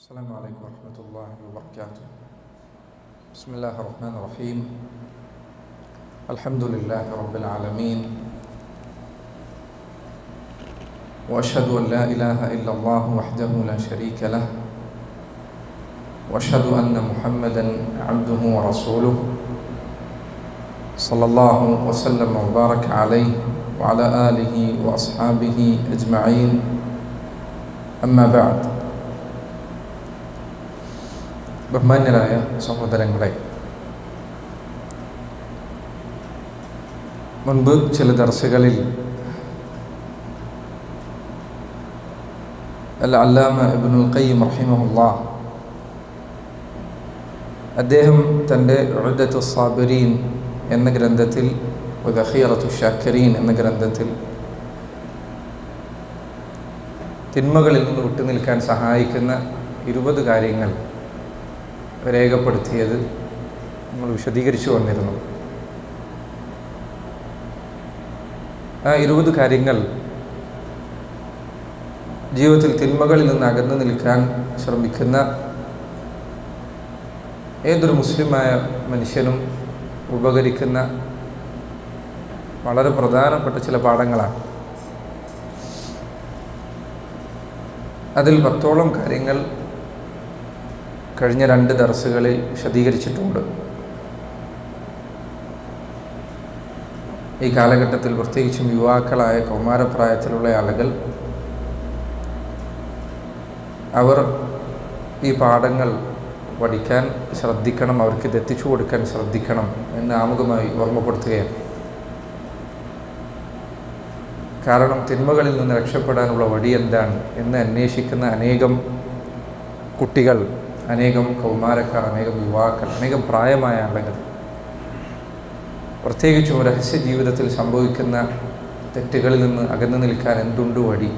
السلام عليكم ورحمة الله وبركاته. بسم الله الرحمن الرحيم. الحمد لله رب العالمين، وأشهد أن لا إله إلا الله وحده لا شريك له، وأشهد أن محمدا عبده ورسوله صلى الله وسلم وبارك عليه وعلى آله وأصحابه أجمعين. أما بعد. ബഹുമാന്യരായ സഹോദരങ്ങളെ, മുൻപ് ചില ദർസുകളിൽ അൽ-അല്ലാമ ഇബ്നുൽ ഖയ്യിം റഹിമഹുല്ലാഹ് അദ്ദേഹം തൻ്റെ ഉദ്ദത്തുസ് സാബിരീൻ എന്ന ഗ്രന്ഥത്തിൽ വദഖീറത്തുശ് ശാക്കിരീൻ എന്ന ഗ്രന്ഥത്തിൽ തിന്മകളിൽ നിന്ന് വിട്ടുനിൽക്കാൻ സഹായിക്കുന്ന 20 കാര്യങ്ങൾ രേഖപ്പെടുത്തിയത് നമ്മൾ വിശദീകരിച്ചു വന്നിരുന്നു. ആ 20 കാര്യങ്ങൾ ജീവിതത്തിൽ തിന്മകളിൽ നിന്ന് അകന്നു നിൽക്കാൻ ശ്രമിക്കുന്ന ഏതൊരു മുസ്ലിമായ മനുഷ്യനും ഉപകരിക്കുന്ന വളരെ പ്രധാനപ്പെട്ട ചില പാഠങ്ങളാണ്. അതിൽ 10ഓളം കാര്യങ്ങൾ കഴിഞ്ഞ 2 ദർസുകളിൽ വിശദീകരിച്ചിട്ടുണ്ട്. ഈ കാലഘട്ടത്തിൽ പ്രത്യേകിച്ചും യുവാക്കളായ കൗമാരപ്രായത്തിലുള്ള ആളുകൾ അവർ ഈ പാഠങ്ങൾ പഠിക്കാൻ ശ്രദ്ധിക്കണം, അവർക്ക് ഇത് എത്തിച്ചു കൊടുക്കാൻ ശ്രദ്ധിക്കണം എന്ന് ആമുഖമായി ഓർമ്മപ്പെടുത്തുകയാണ്. കാരണം തിന്മകളിൽ നിന്ന് രക്ഷപ്പെടാനുള്ള വഴി എന്താണ് എന്ന് അന്വേഷിക്കുന്ന അനേകം കുട്ടികൾ, അനേകം കൗമാരക്കാർ, അനേകം യുവാക്കൾ, അനേകം പ്രായമായ ആളുകൾ, പ്രത്യേകിച്ചും രഹസ്യ ജീവിതത്തിൽ സംഭവിക്കുന്ന തെറ്റുകളിൽ നിന്ന് അകന്നു നിൽക്കാൻ എന്തുണ്ട് വഴി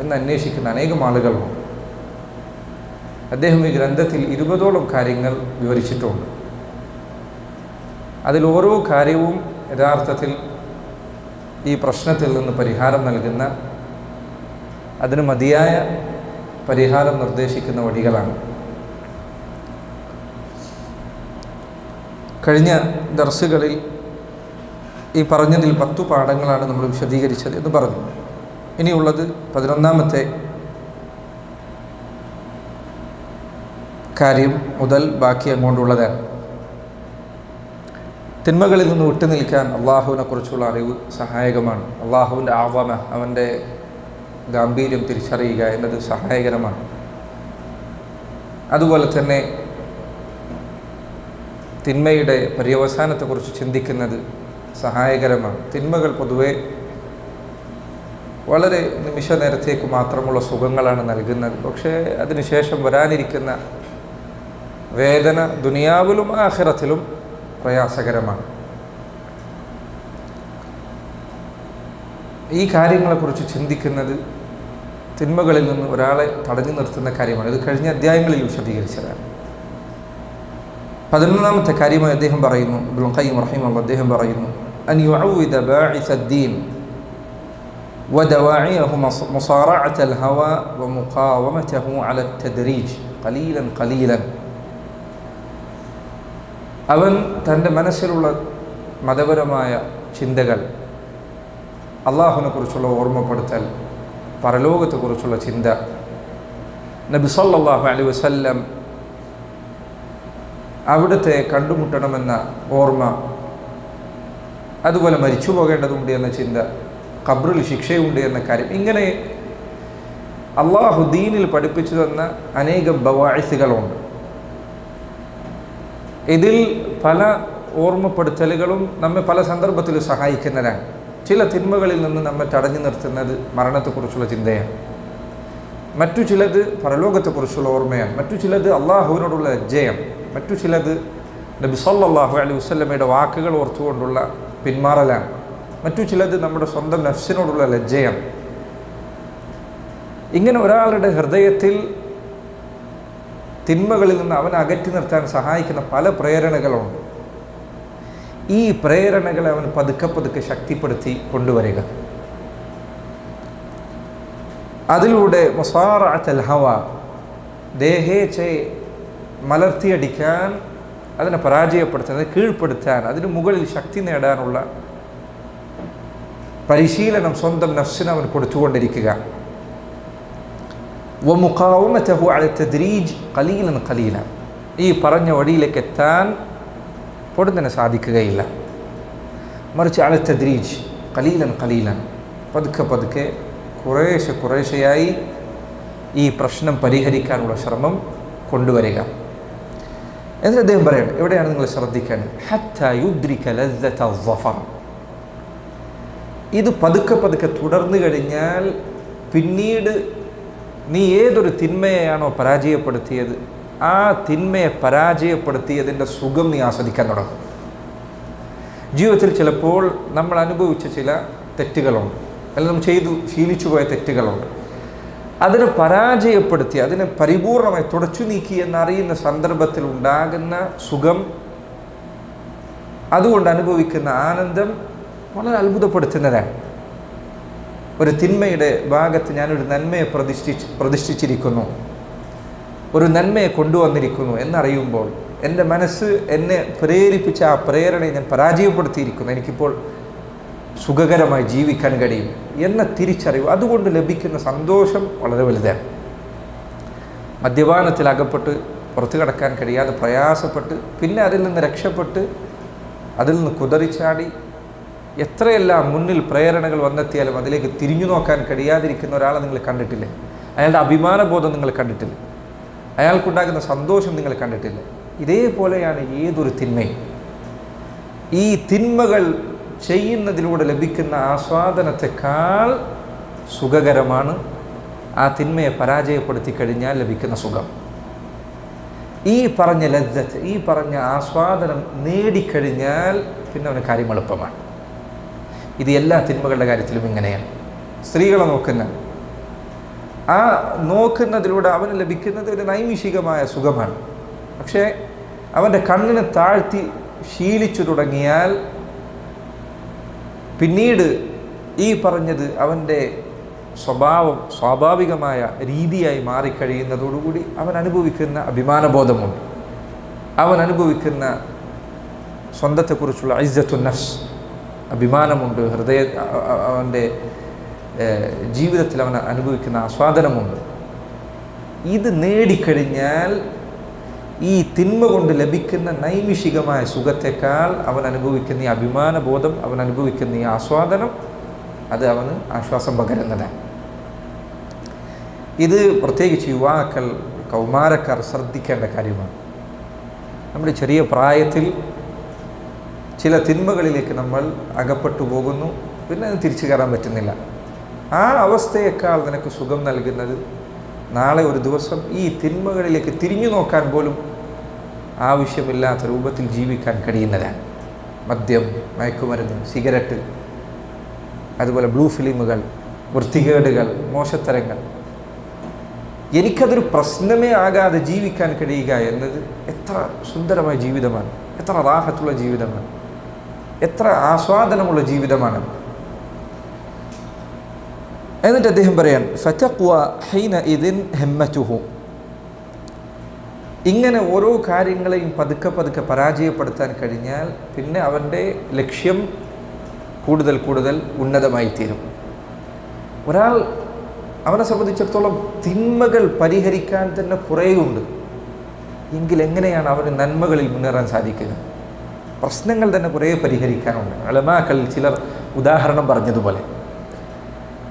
എന്ന് അന്വേഷിക്കുന്ന അനേകം ആളുകളുണ്ട്. അദ്ദേഹം ഈ ഗ്രന്ഥത്തിൽ 20ഓളം കാര്യങ്ങൾ വിവരിച്ചിട്ടുണ്ട്. അതിൽ ഓരോ കാര്യവും യഥാർത്ഥത്തിൽ ഈ പ്രശ്നത്തിൽ നിന്ന് പരിഹാരം നൽകുന്ന, അതിന് മതിയായ പരിഹാരം നിർദ്ദേശിക്കുന്ന വഴികളാണ്. കഴിഞ്ഞ ദർസുകളിൽ ഈ പറഞ്ഞതിൽ 10 പാഠങ്ങളാണ് നമ്മൾ വിശദീകരിച്ചത് എന്ന് പറഞ്ഞു. ഇനിയുള്ളത് 11ാമത്തെ കാര്യം മുതൽ ബാക്കി അങ്ങോട്ടുള്ളതാണ്. തിന്മകളിൽ നിന്ന് വിട്ടുനിൽക്കാൻ അള്ളാഹുവിനെ കുറിച്ചുള്ള അറിവ് സഹായകമാണ്. അള്ളാഹുവിൻ്റെ ആവമ, അവൻ്റെ ഗാംഭീര്യം തിരിച്ചറിയുക എന്നത് സഹായകരമാണ്. അതുപോലെ തന്നെ തിന്മയുടെ പര്യവസാനത്തെക്കുറിച്ച് ചിന്തിക്കുന്നത് സഹായകരമാണ്. തിന്മകൾ പൊതുവെ വളരെ നിമിഷ നേരത്തേക്ക് മാത്രമുള്ള സുഖങ്ങളാണ് നൽകുന്നത്. പക്ഷേ അതിനുശേഷം വരാനിരിക്കുന്ന വേദന ദുനിയാവിലും ആഖിറത്തിലും പ്രയാസകരമാണ്. ഈ കാര്യങ്ങളെക്കുറിച്ച് ചിന്തിക്കുന്നത് തിന്മകളിൽ നിന്ന് ഒരാളെ തടഞ്ഞു നിർത്തുന്ന കാര്യമാണ്. ഇത് കഴിഞ്ഞ അധ്യായങ്ങളിൽ വിശദീകരിച്ചതാണ്. 11ാമത്തെ കാര്യമായി അദ്ദേഹം പറയുന്നു, ഇബ്നുൽ ഖയ്യിം റഹിമഹുല്ലാഹ് അദ്ദേഹം പറയുന്നു, അൻ യുഅവ്വിദ ബാഇസദ്ദീൻ വദവാഇയഹു മുസാറഅത്തൽ ഹവാ വമുഖാവമതഹു അല തദ്രീജ് ഖലീലൻ ഖലീലൻ. അവൻ തൻ്റെ മനസ്സിലുള്ള മതപരമായ ചിന്തകൾ, അള്ളാഹുവിനെ കുറിച്ചുള്ള ഓർമ്മപ്പെടുത്തൽ, പരലോകത്തെക്കുറിച്ചുള്ള ചിന്ത, നബി സല്ലല്ലാഹു അലൈഹി വസല്ലം അവിടുത്തെ കണ്ടുമുട്ടണമെന്ന ഓർമ്മ, അതുപോലെ മരിച്ചു പോകേണ്ടതുണ്ട് എന്ന ചിന്ത, ഖബ്റിൽ ശിക്ഷയുണ്ട് എന്ന കാര്യം, ഇങ്ങനെ അള്ളാഹു ദീനിൽ പഠിപ്പിച്ചു തന്ന അനേകം ബവാഇസുകളുണ്ട്. ഇതിൽ പല ഓർമ്മപ്പെടുത്തലുകളും നമ്മെ പല സന്ദർഭത്തിൽ സഹായിക്കുന്നതാണ്. ചില തിന്മകളിൽ നിന്ന് നമ്മെ തടഞ്ഞു നിർത്തുന്നത് മരണത്തെക്കുറിച്ചുള്ള ചിന്തയാണ്, മറ്റു ചിലത് പരലോകത്തെക്കുറിച്ചുള്ള ഓർമ്മയാണ്, മറ്റു ചിലത് അള്ളാഹുവിനോടുള്ള ലജ്ജയാണ്, മറ്റു ചിലത് നബി സല്ലല്ലാഹു അലൈഹി വസല്ലമയുടെ വാക്കുകൾ ഓർത്തുകൊണ്ടുള്ള പിന്മാറലാണ്, മറ്റു ചിലത് നമ്മുടെ സ്വന്തം നഫ്സിനോടുള്ള ലജ്ജയാണ്. ഇങ്ങനെ ഒരാളുടെ ഹൃദയത്തിൽ തിന്മകളിൽ നിന്ന് അവനെ അകറ്റി നിർത്താൻ സഹായിക്കുന്ന പല പ്രേരണകളുണ്ട്. ഈ പ്രേരണകളെ അവൻ പതുക്കെ പതുക്കെ ശക്തിപ്പെടുത്തി കൊണ്ടുവരിക. അതിലൂടെ മുസാറഅത്തുൽ ഹവ, ദേഹേച്ഛെ മലർത്തിയടിക്കാൻ, അതിനെ പരാജയപ്പെടുത്താൻ, അതിനെ കീഴ്പ്പെടുത്താൻ, അതിന് മുകളിൽ ശക്തി നേടാനുള്ള പരിശീലനം സ്വന്തം നഫ്സിന് അവൻ കൊടുത്തുകൊണ്ടിരിക്കുക. വമുഖാവമതഹു അല തദ്രീജ് ഖലീലൻ ഖലീല, ഈ പറഞ്ഞ വഴിയിലേക്ക് എത്താൻ പൊടുന്നതിന് സാധിക്കുകയില്ല. മറിച്ച് അല തദ്രീജ് ഖലീലൻ ഖലീലൻ, പതുക്കെ പതുക്കെ കുറേശ്ശെയായി ഈ പ്രശ്നം പരിഹരിക്കാനുള്ള ശ്രമം കൊണ്ടുവരിക. എന്നിട്ട് അദ്ദേഹം പറയണം, എവിടെയാണ് നിങ്ങൾ ശ്രദ്ധിക്കേണ്ടത്? ഹത്താ യുദ്രിക ലസ്സത അസ്സഫർ, ഇത് പതുക്കെ പതുക്കെ തുടർന്നു കഴിഞ്ഞാൽ പിന്നീട് നീ ഏതൊരു തിന്മയെയാണോ പരാജയപ്പെടുത്തിയത്, ആ തിന്മയെ പരാജയപ്പെടുത്തിയതിൻ്റെ സുഖം നീ ആസ്വദിക്കാൻ തുടങ്ങും. ജീവിതത്തിൽ ചിലപ്പോൾ നമ്മൾ അനുഭവിച്ച ചില തെറ്റുകളുണ്ട്, അല്ലെങ്കിൽ നമ്മൾ ചെയ്തു ശീലിച്ചു പോയ തെറ്റുകളുണ്ട്. അതിനെ പരാജയപ്പെടുത്തി, അതിനെ പരിപൂർണമായി തുടച്ചു നീക്കി എന്നറിയുന്ന സന്ദർഭത്തിൽ ഉണ്ടാകുന്ന സുഖം, അതുകൊണ്ട് അനുഭവിക്കുന്ന ആനന്ദം വളരെ അത്ഭുതപ്പെടുത്തുന്നതാണ്. ഒരു തിന്മയുടെ ഭാഗത്ത് ഞാനൊരു നന്മയെ പ്രതിഷ്ഠിച്ചിരിക്കുന്നു, ഒരു നന്മയെ കൊണ്ടുവന്നിരിക്കുന്നു എന്നറിയുമ്പോൾ എൻ്റെ മനസ്സ് എന്നെ പ്രേരിപ്പിച്ച ആ പ്രേരണയെ ഞാൻ പരാജയപ്പെടുത്തിയിരിക്കുന്നു, എനിക്കിപ്പോൾ സുഖകരമായി ജീവിക്കാൻ കഴിയും എന്ന തിരിച്ചറിവ്, അതുകൊണ്ട് ലഭിക്കുന്ന സന്തോഷം വളരെ വലുതാണ്. മദ്യപാനത്തിൽ അകപ്പെട്ട് പുറത്തു കടക്കാൻ കഴിയാതെ പ്രയാസപ്പെട്ട് പിന്നെ അതിൽ നിന്ന് രക്ഷപ്പെട്ട് അതിൽ നിന്ന് കുതറിച്ചാടി എത്രയെല്ലാം മുന്നിൽ പ്രേരണകൾ വന്നെത്തിയാലും അതിലേക്ക് തിരിഞ്ഞു നോക്കാൻ കഴിയാതിരിക്കുന്ന ഒരാളെ നിങ്ങൾ കണ്ടിട്ടില്ലേ? അയാളുടെ അഭിമാനബോധം നിങ്ങൾ കണ്ടിട്ടില്ല, അയാൾക്കുണ്ടാകുന്ന സന്തോഷം നിങ്ങൾ കണ്ടിട്ടില്ല. ഇതേപോലെയാണ് ഏതൊരു തിന്മയും. ഈ തിന്മകൾ ചെയ്യുന്നതിലൂടെ ലഭിക്കുന്ന ആസ്വാദനത്തെക്കാൾ സുഖകരമാണ് ആ തിന്മയെ പരാജയപ്പെടുത്തി കഴിഞ്ഞാൽ ലഭിക്കുന്ന സുഖം. ഈ പറഞ്ഞ ലജ്ജത്ത്, ഈ പറഞ്ഞ ആസ്വാദനം നേടിക്കഴിഞ്ഞാൽ പിന്നെ അവന് കാര്യം എളുപ്പമാണ്. ഇത് എല്ലാ തിന്മകളുടെ കാര്യത്തിലും ഇങ്ങനെയാണ്. സ്ത്രീകളെ നോക്കുന്നതിലൂടെ അവന് ലഭിക്കുന്നത് ഒരു നൈമിഷികമായ സുഖമാണ്. പക്ഷേ അവൻ്റെ കണ്ണിനെ താഴ്ത്തി ശീലിച്ചു തുടങ്ങിയാൽ പിന്നീട് ഈ പറഞ്ഞത് അവൻ്റെ സ്വഭാവം സ്വാഭാവികമായ രീതിയായി മാറിക്കഴിയുന്നതോടുകൂടി അവൻ അനുഭവിക്കുന്ന അഭിമാനബോധമുണ്ട്, അവൻ അനുഭവിക്കുന്ന സ്വന്തത്തെക്കുറിച്ചുള്ള ഇസ്സത്തുൻ നഫ്സ്, അഭിമാനമുണ്ട്, അവൻ്റെ ജീവിതത്തിൽ അവൻ അനുഭവിക്കുന്ന ആസ്വാദനമുണ്ട്. ഇത് നേടിക്കഴിഞ്ഞാൽ ഈ തിന്മ കൊണ്ട് ലഭിക്കുന്ന നൈമിഷികമായ സുഖത്തെക്കാൾ അവൻ അനുഭവിക്കുന്ന ഈ അഭിമാനബോധം, അവൻ അനുഭവിക്കുന്ന ഈ ആസ്വാദനം, അത് അവന് ആശ്വാസം പകരുന്നതാണ്. ഇത് പ്രത്യേകിച്ച് യുവാക്കൾ, കൗമാരക്കാർ ശ്രദ്ധിക്കേണ്ട കാര്യമാണ്. നമ്മുടെ ചെറിയ പ്രായത്തിൽ ചില തിന്മകളിലേക്ക് നമ്മൾ അകപ്പെട്ടു പോകുന്നു, പിന്നെ അത് തിരിച്ചു കയറാൻ പറ്റുന്നില്ല. ആ അവസ്ഥയേക്കാൾ നിനക്ക് സുഖം നൽകുന്നത് നാളെ ഒരു ദിവസം ഈ തിന്മകളിലേക്ക് തിരിഞ്ഞു നോക്കാൻ പോലും ആവശ്യമില്ലാത്ത രൂപത്തിൽ ജീവിക്കാൻ കഴിയുന്നതാണ്. മദ്യം, മയക്കുമരുന്ന്, സിഗരറ്റ്, അതുപോലെ ബ്ലൂ ഫിലിമുകൾ, വൃത്തികേടുകൾ, മോശത്തരങ്ങൾ, എനിക്കതൊരു പ്രശ്നമേ ആകാതെ ജീവിക്കാൻ കഴിയുക എന്നത് എത്ര സുന്ദരമായ ജീവിതമാണ്, എത്ര റാഹത്തുള്ള ജീവിതമാണ്, എത്ര ആസ്വാദനമുള്ള ജീവിതമാണ്. എന്നിട്ട് അദ്ദേഹം പറയാൻ ഫതഖ്വ ഹൈന ഇദിൻ ഹിമ്മതുഹു, ഇങ്ങനെ ഓരോ കാര്യങ്ങളെയും പതുക്കെ പതുക്കെ പരാജയപ്പെടുത്താൻ കഴിഞ്ഞാൽ പിന്നെ അവൻ്റെ ലക്ഷ്യം കൂടുതൽ കൂടുതൽ ഉന്നതമായി തീരും. ഒരാൾ അവനെ സംബന്ധിച്ചിടത്തോളം തിന്മകൾ പരിഹരിക്കാൻ തന്നെ കുറേയുണ്ട് എങ്കിൽ എങ്ങനെയാണ് അവന് നന്മകളിൽ മുന്നേറാൻ സാധിക്കുക? പ്രശ്നങ്ങൾ തന്നെ കുറേ പരിഹരിക്കാനുണ്ട്. ഉലമാക്കളിൽ ചിലർ ഉദാഹരണം പറഞ്ഞതുപോലെ,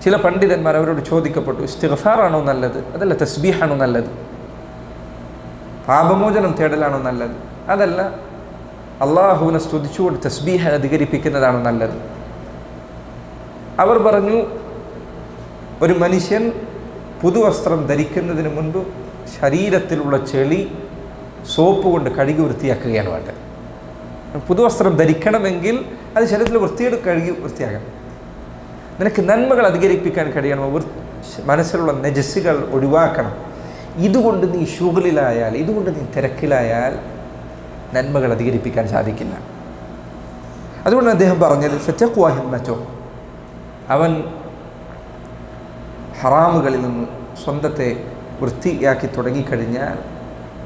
ചില പണ്ഡിതന്മാർ അവരോട് ചോദിക്കപ്പെട്ടു, ഇസ്തിഗ്ഫാറാണോ നല്ലത്, അതല്ല തസ്ബീഹാണോ നല്ലത്, പാപമോചനം തേടലാണോ നല്ലത്, അതല്ല അള്ളാഹുവിനെ സ്തുതിച്ചുകൊണ്ട് തസ്ബീഹ അധികരിപ്പിക്കുന്നതാണോ നല്ലത്? അവർ പറഞ്ഞു, ഒരു മനുഷ്യൻ പുതുവസ്ത്രം ധരിക്കുന്നതിന് മുൻപ് ശരീരത്തിലുള്ള ചെളി സോപ്പ് കൊണ്ട് കഴുകി വൃത്തിയാക്കുകയാണ് വേണ്ടത്. പുതുവസ്ത്രം ധരിക്കണമെങ്കിൽ അത് ശരീരത്തിൽ കഴുകി വൃത്തിയാക്കണം. നിനക്ക് നന്മകൾ അധികരിപ്പിക്കാൻ കഴിയണം, മനസ്സിലുള്ള നജസ്സുകൾ ഒഴിവാക്കണം. ഇതുകൊണ്ട് നീ ശുഗലിലായാൽ, ഇതുകൊണ്ട് നീ തിരക്കിലായാൽ നന്മകൾ അധികരിപ്പിക്കാൻ സാധിക്കില്ല. അതുകൊണ്ട് അദ്ദേഹം പറഞ്ഞത് ഫതഖ്വ ഹിമ്മതോ, അവൻ ഹറാമുകളിൽ നിന്ന് സ്വന്തത്തെ വൃത്തിയാക്കി തുടങ്ങിക്കഴിഞ്ഞാൽ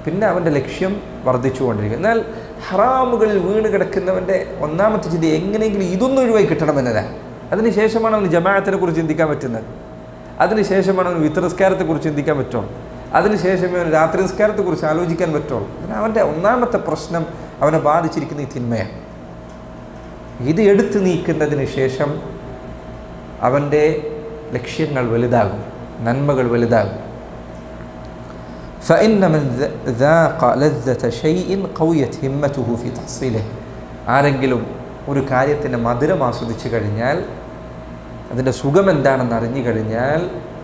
പിന്നെ അവൻ്റെ ലക്ഷ്യം വർദ്ധിച്ചുകൊണ്ടിരിക്കും. എന്നാൽ ഹറാമുകളിൽ വീണ് കിടക്കുന്നവൻ്റെ ഒന്നാമത്തെ ചിന്ത എങ്ങനെയെങ്കിലും ഇതൊന്നും ഒഴിവായി കിട്ടണമെന്നതാണ്. അതിനുശേഷമാണ് അവന് ജമാഅത്തിനെ കുറിച്ച് ചിന്തിക്കാൻ പറ്റുന്നത്. അതിനുശേഷമാണ് അവന് വിത്ര നിസ്കാരത്തെക്കുറിച്ച് ചിന്തിക്കാൻ പറ്റുള്ളൂ. അതിനുശേഷമേ അവന് രാത്രി നിസ്കാരത്തെക്കുറിച്ച് ആലോചിക്കാൻ പറ്റുള്ളൂ. കാരണം അവൻ്റെ ഒന്നാമത്തെ പ്രശ്നം അവനെ ബാധിച്ചിരിക്കുന്ന ഈ തിന്മയാണ്. ഇത് എടുത്തു നീക്കുന്നതിന് ശേഷം അവൻ്റെ ലക്ഷ്യങ്ങൾ വലുതാകും, നന്മകൾ വലുതാകും. فإن من ذاق لذة شيء قويت همته في تحصيله. ആരെങ്കിലും ഒരു കാര്യത്തിൻ്റെ മധുരം ആസ്വദിച്ചു കഴിഞ്ഞാൽ, അതിൻ്റെ സുഖം എന്താണെന്ന് അറിഞ്ഞു കഴിഞ്ഞാൽ,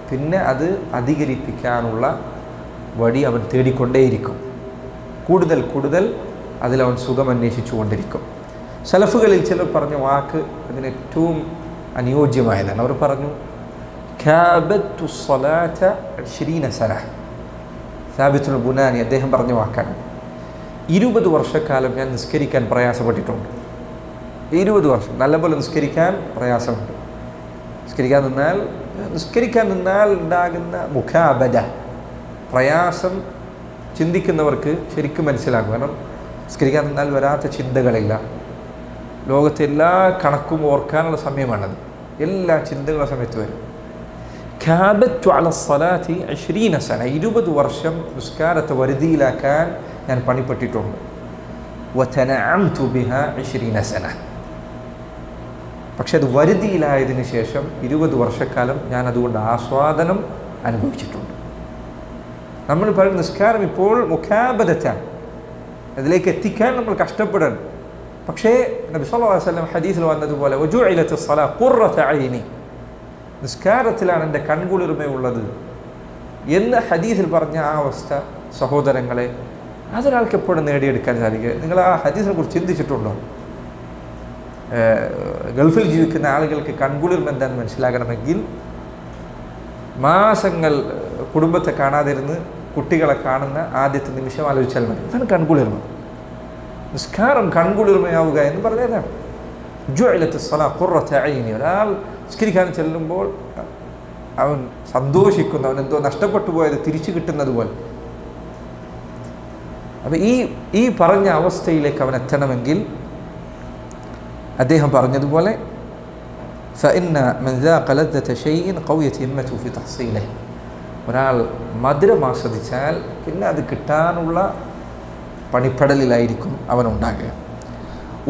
പിന്നെ അത് അധികരിപ്പിക്കാനുള്ള വഴി അവൻ തേടിക്കൊണ്ടേയിരിക്കും. കൂടുതൽ കൂടുതൽ അതിലവൻ സുഖം അന്വേഷിച്ചു കൊണ്ടിരിക്കും. സലഫുകളിൽ ചിലർ പറഞ്ഞ വാക്ക് അതിന് ഏറ്റവും അനുയോജ്യമായതാണ്. അവർ പറഞ്ഞു, കാബത്തു സ്വലാത്ത 20 സന. സാബിത്തുൽ ബുനാനി അദ്ദേഹം പറഞ്ഞ വാക്കാണ്. 20 വർഷക്കാലം ഞാൻ നിസ്കരിക്കാൻ പ്രയാസപ്പെട്ടിട്ടുണ്ട്. 20 വർഷം നല്ലപോലെ നിസ്കരിക്കാൻ പ്രയാസമുണ്ട്. നിസ്കരിക്കാൻ നിന്നാൽ ഉണ്ടാകുന്ന മുഖാബദ, പ്രയാസം ചിന്തിക്കുന്നവർക്ക് ശരിക്കും മനസ്സിലാകും. കാരണം നിസ്കരിക്കാൻ നിന്നാൽ വരാത്ത ചിന്തകളില്ല. ലോകത്തെ എല്ലാ കണക്കും ഓർക്കാനുള്ള സമയമാണത്. എല്ലാ ചിന്തകളുടെ സമയത്ത് വരും. കാബത്തു അല സ്വലാത്തി 20 സന. 20 വർഷം നിസ്കാരത്തെ വരുതിയിലാക്കാൻ ഞാൻ പണിപ്പെട്ടിട്ടുണ്ട്. വതനഅംതു ബിഹാ 20 സന. പക്ഷെ അത് വരുതിയിലായതിനു ശേഷം 20 വർഷക്കാലം ഞാൻ അതുകൊണ്ട് ആസ്വാദനം അനുഭവിച്ചിട്ടുണ്ട്. നമ്മൾ പറയുന്ന നിസ്കാരം ഇപ്പോൾ മുഖാബദത്താണ്, അതിലേക്ക് എത്തിക്കാൻ നമ്മൾ കഷ്ടപ്പെടണം. പക്ഷേ നബി സല്ലല്ലാഹു അലൈഹി വസല്ലം ഹദീസിൽ വന്നതുപോലെ വജുഇലത്തി സ്വലാ ഖുർറത ഐനി, നിസ്കാരത്തിലാണ് എൻ്റെ കൺകുളിർമയുള്ളത് എന്ന് ഹദീസിൽ പറഞ്ഞ ആ അവസ്ഥ സഹോദരങ്ങളെ, അതൊരാൾക്ക് എപ്പോഴും നേടിയെടുക്കാൻ സാധിക്കുക. നിങ്ങൾ ആ ഹദീസിനെ കുറിച്ച് ചിന്തിച്ചിട്ടുണ്ടോ? ഗൾഫിൽ ജീവിക്കുന്ന ആളുകൾക്ക് കൺകുളിർമ എന്താണെന്ന് മനസ്സിലാകണമെങ്കിൽ മാസങ്ങൾ കുടുംബത്തെ കാണാതിരുന്ന് കുട്ടികളെ കാണുന്ന ആദ്യത്തെ നിമിഷം ആലോചിച്ചാൽ മതി. അതാണ് കൺകുളിർമ. നിസ്കാരം കൺകുളിർമയാവുക എന്ന് പറഞ്ഞതാണ്. ജുഇലത്തി സ്വലാ ഖുർറത ഐനി. ഒരാൾ നിസ്കരിക്കാൻ ചെല്ലുമ്പോൾ അവൻ സന്തോഷിക്കുന്നു, അവൻ എന്തോ നഷ്ടപ്പെട്ടു പോയത് തിരിച്ചു കിട്ടുന്നത് പോലെ. അപ്പം ഈ പറഞ്ഞ അവസ്ഥയിലേക്ക് അവൻ എത്തണമെങ്കിൽ അദ്ദേഹം പറഞ്ഞതുപോലെ فإن من ذاق لذة شيء قويت همته في تحصيله. ഒരാൾ മധുരം ആസ്വദിച്ചാൽ പിന്നെ അത് കിട്ടാനുള്ള പണിപ്പെടലിലായിരിക്കും അവനുണ്ടാകുക.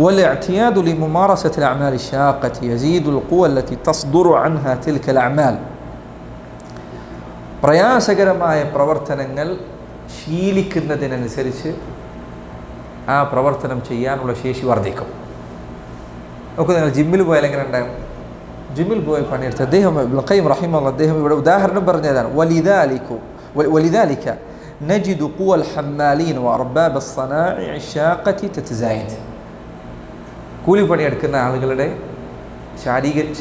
والاعتياد لممارسة الأعمال الشاقة يزيد القوى التي تصدر عنها تلك الأعمال. പ്രയാസകരമായ പ്രവർത്തനങ്ങൾ ശീലിക്കുന്നതിനനുസരിച്ച് ആ പ്രവർത്തനം ചെയ്യാനുള്ള ശേഷി വർദ്ധിക്കും. നോക്കൂ, നിങ്ങൾ ജിമ്മിൽ പോയാൽ എങ്ങനെ ഉണ്ടാകും? ജിമ്മിൽ പോയി പണിയെടുത്ത് അദ്ദേഹം ഇബ്നുൽ ഖയ്യിം റഹിമഹുല്ലാഹ് അദ്ദേഹം ഇവിടെ ഉദാഹരണം പറഞ്ഞതാണ്. വലിദാലിക നജിദു ഖുവൽ ഹമ്മാലീൻ വഅർബാബ الصنائع الشاقة تتزايد. കൂലി പണിയെടുക്കുന്ന ആളുകളുടെ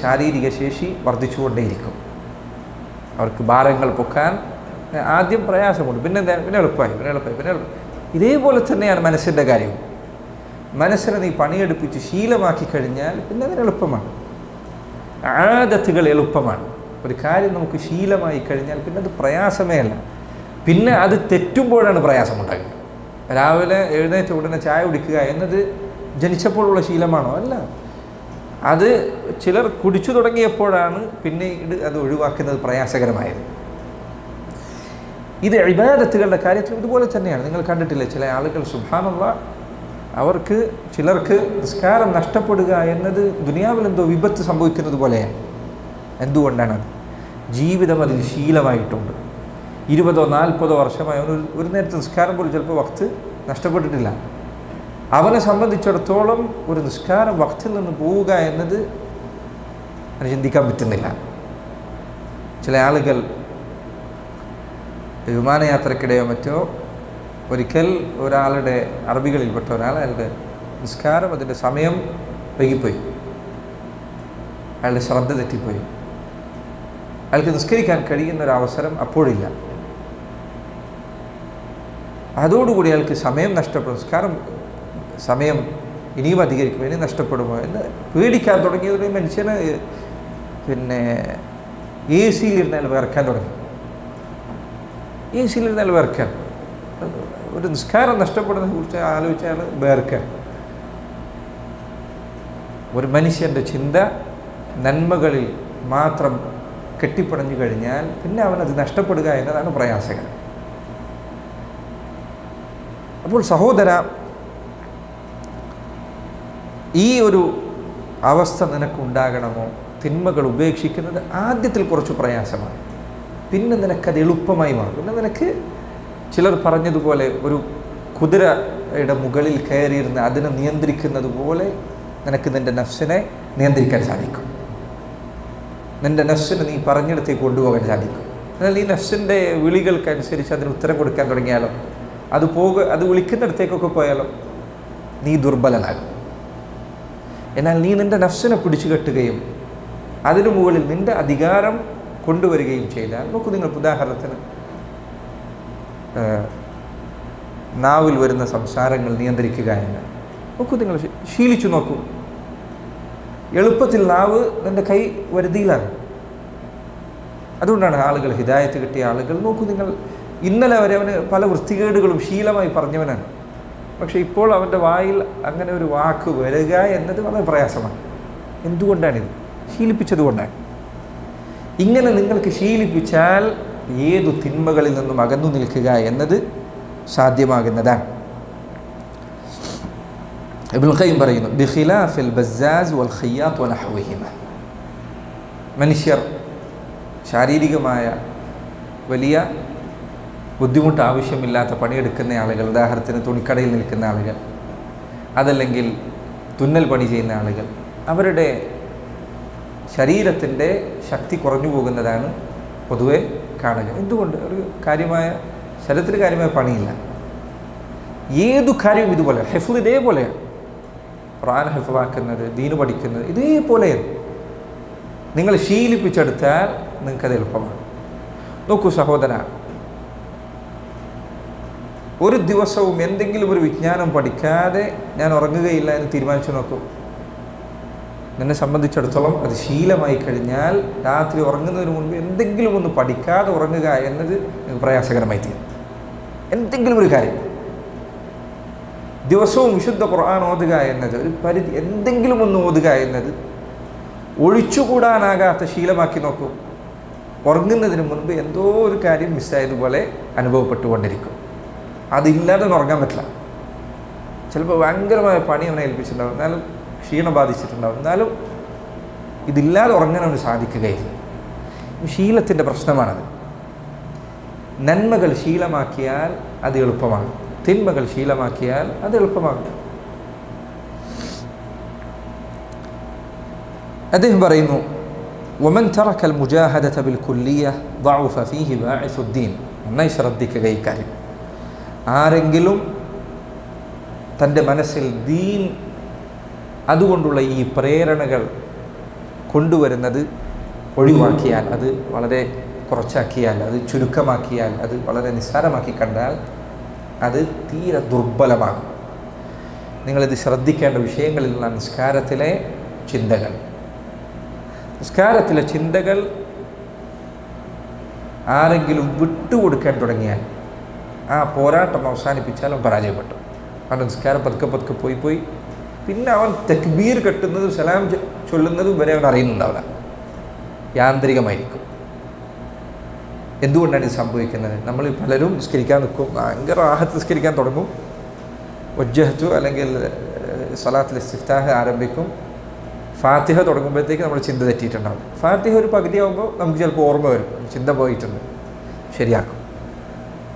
ശാരീരിക ശേഷി വർദ്ധിച്ചുകൊണ്ടേയിരിക്കും. അവർക്ക് ഭാരങ്ങൾ പൊക്കാൻ ആദ്യം പ്രയാസമുണ്ട്, പിന്നെ എളുപ്പമായി. ഇതേപോലെ തന്നെയാണ് മനസ്സിൻ്റെ കാര്യവും. മനസ്സിനെ നീ പണിയെടുപ്പിച്ച് ശീലമാക്കി കഴിഞ്ഞാൽ പിന്നെ അതിന് എളുപ്പമാണ്. ആദത്തുകൾ എളുപ്പമാണ്. ഒരു കാര്യം നമുക്ക് ശീലമായി കഴിഞ്ഞാൽ പിന്നെ അത് പ്രയാസമേ അല്ല. പിന്നെ അത് തെറ്റുമ്പോഴാണ് പ്രയാസമുണ്ടാകുക. രാവിലെ എഴുന്നേറ്റ ഉടനെ ചായ കുടിക്കുക എന്നത് ജനിച്ചപ്പോഴുള്ള ശീലമാണോ? അല്ല. അത് ചിലർ കുടിച്ചു തുടങ്ങിയപ്പോഴാണ് പിന്നീട് അത് ഒഴിവാക്കുന്നത് പ്രയാസകരമായത്. ഇത് ഇബാദത്തുകളുടെ കാര്യത്തിൽ ഇതുപോലെ തന്നെയാണ്. നിങ്ങൾ കണ്ടിട്ടില്ലേ, ചില ആളുകൾ സുബ്ഹാനല്ലാഹ് ചിലർക്ക് നിസ്കാരം നഷ്ടപ്പെടുക എന്നത് ദുനിയാവിൽ എന്തോ വിപത്ത് സംഭവിക്കുന്നത് പോലെയാണ്. എന്തുകൊണ്ടാണത്? ജീവിതം അതിൽ ശീലമായിട്ടുണ്ട്. 20-40 വർഷമായി അവന് ഒരു നേരത്തെ നിസ്കാരം പോലും ചിലപ്പോൾ വക്ത് നഷ്ടപ്പെട്ടിട്ടില്ല. അവനെ സംബന്ധിച്ചിടത്തോളം ഒരു നിസ്കാരം വക്തിൽ നിന്ന് പോവുക എന്നത് അവന് ചിന്തിക്കാൻ പറ്റുന്നില്ല. ചില ആളുകൾ വിമാനയാത്രക്കിടെയോ മറ്റോ ഒരിക്കൽ ഒരാളുടെ അറബികളിൽപ്പെട്ട ഒരാൾ അയാളുടെ നിസ്കാരം അതിൻ്റെ സമയം വൈകിപ്പോയി, അയാളുടെ ശ്രദ്ധ തെറ്റിപ്പോയി. അയാൾക്ക് നിസ്കരിക്കാൻ കഴിയുന്നൊരവസരം അപ്പോഴില്ല. അതോടുകൂടി അയാൾക്ക് സമയം നഷ്ടപ്പെടും. നിസ്കാരം സമയം ഇനിയും അധികരിക്കും, ഇനി നഷ്ടപ്പെടുമോ എന്ന് പേടിക്കാൻ തുടങ്ങിയതൊരു മനുഷ്യന് AC-യിലിരുന്ന് അയാൾ വിറക്കാൻ തുടങ്ങി. എ സിയിലിരുന്നാൽ വേർക്കാൻ, ഒരു നിസ്കാരം നഷ്ടപ്പെടുന്നതിനെ കുറിച്ച് ആലോചിച്ചാൽ വേർക്കാൻ. ഒരു മനുഷ്യൻ്റെ ചിന്ത നന്മകളിൽ മാത്രം കെട്ടിപ്പടഞ്ഞു കഴിഞ്ഞാൽ പിന്നെ അവനത് നഷ്ടപ്പെടുക എന്നതാണ് പ്രയാസകരം. അപ്പോൾ സഹോദര, ഈ ഒരു അവസ്ഥ നിനക്കുണ്ടാകണമോ? തിന്മകൾ ഉപേക്ഷിക്കുന്നത് ആദ്യത്തിൽ കുറച്ച് പ്രയാസമാണ്, പിന്നെ നിനക്കത് എളുപ്പമായി മാറും. പിന്നെ നിനക്ക് ചിലർ പറഞ്ഞതുപോലെ ഒരു കുതിരയുടെ മുകളിൽ കയറിയിരുന്ന് അതിനെ നിയന്ത്രിക്കുന്നത് പോലെ നിനക്ക് നിൻ്റെ നഫ്സിനെ നിയന്ത്രിക്കാൻ സാധിക്കും. നിൻ്റെ നഫ്സിനെ നീ പറഞ്ഞിടത്തേക്ക് കൊണ്ടുപോകാൻ സാധിക്കും. എന്നാൽ ഈ നഫ്സിൻ്റെ വിളികൾക്കനുസരിച്ച് അതിന് ഉത്തരം കൊടുക്കാൻ തുടങ്ങിയാലോ, അത് വിളിക്കുന്നിടത്തേക്കൊക്കെ പോയാലോ നീ ദുർബലനാകും. എന്നാൽ നീ നിൻ്റെ നഫ്സിനെ പിടിച്ചു കെട്ടുകയും അതിനു മുകളിൽ നിൻ്റെ അധികാരം കൊണ്ടുവരികയും ചെയ്താൽ, നോക്കൂ, നിങ്ങൾ ഉദാഹരണത്തിന് നാവിൽ വരുന്ന സംസാരങ്ങൾ നിയന്ത്രിക്കുക എന്ന് നോക്കൂ, നിങ്ങൾ ശീലിച്ചു നോക്കൂ. എളുപ്പത്തിൽ നാവ് നിൻ്റെ കൈ വരുതിയിലാണ്. അതുകൊണ്ടാണ് ആളുകൾ, ഹിദായത്ത് കിട്ടിയ ആളുകൾ, നോക്കൂ നിങ്ങൾ, ഇന്നലെ വരെ അവന് പല വൃത്തികേടുകളും ശീലമായി പറഞ്ഞവനാണ്. പക്ഷേ ഇപ്പോൾ അവൻ്റെ വായിൽ അങ്ങനെ ഒരു വാക്ക് വരിക എന്നത് വളരെ പ്രയാസമാണ്. എന്തുകൊണ്ടാണിത്? ശീലിപ്പിച്ചതുകൊണ്ടാണ്. ഇങ്ങനെ നിങ്ങൾക്ക് ശീലിപ്പിച്ചാൽ ഏതു തിന്മകളിൽ നിന്നും അകന്നു നിൽക്കുക എന്നത് സാധ്യമാകുന്നതാണ്. ഇബ്നുൽ ഖയ്യിം പറയുന്നു, ബിഖിലാഫിൽ ബസ്സാസ് വൽ ഖയ്യാത്ത് വനഹ്വിഹിമ. മനുഷ്യർ ശാരീരികമായ വലിയ ബുദ്ധിമുട്ട് ആവശ്യമില്ലാത്ത പണിയെടുക്കുന്ന ആളുകൾ, ഉദാഹരണത്തിന് തുണിക്കടയിൽ നിൽക്കുന്ന ആളുകൾ, അതല്ലെങ്കിൽ തുന്നൽ പണി ചെയ്യുന്ന ആളുകൾ, അവരുടെ ശരീരത്തിൻ്റെ ശക്തി കുറഞ്ഞു പോകുന്നതാണ് പൊതുവെ കാണുക. എന്തുകൊണ്ട്? ഒരു ശരീരത്തിന് കാര്യമായ പണിയില്ല. ഏതു കാര്യവും ഇതുപോലെ, ഹെഫ്ള് ഇതേപോലെയാണ്. ഖുർആൻ ഹെഫ്ളാക്കുന്നത്, ദീന് പഠിക്കുന്നത് ഇതേപോലെയാണ്. നിങ്ങൾ ശീലിപ്പിച്ചെടുത്താൽ നിങ്ങൾക്കത് എളുപ്പമാണ്. നോക്കൂ സഹോദര, ഒരു ദിവസവും എന്തെങ്കിലും ഒരു വിജ്ഞാനം പഠിക്കാതെ ഞാൻ ഉറങ്ങുകയില്ല എന്ന് തീരുമാനിച്ചു നോക്കൂ. എന്നെ സംബന്ധിച്ചിടത്തോളം അത് ശീലമായി കഴിഞ്ഞാൽ രാത്രി ഉറങ്ങുന്നതിന് മുൻപ് എന്തെങ്കിലും ഒന്ന് പഠിക്കാതെ ഉറങ്ങുക എന്നത് പ്രയാസകരമായി തീരും. എന്തെങ്കിലും ഒരു കാര്യം ദിവസവും വിശുദ്ധ ഖുർആൻ ഓതുക എന്നത്, ഒരു പരിധി എന്തെങ്കിലും ഒന്ന് ഓതുക എന്നത് ഒഴിച്ചുകൂടാനാകാത്ത ശീലമാക്കി നോക്കൂ. ഉറങ്ങുന്നതിന് മുൻപ് എന്തോ ഒരു കാര്യം മിസ്സായതുപോലെ അനുഭവപ്പെട്ടുകൊണ്ടിരിക്കും. അതില്ലാതെ ഉറങ്ങാൻ പറ്റില്ല. ചിലപ്പോൾ ഭയങ്കരമായ പണി അവനെ ഏൽപ്പിച്ചിട്ടുണ്ടാവും, എന്നാലും ക്ഷീണം ബാധിച്ചിട്ടുണ്ടാവും, എന്നാലും ഇതില്ലാതെ ഉറങ്ങാൻ അവന് സാധിക്കുകയില്ല. ശീലത്തിൻ്റെ പ്രശ്നമാണത്. നന്മകൾ ശീലമാക്കിയാൽ അത് എളുപ്പമാണ്, തിന്മകൾ ശീലമാക്കിയാൽ അത് എളുപ്പമാകും. അദ്ദേഹം പറയുന്നു, വമൻ തറക്കൽ മുജാഹദത ബിൽ കുല്ലിയ ضعف فيه باعث الدين. നന്നായി ശ്രദ്ധിക്കുക ഈ കാര്യം. ആരെങ്കിലും തൻ്റെ മനസ്സിൽ ദീൻ അതുകൊണ്ടുള്ള ഈ പ്രേരണകൾ കൊണ്ടുവരുന്നത് ഒഴിവാക്കിയാൽ, അത് വളരെ കുറച്ചാക്കിയാൽ, അത് ചുരുക്കമാക്കിയാൽ, അത് വളരെ നിസ്സാരമാക്കി കണ്ടാൽ അത് തീരെ ദുർബലമാകും. നിങ്ങളിത് ശ്രദ്ധിക്കേണ്ട വിഷയങ്ങളിൽ നിന്നാണ് നിസ്കാരത്തിലെ ചിന്തകൾ. നിസ്കാരത്തിലെ ചിന്തകൾ ആരെങ്കിലും വിട്ടുകൊടുക്കാൻ തുടങ്ങിയാൽ ആ പോരാട്ടം അവസാനിപ്പിച്ചാൽ അവൻ പരാജയപ്പെട്ടു. അവൻ്റെ നിസ്കാരം പതുക്കെ പോയി പിന്നെ അവൻ തക്ബീർ കെട്ടുന്നതും സലാം ചൊല്ലുന്നതും വരെ അവൻ അറിയുന്നുണ്ടാവില്ല, യാന്ത്രികമായിരിക്കും. എന്തുകൊണ്ടാണ് ഇത് സംഭവിക്കുന്നത്? നമ്മൾ പലരും നിസ്കരിക്കാൻ നിൽക്കും, ഭയങ്കര ആഹത്ത് നിസ്കരിക്കാൻ തുടങ്ങും, വജ്ജഹത്തു അല്ലെങ്കിൽ സലാത്തുൽ ഇസ്തിഫ്താഹ് ആരംഭിക്കും, ഫാത്തിഹ തുടങ്ങുമ്പോഴത്തേക്ക് നമ്മൾ ചിന്ത തെറ്റിയിട്ടുണ്ടാകും. ഫാത്തിഹ ഒരു പകുതിയാകുമ്പോൾ നമുക്ക് ചിലപ്പോൾ ഓർമ്മ വരും, ചിന്ത പോയിട്ടുണ്ട്, ശരിയാക്കും.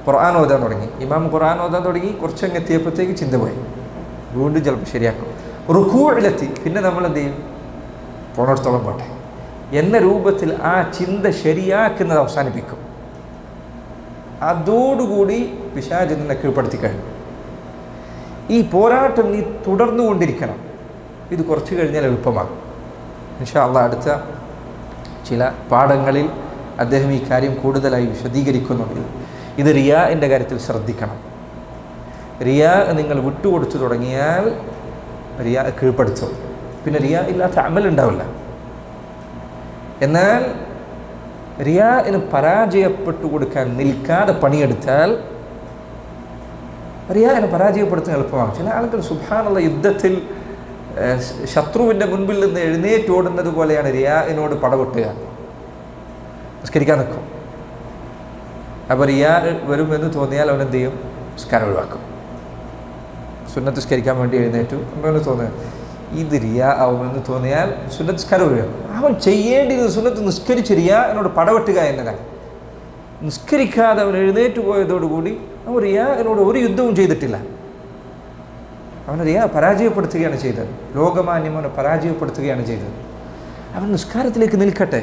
ഖുർആൻ ഓതാൻ തുടങ്ങി, ഇമാം ഖുർആൻ ഓതാൻ തുടങ്ങി, കുറച്ചങ്ങ് എത്തിയപ്പോഴത്തേക്ക് ചിന്ത പോയി, വീണ്ടും ചിലപ്പോൾ ശരിയാക്കും. റുക്കൂഇലെത്തി, പിന്നെ നമ്മൾ എന്ത് ചെയ്യും? പോണോടത്തോളം പോട്ടെ എന്ന രൂപത്തിൽ ആ ചിന്ത ശരിയാക്കുന്നത് അവസാനിപ്പിക്കും. അതോടുകൂടി പിശാച് നിന്നെ കീഴ്പ്പെടുത്തി കഴിഞ്ഞു. ഈ പോരാട്ടം നീ തുടർന്നുകൊണ്ടിരിക്കണം. ഇത് കുറച്ച് കഴിഞ്ഞാൽ എളുപ്പമാകും. ഇൻഷാ അല്ലാഹ് അടുത്ത ചില പാഠങ്ങളിൽ അദ്ദേഹം ഈ കാര്യം കൂടുതലായി വിശദീകരിക്കുന്നുണ്ട്. ഇത് റിയാഇൻ്റെ കാര്യത്തിൽ ശ്രദ്ധിക്കണം. റിയാ നിങ്ങൾ വിട്ടുകൊടുത്തു തുടങ്ങിയാൽ റിയാ കീഴ്പ്പെടുത്തും, പിന്നെ റിയാ ഇല്ലാത്ത അമൽ ഉണ്ടാവില്ല. എന്നാൽ റിയാഇന് പരാജയപ്പെട്ടു കൊടുക്കാൻ നിൽക്കാതെ പണിയെടുത്താൽ റിയാഇനെ പരാജയപ്പെടുത്താൻ എളുപ്പമാണ്. ചില ആളുകൾ സുബ്ഹാനല്ലാഹ് യുദ്ധത്തിൽ ശത്രുവിൻ്റെ മുൻപിൽ നിന്ന് എഴുന്നേറ്റോടുന്നത് പോലെയാണ് റിയാഇനോട് പടവെട്ടുക. നിസ്കരിക്കാൻ നിൽക്കും. അപ്പോൾ റിയാ വരുമെന്ന് തോന്നിയാൽ അവൻ എന്ത് ചെയ്യും? നിസ്കാരം ഒഴിവാക്കും. സുന്നത്ത് നിസ്കരിക്കാൻ വേണ്ടി എഴുന്നേറ്റു അവന് തോന്നുക ഇത് റിയാ ആവുമെന്ന് തോന്നിയാൽ സുന്നത്ത് നിസ്കാരം ഒഴിവാക്കും. അവൻ ചെയ്യേണ്ടത് സുന്നത്ത് നിസ്കരിച്ച് റിയാ എന്നോട് പടവെട്ടുക എന്നതാണ്. നിസ്കരിക്കാതെ അവൻ എഴുന്നേറ്റ് പോയതോടുകൂടി അവൻ റിയാ എന്നോട് ഒരു യുദ്ധവും ചെയ്തിട്ടില്ല. അവൻ റിയാ പരാജയപ്പെടുത്തുകയാണ് ചെയ്തത്. ലോകമാന്യം അവനെ പരാജയപ്പെടുത്തുകയാണ് ചെയ്തത്. അവൻ നിസ്കാരത്തിലേക്ക് നിൽക്കട്ടെ.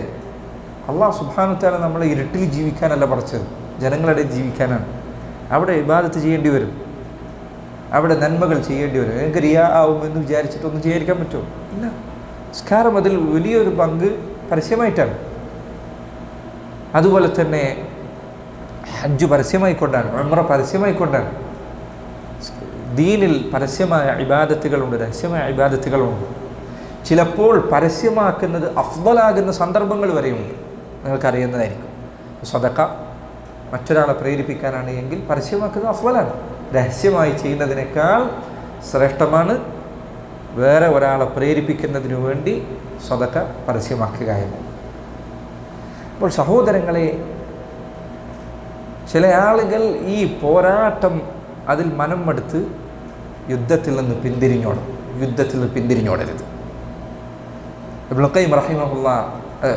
അള്ളാഹു സുബ്ഹാനഹു വ തആല നമ്മളെ ഇരുട്ടിൽ ജീവിക്കാനല്ല പഠിച്ചത്, ജനങ്ങളുടെ ജീവിക്കാനാണ്. അവിടെ ഇബാദത്ത് ചെയ്യേണ്ടി വരും, അവിടെ നന്മകൾ ചെയ്യേണ്ടി വരും. എനിക്ക് റിയാ ആവുമെന്ന് വിചാരിച്ചിട്ടൊന്നും ചെയ്യാതിരിക്കാൻ പറ്റുമോ? ഇല്ല. നിസ്കാരം അതിൽ വലിയൊരു പങ്ക് പരസ്യമായിട്ടാണ്. അതുപോലെ തന്നെ ഹജ്ജ് പരസ്യമായിക്കൊണ്ടാണ്, ഉംറ പരസ്യമായിക്കൊണ്ടാണ്. ദീനിൽ പരസ്യമായ ഇബാദത്തുകളുണ്ട്, രഹസ്യമായ ഇബാദത്തുകളുണ്ട്. ചിലപ്പോൾ പരസ്യമാക്കുന്നത് അഫ്ദലാകുന്ന സന്ദർഭങ്ങൾ വരെയുണ്ട്. നിങ്ങൾക്കറിയുന്നതായിരിക്കും. സദഖ മറ്റൊരാളെ പ്രേരിപ്പിക്കാനാണ് എങ്കിൽ പരസ്യമാക്കുന്നത് അഫ്ദലാണ്. രഹസ്യമായി ചെയ്യുന്നതിനേക്കാൾ ശ്രേഷ്ഠമാണ് വേറെ ഒരാളെ പ്രേരിപ്പിക്കുന്നതിനു വേണ്ടി സദഖ പരസ്യമാക്കുക എന്ന്. അപ്പോൾ സഹോദരങ്ങളെ, ചില ആളുകൾ ഈ പോരാട്ടം അതിൽ മനം മടുത്ത് യുദ്ധത്തിൽ നിന്ന് പിന്തിരിഞ്ഞോടരുത്. ഇബ്നുൽ ഖയ്യിം റഹിമഹുല്ലാഹ്,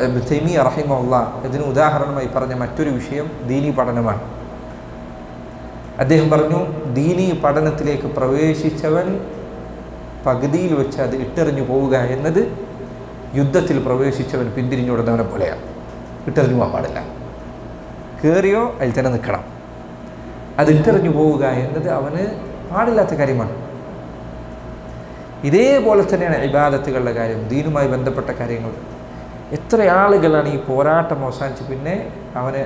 ഇബ്നു തൈമിയ്യ റഹിമഹുല്ലാഹ് ഇതിന് ഉദാഹരണമായി പറഞ്ഞ മറ്റൊരു വിഷയം ദീനി പഠനമാണ്. അദ്ദേഹം പറഞ്ഞു, ദീനി പഠനത്തിലേക്ക് പ്രവേശിച്ചവൻ പകുതിയിൽ വെച്ച് അത് ഇട്ടെറിഞ്ഞു പോവുക എന്നത് യുദ്ധത്തിൽ പ്രവേശിച്ചവൻ പിന്തിരിഞ്ഞോടുന്നവനെ പോലെയാണ്. ഇട്ടെറിഞ്ഞു പോകാൻ പാടില്ല. കയറിയോ അതിൽ തന്നെ നിൽക്കണം. അത് ഇട്ടെറിഞ്ഞു പോവുക എന്നത് അവന് പാടില്ലാത്ത കാര്യമാണ്. ഇതേപോലെ തന്നെയാണ് ഇബാദത്തുകളുടെ കാര്യം, ദീനുമായി ബന്ധപ്പെട്ട കാര്യങ്ങൾ. എത്ര ആളുകളാണ് ഈ പോരാട്ടം അവസാനിച്ച് പിന്നെ അവന്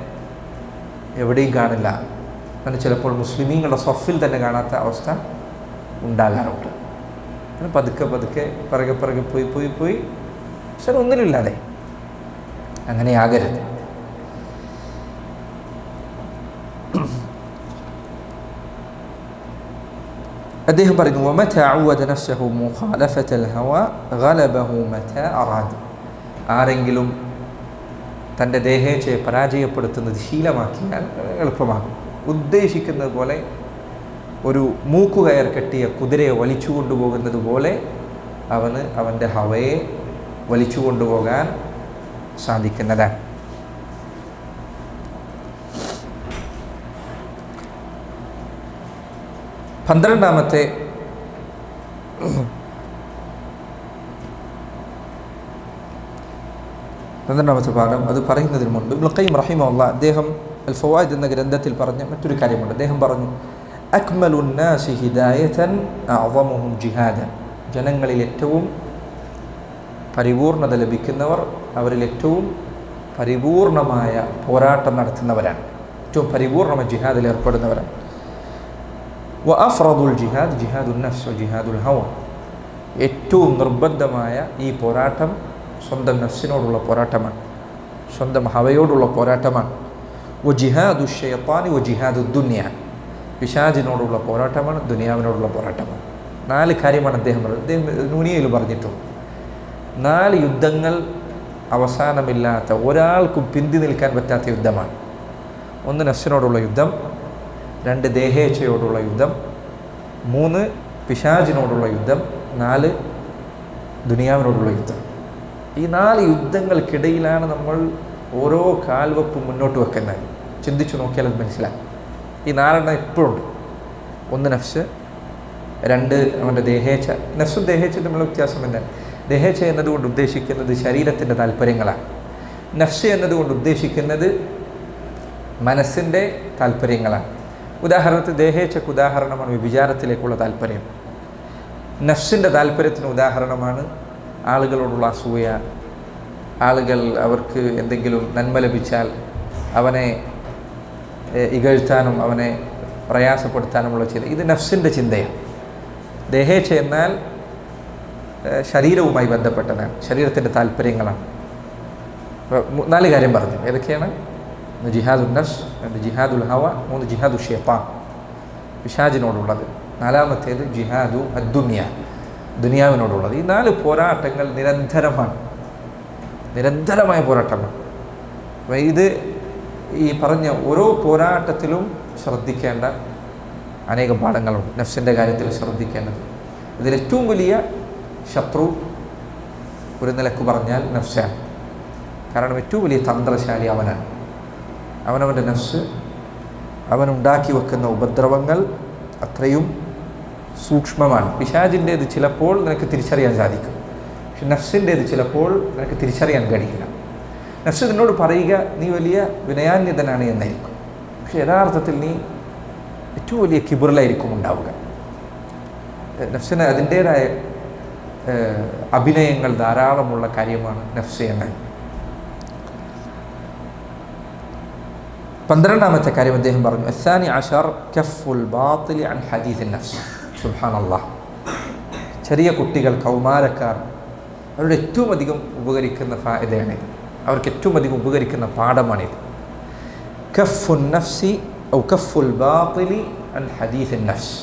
എവിടെയും കാണില്ല, അവന് ചിലപ്പോൾ മുസ്ലിമീങ്ങളുടെ സ്വഫിൽ തന്നെ കാണാത്ത അവസ്ഥ ഉണ്ടാകാറുണ്ട്. അങ്ങനെ പതുക്കെ പിറകെ പോയി പക്ഷെ ഒന്നിനുമില്ലാതെ. അങ്ങനെ ആകരുത്. അദ്ദേഹം പറയുന്നു, وَمَتَى عَوَّدَ نَفْسَهُ مُخَالَفَةَ الْهَوَى غَلَبَهُ مَتَى أَرَادَ. ആരെങ്കിലും തൻ്റെ ദേഹേച്ഛയെ പരാജയപ്പെടുത്തുന്നത് ശീലമാക്കിയാൽ എളുപ്പമാകും. ഉദ്ദേശിക്കുന്നത് പോലെ ഒരു മൂക്കുകയർ കെട്ടിയ കുതിരയെ വലിച്ചു കൊണ്ടുപോകുന്നത് പോലെ അവന് അവൻ്റെ ഹവയെ വലിച്ചു കൊണ്ടുപോകാൻ സാധിക്കുന്നതാണ്. പന്ത്രണ്ടാമത്തെ പാഠം, അത് പറയുന്നതിന് മുൻപ് ഇബ്നുൽ ഖയ്യിം റഹിമഹുല്ലാഹ് അദ്ദേഹം അൽ ഫവായിദ് എന്ന ഗ്രന്ഥത്തിൽ പറഞ്ഞ മറ്റൊരു കാര്യമുണ്ട്. അദ്ദേഹം പറഞ്ഞു, അക്മലുൻ നാസി ഹിദായതൻ അഅ്ളമുഹും ജിഹാദൻ. ജനങ്ങളിൽ ഏറ്റവും പരിപൂർണത ലഭിക്കുന്നവർ അവരിൽ ഏറ്റവും പരിപൂർണമായ പോരാട്ടം നടത്തുന്നവരാണ്, ഏറ്റവും പരിപൂർണമായ ജിഹാദിൽ ഏർപ്പെടുന്നവരാണ്. വഅഫ്റദുൽ ജിഹാദ് ജിഹാദുൻ നഫ്സ് ജിഹാദുൽ ഹവ. ഏറ്റവും നിർബന്ധമായ ഈ പോരാട്ടം സ്വന്തം നഫ്സിനോടുള്ള പോരാട്ടമാണ്, സ്വന്തം ഹവയോടുള്ള പോരാട്ടമാണ്. വജിഹാദു ശൈത്താനി വജിഹാദു ദുനിയ. പിശാചിനോടുള്ള പോരാട്ടമാണ്, ദുനിയാവിനോടുള്ള പോരാട്ടമാണ്. 4 കാര്യമാണ് അദ്ദേഹം പറഞ്ഞത്. അദ്ദേഹം നൂനിയയിൽ പറഞ്ഞിട്ടുണ്ട്. 4 യുദ്ധങ്ങൾ അവസാനമില്ലാത്ത, ഒരാൾക്കും പിന്തി നിൽക്കാൻ പറ്റാത്ത യുദ്ധമാണ്. 1 നഫ്സിനോടുള്ള യുദ്ധം, 2 ദേഹേച്ഛയോടുള്ള യുദ്ധം, 3 പിശാചിനോടുള്ള യുദ്ധം, 4 ദുനിയാവിനോടുള്ള യുദ്ധം. ഈ 4 യുദ്ധങ്ങൾക്കിടയിലാണ് നമ്മൾ ഓരോ കാൽവെപ്പ് മുന്നോട്ട് വെക്കുന്നത്. ചിന്തിച്ചു നോക്കിയാൽ അത് മനസ്സിലാക്കും. ഈ 4 എപ്പോഴുണ്ട്. 1 നഫ്സ്, 2 അവൻ്റെ ദേഹേച്ഛ. നഫ്സും ദേഹേച്ഛയും തമ്മിലുള്ള വ്യത്യാസം എന്താണ്? ദേഹേച്ഛ എന്നതുകൊണ്ട് ഉദ്ദേശിക്കുന്നത് ശരീരത്തിൻ്റെ താല്പര്യങ്ങളാണ്. നഫ്സ് എന്നതുകൊണ്ട് ഉദ്ദേശിക്കുന്നത് മനസ്സിൻ്റെ താല്പര്യങ്ങളാണ്. ഉദാഹരണത്തിന് ദേഹേച്ഛയ്ക്ക് ഉദാഹരണമാണ് വ്യഭിചാരത്തിലേക്കുള്ള താല്പര്യം. നഫ്സിൻ്റെ താല്പര്യത്തിന് ഉദാഹരണമാണ് ആളുകളോടുള്ള അസൂയ, ആളുകൾ അവർക്ക് എന്തെങ്കിലും നന്മ ലഭിച്ചാൽ അവനെ ഇകഴ്ത്താനും അവനെ പ്രയാസപ്പെടുത്താനുമുള്ള ചിന്ത. ഇത് നഫ്സിൻ്റെ ചിന്തയാണ്. ദേഹേച്ഛ എന്നാൽ ശരീരവുമായി ബന്ധപ്പെട്ടതാണ്, ശരീരത്തിൻ്റെ താല്പര്യങ്ങളാണ്. 4 കാര്യം പറഞ്ഞു. ഏതൊക്കെയാണ്? 1 ജിഹാദുൽ നഫ്സ്, 2 ജിഹാദുൽ ഹവ, 3 ജിഹാദു ഷൈത്താൻ, പിശാചിനോടുള്ളത്. 4-മത്തേത് ജിഹാദു അദ്ദുനിയ, ദുനിയാവിനോടുള്ളത്. ഈ 4 പോരാട്ടങ്ങൾ നിരന്തരമായ പോരാട്ടമാണ്. അപ്പോൾ ഇത് ഈ പറഞ്ഞ ഓരോ പോരാട്ടത്തിലും ശ്രദ്ധിക്കേണ്ട അനേകം പാഠങ്ങളുണ്ട്. നഫ്സിൻ്റെ കാര്യത്തിൽ ശ്രദ്ധിക്കേണ്ടത്, ഇതിലേറ്റവും വലിയ ശത്രു ഒരു നിലക്ക് പറഞ്ഞാൽ നഫ്സാണ്. കാരണം ഏറ്റവും വലിയ തന്ത്രശാലി അവനാണ്. അവനവൻ്റെ നഫ്സ്, അവനുണ്ടാക്കി വെക്കുന്ന ഉപദ്രവങ്ങൾ അത്രയും സൂക്ഷ്മമാണ്. പിശാചിൻ്റേത് ചിലപ്പോൾ നിനക്ക് തിരിച്ചറിയാൻ സാധിക്കും, പക്ഷെ നഫ്സിൻ്റേത് ചിലപ്പോൾ നിനക്ക് തിരിച്ചറിയാൻ കഴിയില്ല. നഫ്സ് നിന്നോട് പറയുക നീ വലിയ വിനയാന്വിതനാണ് എന്നായിരിക്കും, പക്ഷെ യഥാർത്ഥത്തിൽ നീ ഏറ്റവും വലിയ കിബറിലായിരിക്കും ഉണ്ടാവുക. നഫ്സിന് അതിൻ്റേതായ അഭിനയങ്ങൾ ധാരാളമുള്ള കാര്യമാണ് നഫ്സ് എന്നത്. 12-മത്തെ കാര്യം അദ്ദേഹം പറഞ്ഞു, അസ്സാനി അശർ കഫുൽ ബാത്തിലി അൻ ഹദീസിൻ നഫ്സ്. സുബ്ഹാനല്ലാഹ്. ചെറിയ കുട്ടികൾ, കൗമാരക്കാർ, അവരുടെ ഏറ്റവും അധികം ഉപകരിക്കുന്ന ഫായിദയാണിത്. അവർക്ക് ഏറ്റവും അധികം ഉപകരിക്കുന്ന പാഠമാണിത്. കഫുൻ നഫ്സി ഔ കഫുൽ ബാത്തിലി അൻ ഹദീസിൻ നഫ്സ്.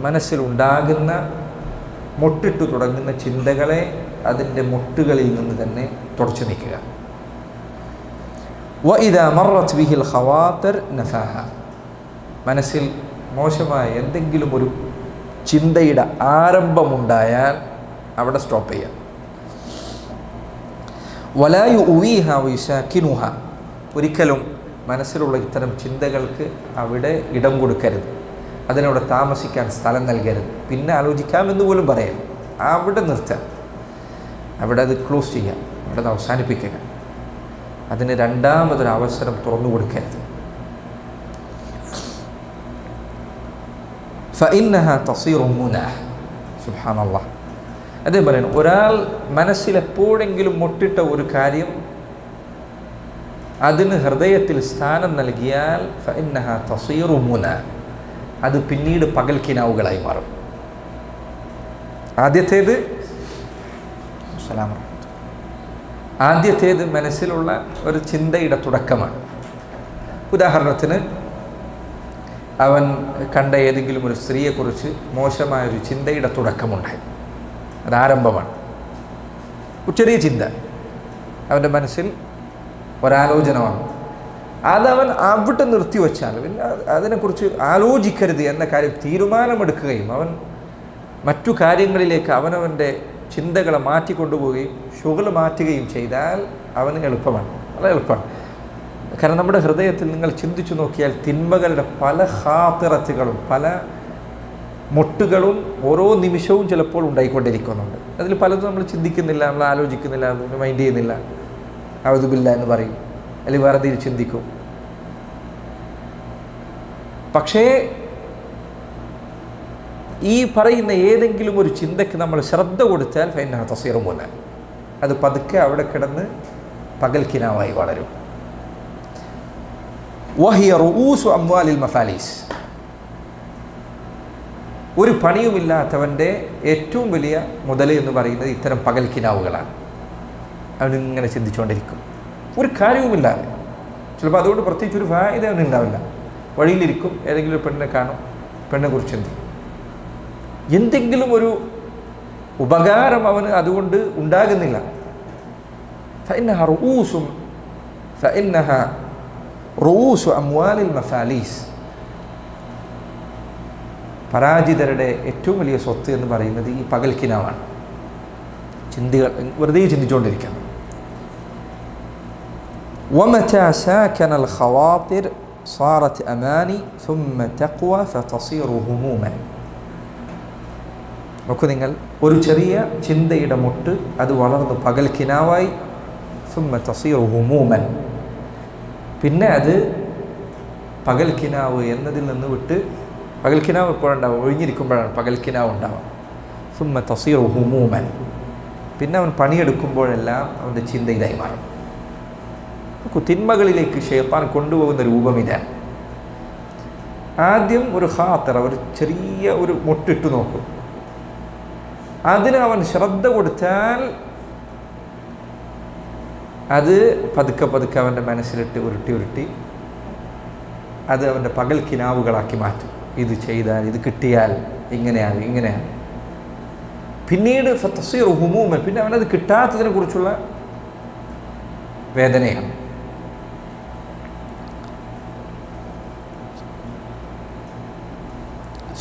മനസ്സിലുണ്ടാകുന്ന മൊട്ടിട്ടു തുടങ്ങുന്ന ചിന്തകളെ അതിൻ്റെ മൊട്ടുകളിൽ നിന്ന് തന്നെ തുടച്ചു നീക്കുക. വഇദാ മറത് ബിഹിൽ ഖവാതിർ നഫാഹ. മനസ്സിൽ മോശമായ എന്തെങ്കിലും ഒരു ചിന്തയുടെ ആരംഭമുണ്ടായാൽ അവിടെ സ്റ്റോപ്പ് ചെയ്യാം. വലാ യുഈഹ വയുസാകിനുഹ. ഒരിക്കലും മനസ്സിലുള്ള ഇത്തരം ചിന്തകൾക്ക് അവിടെ ഇടം കൊടുക്കരുത്, അതിനവിടെ താമസിക്കാൻ സ്ഥലം നൽകരുത്. പിന്നെ ആലോചിക്കാമെന്ന് പോലും പറയരുത്. അവിടെ നിർത്താം, അവിടെ അത് ക്ലോസ് ചെയ്യാം, അവിടെ അത് അവസാനിപ്പിക്കുക. അതിന് രണ്ടാമതൊരു അവസരം തുറന്നു കൊടുക്കരുത്. ഫഇന്നഹ തസീറു മുനാഹ്. സുബ്ഹാനല്ലാഹ്. അതേ പറയുന്നു, ഒരാൾ മനസ്സിൽ എപ്പോഴെങ്കിലും മുട്ടിട്ട ഒരു കാര്യം അതിന് ഹൃദയത്തിൽ സ്ഥാനം നൽകിയാൽ ഫഇന്നഹ തസീറു മുനാഹ്, അത് പിന്നീട് പകൽക്കിനാവുകളായി മാറും. ആദ്യത്തേത് മനസ്സിലുള്ള ഒരു ചിന്തയുടെ തുടക്കമാണ്. ഉദാഹരണത്തിന്, അവൻ കണ്ട ഏതെങ്കിലും ഒരു സ്ത്രീയെക്കുറിച്ച് മോശമായൊരു ചിന്തയുടെ തുടക്കമുണ്ടായി, അതാരംഭമാണ്. ചെറിയ ചിന്ത അവൻ്റെ മനസ്സിൽ ഒരാലോചന വന്നു, അതവൻ അവിടെ നിർത്തിവെച്ചാൽ പിന്നെ അതിനെക്കുറിച്ച് ആലോചിക്കരുത് എന്ന കാര്യം തീരുമാനമെടുക്കുകയും അവൻ മറ്റു കാര്യങ്ങളിലേക്ക് അവനവൻ്റെ ചിന്തകളെ മാറ്റിക്കൊണ്ടുപോവുകയും ശുഗൽ മാറ്റുകയും ചെയ്താൽ അവന് എളുപ്പമാണ്, വളരെ എളുപ്പമാണ്. കാരണം നമ്മുടെ ഹൃദയത്തിൽ നിങ്ങൾ ചിന്തിച്ചു നോക്കിയാൽ തിന്മകളുടെ പല ഖാത്തിറത്തുകളും പല മൊട്ടുകളും ഓരോ നിമിഷവും ചിലപ്പോൾ ഉണ്ടായിക്കൊണ്ടിരിക്കുന്നുണ്ട്. അതിൽ പലതും നമ്മൾ ചിന്തിക്കുന്നില്ല, നമ്മൾ ആലോചിക്കുന്നില്ല, മൈൻഡ് ചെയ്യുന്നില്ല, അഊദുബില്ലാ എന്ന് പറയും, അല്ലെങ്കിൽ വേറെ എന്തെങ്കിലും ചിന്തിക്കും. പക്ഷേ ഈ പറയുന്ന ഏതെങ്കിലും ഒരു ചിന്തയ്ക്ക് നമ്മൾ ശ്രദ്ധ കൊടുത്താൽ ഫൈനഹ തസീറു മുനാഹ്, അത് പതുക്കെ അവിടെ കിടന്ന് പകൽക്കിനാവായി വളരും. വഹിയ റൂഊസു അംവാലിൽ മഫാലീസ്. ഒരു പണിയുമില്ലാത്തവൻ്റെ ഏറ്റവും വലിയ മുതൽ എന്ന് പറയുന്നത് ഇത്തരം പകൽക്കിനാവുകളാണ്. അവനിങ്ങനെ ചിന്തിച്ചുകൊണ്ടിരിക്കും, ഒരു കാര്യവുമില്ലാതെ. ചിലപ്പോൾ അതുകൊണ്ട് പ്രത്യേകിച്ച് ഒരു ഫായിദ അവനുണ്ടാവില്ല. വഴിയിലിരിക്കും, ഏതെങ്കിലും ഒരു പെണ്ണിനെ കാണും, പെണ്ണിനെക്കുറിച്ച് ചിന്തിക്കും. എന്തെങ്കിലും ഒരു ഉപകാരം അവന് അതുകൊണ്ട് ഉണ്ടാകുന്നില്ല. ഫഇന്നഹ റൂഊസു അംവാലിൽ മഫാലീസ്. പരാജിതരുടെ ഏറ്റവും വലിയ സ്വത്ത് എന്ന് പറയുന്നത് ഈ പകൽക്കിനാവാണ്. ചിന്തകൾ വെറുതെ ചിന്തിച്ചുകൊണ്ടിരിക്കണം. ومتى ساكن الخواطر صارت أماني ثم تقوى فتصير هموما. നോക്കൂ നിങ്ങൾ, ഒരു ചെറിയ ചിന്തയുടെ മുട്ട് അത് വളർന്ന് പകൽക്കിനാവായി ثم تصير هموما, പിന്നെ അത് പകൽക്കിനാവ് എന്നതിൽ നിന്ന് വിട്ട്, പകൽക്കിനാവ് എപ്പോഴുണ്ടാവും? ഒഴിഞ്ഞിരിക്കുമ്പോഴാണ് പകൽക്കിനാവ് ഉണ്ടാവുക. ثم تصير هموما, പിന്നെ അവൻ പണിയെടുക്കുമ്പോഴെല്ലാം അവൻ്റെ ചിന്ത ഇതായി മാറും. തിന്മകളിലേക്ക് ശൈത്താൻ കൊണ്ടുപോകുന്ന രൂപം ഇതാണ്. ആദ്യം ഒരു ഖാത്തിറ, ഒരു ചെറിയ ഒരു മുട്ടിട്ട് നോക്കും, അതിന് അവൻ ശ്രദ്ധ കൊടുത്താൽ അത് പതുക്കെ പതുക്കെ അവൻ്റെ മനസ്സിലിട്ട് ഉരുട്ടി അത് അവൻ്റെ പകൽ കിനാവുകളാക്കി മാറ്റും. ഇത് ചെയ്താൽ, ഇത് കിട്ടിയാൽ ഇങ്ങനെയാണ്. പിന്നീട് ഫതസീറു ഹുമൂമൻ, പിന്നെ അവനത് കിട്ടാത്തതിനെ കുറിച്ചുള്ള വേദനയാണ്.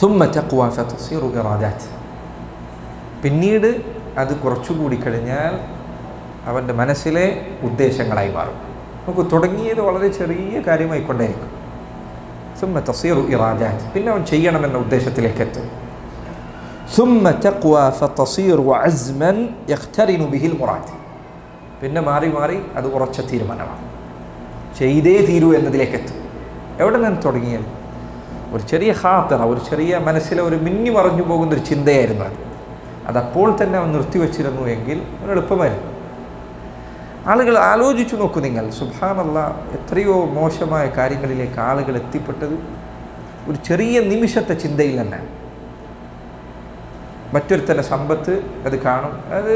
സുമ്മ തഖ്വ ഫതസീറു ഇറാദാത്ത്, പിന്നീട് അത് കുറച്ചുകൂടി കഴിഞ്ഞാൽ അവൻ്റെ മനസ്സിലെ ഉദ്ദേശങ്ങളായി മാറും. നമുക്ക് തുടങ്ങിയത് വളരെ ചെറിയ കാര്യമായിക്കൊണ്ടേയിരിക്കും. സുമ്മ തസീറു ഇറാദാത്ത്, പിന്നെ അവൻ ചെയ്യണമെന്ന ഉദ്ദേശത്തിലേക്ക് എത്തും. സുമ്മ തഖ്വ ഫതസീറു അസ്മൻ യഖ്തരിനു ബിഹിൽ മുറാദ്, പിന്നെ മാറി അത് ഉറച്ച തീരുമാനമാണ്, ചെയ്തേ തീരൂ എന്നതിലേക്ക് എത്തും. എവിടെ നിന്ന് തുടങ്ങിയത്? ഒരു ചെറിയ ഖാത്തിറ, ഒരു ചെറിയ മനസ്സിലെ ഒരു മിന്നി മറഞ്ഞു പോകുന്നൊരു ചിന്തയായിരുന്നു അതപ്പോൾ തന്നെ അവൻ നിർത്തിവെച്ചിരുന്നു എങ്കിൽ അവൻ എളുപ്പമായിരുന്നു. ആളുകൾ ആലോചിച്ചു നോക്കൂ നിങ്ങൾ, സുബ്ഹാനല്ലാഹ്, എത്രയോ മോശമായ കാര്യങ്ങളിലേക്ക് ആളുകൾ എത്തിപ്പെട്ടത് ഒരു ചെറിയ നിമിഷത്തെ ചിന്തയിൽ തന്നെ. മറ്റൊരുത്തൻ്റെ സമ്പത്ത് അത് കാണും, അത്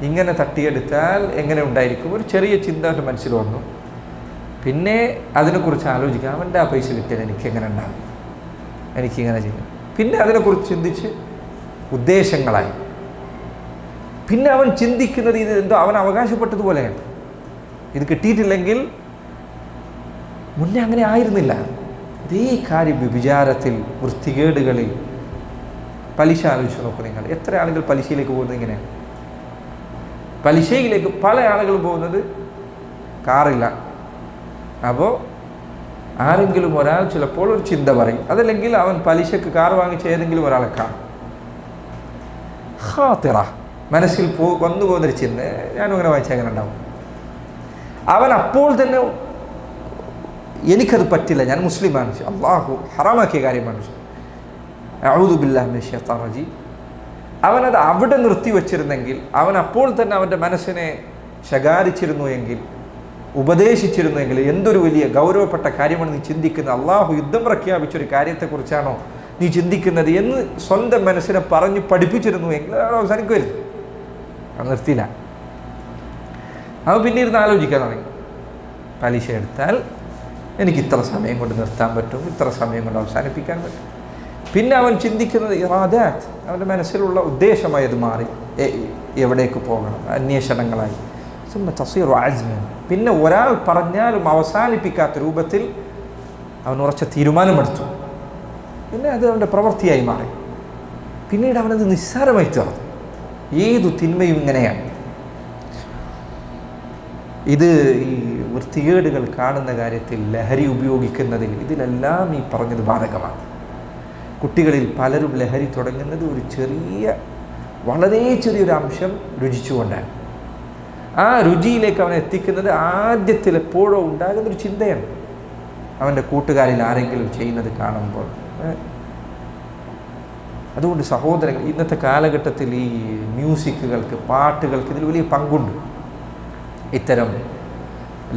ഇങ്ങനെ തട്ടിയെടുത്താൽ എങ്ങനെ ഉണ്ടായിരിക്കും, ഒരു ചെറിയ ചിന്ത അവൻ്റെ മനസ്സിൽ വന്നു. പിന്നെ അതിനെക്കുറിച്ച് ആലോചിക്കാം, അവൻ്റെ ആ പൈസ കിട്ടിയാൽ എനിക്കെങ്ങനെ ഉണ്ടാകും, എനിക്കിങ്ങനെ ചെയ്യും. പിന്നെ അതിനെക്കുറിച്ച് ചിന്തിച്ച് ഉദ്ദേശങ്ങളായി. പിന്നെ അവൻ ചിന്തിക്കുന്നത് ഇത് എന്തോ അവൻ അവകാശപ്പെട്ടതുപോലെയാണ്. ഇത് കിട്ടിയിട്ടില്ലെങ്കിൽ, മുന്നേ അങ്ങനെ ആയിരുന്നില്ല. ഇതേ കാര്യം വ്യഭിചാരത്തിൽ, വൃത്തികേടുകളിൽ, പലിശ ആലോചിച്ച് നോക്കൂ നിങ്ങൾ. എത്ര ആളുകൾ പലിശയിലേക്ക് പോകുന്നത് ഇങ്ങനെയാണ്. പലിശയിലേക്ക് പല ആളുകളും പോകുന്നത് കാറില്ല. അപ്പോൾ ആരെങ്കിലും ഒരാൾ ചിലപ്പോൾ ഒരു ചിന്ത പറയും, അതല്ലെങ്കിൽ അവൻ പലിശക്ക് കാർ വാങ്ങിച്ച ഏതെങ്കിലും ഒരാളെ കാണും. ഖാത്തിറ, മനസ്സിൽ വന്നു പോകുന്നൊരു ചിന്ത, ഞാനും അങ്ങനെ വായിച്ചാൽ അങ്ങനെ ഉണ്ടാവും. അവൻ അപ്പോൾ തന്നെ എനിക്കത് പറ്റില്ല, ഞാൻ മുസ്ലിമാണ്, അള്ളാഹു ഹറാമാക്കിയ കാര്യമാണ്, അഊദു ബില്ലാഹി മിനശ് ശൈത്താനിർ റജീം, അവനത് അവിടെ നിർത്തിവെച്ചിരുന്നെങ്കിൽ, അവൻ അപ്പോൾ തന്നെ അവൻ്റെ മനസ്സിനെ ശകാരിച്ചിരുന്നു എങ്കിൽ, ഉപദേശിച്ചിരുന്നു എങ്കിൽ, എന്തൊരു വലിയ ഗൗരവപ്പെട്ട കാര്യമാണ് നീ ചിന്തിക്കുന്നത്, അള്ളാഹു യുദ്ധം പ്രഖ്യാപിച്ചൊരു കാര്യത്തെക്കുറിച്ചാണോ നീ ചിന്തിക്കുന്നത് എന്ന് സ്വന്തം മനസ്സിനെ പറഞ്ഞ് പഠിപ്പിച്ചിരുന്നു എങ്കിൽ അത് അവസാനിക്കുമായിരുന്നു. അത് നിർത്തിയില്ല. അവൻ പിന്നെ ഇരുന്ന് ആലോചിക്കാൻ തുടങ്ങി, പലിശ എടുത്താൽ എനിക്ക് ഇത്ര സമയം കൊണ്ട് നിർത്താൻ പറ്റും, ഇത്ര സമയം കൊണ്ട് അവസാനിപ്പിക്കാൻ പറ്റും. പിന്നെ അവൻ ചിന്തിക്കുന്നത് ഇറാദാത്ത്, അവൻ്റെ മനസ്സിലുള്ള ഉദ്ദേശമായത് മാറി, എവിടേക്ക് പോകണം, അന്വേഷണങ്ങളായി. സുമ്മ തസീറു അസ്മൻ, പിന്നെ ഒരാൾ പറഞ്ഞാലും അവസാനിപ്പിക്കാത്ത രൂപത്തിൽ അവൻ ഉറച്ച തീരുമാനമെടുത്തു. പിന്നെ അത് അവൻ്റെ പ്രവൃത്തിയായി മാറി. പിന്നീട് അവനത് നിസ്സാരമായി തീർന്നു. ഏതു തിന്മയും ഇങ്ങനെയാണ്. ഇത് ഈ വൃത്തികേടുകൾ കാണുന്ന കാര്യത്തിൽ, ലഹരി ഉപയോഗിക്കുന്നതിൽ, ഇതിലെല്ലാം ഈ പറഞ്ഞത് ബാധകമാണ്. കുട്ടികളിൽ പലരും ലഹരി തുടങ്ങുന്നത് ഒരു വളരെ ചെറിയൊരു അംശം രുചിച്ചുകൊണ്ടാണ്. ആ രുചിയിലേക്ക് അവനെ എത്തിക്കുന്നത് ആദ്യത്തിൽ എപ്പോഴോ ഉണ്ടാകുന്നൊരു ചിന്തയാണ്. അവൻ്റെ കൂട്ടുകാരിൽ ആരെങ്കിലും ചെയ്യുന്നത് കാണുമ്പോൾ. അതുകൊണ്ട് സഹോദരങ്ങൾ, ഇന്നത്തെ കാലഘട്ടത്തിൽ ഈ മ്യൂസിക്കുകൾക്ക്, പാട്ടുകൾക്ക് ഇതിൽ വലിയ പങ്കുണ്ട്. ഇത്തരം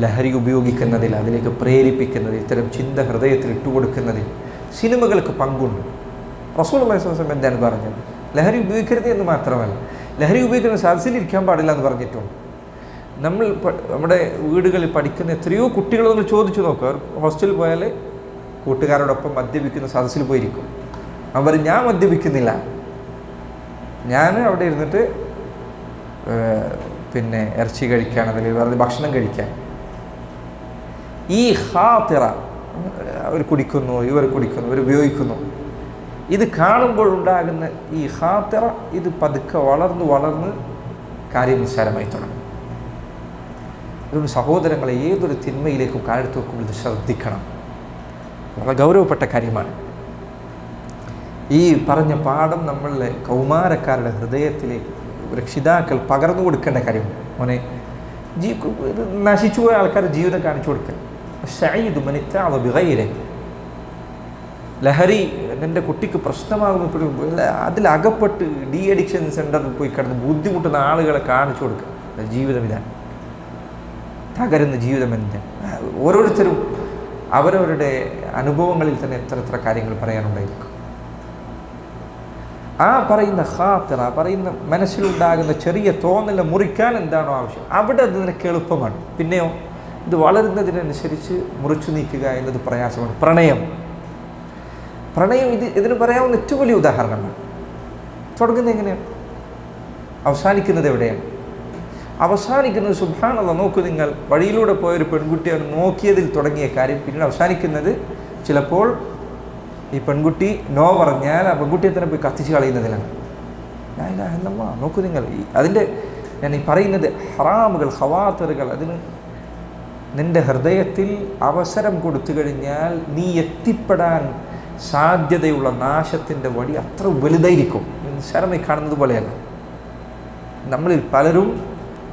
ലഹരി ഉപയോഗിക്കുന്നതിൽ, അതിലേക്ക് പ്രേരിപ്പിക്കുന്നതിൽ, ഇത്തരം ചിന്ത ഹൃദയത്തിൽ ഇട്ടുകൊടുക്കുന്നതിൽ സിനിമകൾക്ക് പങ്കുണ്ട്. റസൂലുള്ളാഹി സ്വല്ലല്ലാഹു അലൈഹി വസല്ലം എന്താണ് പറഞ്ഞത്? ലഹരി ഉപയോഗിക്കരുത് എന്ന് മാത്രമല്ല, ലഹരി ഉപയോഗിക്കുന്ന സദസ്സിലിരിക്കാൻ പാടില്ല എന്ന് പറഞ്ഞിട്ടുണ്ട്. നമ്മുടെ വീടുകളിൽ പഠിക്കുന്ന എത്രയോ കുട്ടികൾ നമ്മൾ ചോദിച്ചു നോക്കുക, അവർ ഹോസ്റ്റലിൽ പോയാൽ കൂട്ടുകാരോടൊപ്പം മദ്യപിക്കുന്ന സദസ്സിൽ പോയിരിക്കും. അവർ ഞാൻ മദ്യപിക്കുന്നില്ല, ഞാൻ അവിടെ ഇരുന്നിട്ട് പിന്നെ ഇറച്ചി കഴിക്കാൻ, അല്ലെങ്കിൽ വെറുതെ ഭക്ഷണം കഴിക്കാൻ. ഈ ഖാത്തിറ, അവർ കുടിക്കുന്നു, ഇവർ കുടിക്കുന്നു, ഇവർ ഉപയോഗിക്കുന്നു, ഇത് കാണുമ്പോഴുണ്ടാകുന്ന ഈ ഖാത്തിറ, ഇത് പതുക്കെ വളർന്ന് കാര്യം നിസ്സാരമായി തുടങ്ങും. അതുകൊണ്ട് സഹോദരങ്ങളെ, ഏതൊരു തിന്മയിലേക്കും കാലെടുത്ത് വെക്കുമ്പോൾ ഇത് ശ്രദ്ധിക്കണം. വളരെ ഗൗരവപ്പെട്ട കാര്യമാണ്. ഈ പറഞ്ഞ പാഠം നമ്മളുടെ കൗമാരക്കാരുടെ ഹൃദയത്തിലേക്ക് രക്ഷിതാക്കൾ പകർന്നു കൊടുക്കേണ്ട കാര്യമാണ്. മോനെ, നശിച്ചുപോയ ആൾക്കാരുടെ ജീവിതം കാണിച്ചു കൊടുക്കുക. ലഹരി എൻ്റെ കുട്ടിക്ക് പ്രശ്നമാകുമ്പോഴും അതിലകപ്പെട്ട് ഡി അഡിക്ഷൻ സെൻ്ററിൽ പോയി കിടന്ന് ബുദ്ധിമുട്ടുന്ന ആളുകളെ കാണിച്ചു കൊടുക്കുക. ജീവിതം ഇതാണ്, തകരുന്ന ജീവിതം എന്താണ്. ഓരോരുത്തരും അവരവരുടെ അനുഭവങ്ങളിൽ തന്നെ എത്ര കാര്യങ്ങൾ പറയാനുണ്ടായിരിക്കും. ആ പറയുന്ന ഖാത്തിറ, പറയുന്ന മനസ്സിലുണ്ടാകുന്ന ചെറിയ തോന്നൽ മുറിക്കാൻ എന്താണോ ആവശ്യം അവിടെ അത് നിനക്ക് എളുപ്പമാണ്. പിന്നെയോ ഇത് വളരുന്നതിനനുസരിച്ച് മുറിച്ചു നീക്കുക എന്നത് പ്രയാസമാണ്. പ്രണയം ഇതിന് പറയാവുന്ന ഏറ്റവും വലിയ ഉദാഹരണമാണ്. തുടങ്ങുന്നത് എങ്ങനെയാണ്? അവസാനിക്കുന്നത് എവിടെയാണ്? അവസാനിക്കുന്നത് സുബ്ഹാനല്ലാഹ്, നോക്കൂ നിങ്ങൾ, വഴിയിലൂടെ പോയൊരു പെൺകുട്ടിയാണ് നോക്കിയതിൽ തുടങ്ങിയ കാര്യം പിന്നീട് അവസാനിക്കുന്നത് ചിലപ്പോൾ ഈ പെൺകുട്ടി നോ പറഞ്ഞാൽ ആ പെൺകുട്ടിയെ തന്നെ പോയി കത്തിച്ച് കളയുന്നതിലാണ്. ലാ ഇലാഹ ഇല്ലല്ലാഹ്. നോക്കൂ നിങ്ങൾ, അതിൻ്റെ ഞാൻ ഈ പറയുന്നത് ഹറാമുകൾ, ഖവാത്തിറുകൾ, അതിന് നിൻ്റെ ഹൃദയത്തിൽ അവസരം കൊടുത്തു കഴിഞ്ഞാൽ നീ എത്തിപ്പെടാൻ സാധ്യതയുള്ള നാശത്തിൻ്റെ വഴി അത്ര വലുതായിരിക്കും. നിസ്സാരമായി കാണുന്നത് പോലെയല്ല. നമ്മളിൽ പലരും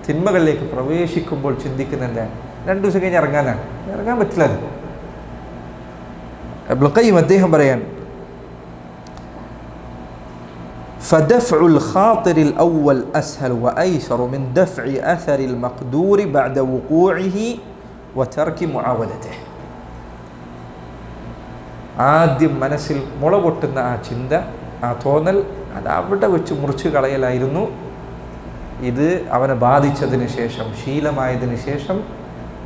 തിന്മകളിലേക്ക് പ്രവേശിക്കുമ്പോൾ ചിന്തിക്കുന്ന എന്താണ്? 2 ദിവസം കഴിഞ്ഞ് ഇറങ്ങാനാണ്. ഇറങ്ങാൻ പറ്റില്ല. അത് ഇബ്നുൽ ഖയ്യിം അദ്ദേഹം പറയാൻ, فدفع الخاطر الأول أسهل وأيسر من دفع أثر المقدور بعد وقوعه وترك معاودته. ആദ്യം മനസ്സിൽ മുള പൊട്ടുന്ന ആ ചിന്ത, ആ തോന്നൽ, അത് അവിടെ വെച്ച് മുറിച്ച് കളയലായിരുന്നു. ഇത് അവനെ ബാധിച്ചതിന് ശേഷം, ശീലമായതിനു ശേഷം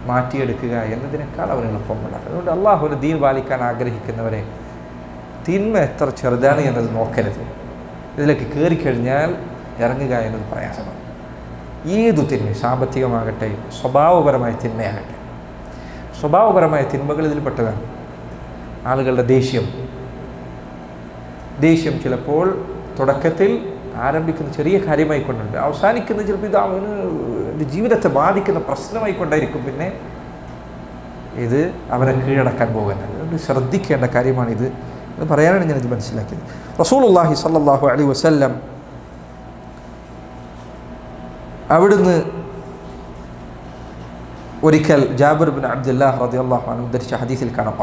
മാറ്റിയെടുക്കുക എന്നതിനേക്കാൾ അവന് എളുപ്പമുള്ള. അതുകൊണ്ട് അള്ളാഹുവിൻ്റെ ദീൻ പാലിക്കാൻ ആഗ്രഹിക്കുന്നവരെ തിന്മ എത്ര ചെറുതാണ് എന്നത് നോക്കരുത്. ഇതിലേക്ക് കയറിക്കഴിഞ്ഞാൽ ഇറങ്ങുക എന്നത് പ്രയാസമാണ്. ഏതു തിന്മ, സാമ്പത്തികമാകട്ടെ, സ്വഭാവപരമായ തിന്മയാകട്ടെ. സ്വഭാവപരമായ തിന്മകൾ ഇതിൽപ്പെട്ടതാണ്. ആളുകളുടെ ദേഷ്യം ചിലപ്പോൾ തുടക്കത്തിൽ ആരംഭിക്കുന്ന ചെറിയ കാര്യമായിക്കൊണ്ടുണ്ട്, അവസാനിക്കുന്ന ചിലപ്പോൾ ഇത് അവന് ജീവിതത്തെ ബാധിക്കുന്ന പ്രശ്നമായിക്കൊണ്ടായിരിക്കും പിന്നെ ഇത് അവനെ കീഴടക്കാൻ പോകുന്നത്. അതുകൊണ്ട് ശ്രദ്ധിക്കേണ്ട കാര്യമാണിത്. അത് പറയാനാണ് ഞാനിത് മനസ്സിലാക്കിയത്. റസൂലുള്ളാഹി സ്വല്ലല്ലാഹു അലൈഹി വസല്ലം അവിടുന്ന് ഒരിക്കൽ ജാബിർ ബിൻ അബ്ദുല്ലാഹ് റളിയല്ലാഹു അൻഹു ഉദ്ധരിച്ച ഹദീസിൽ കാണാം,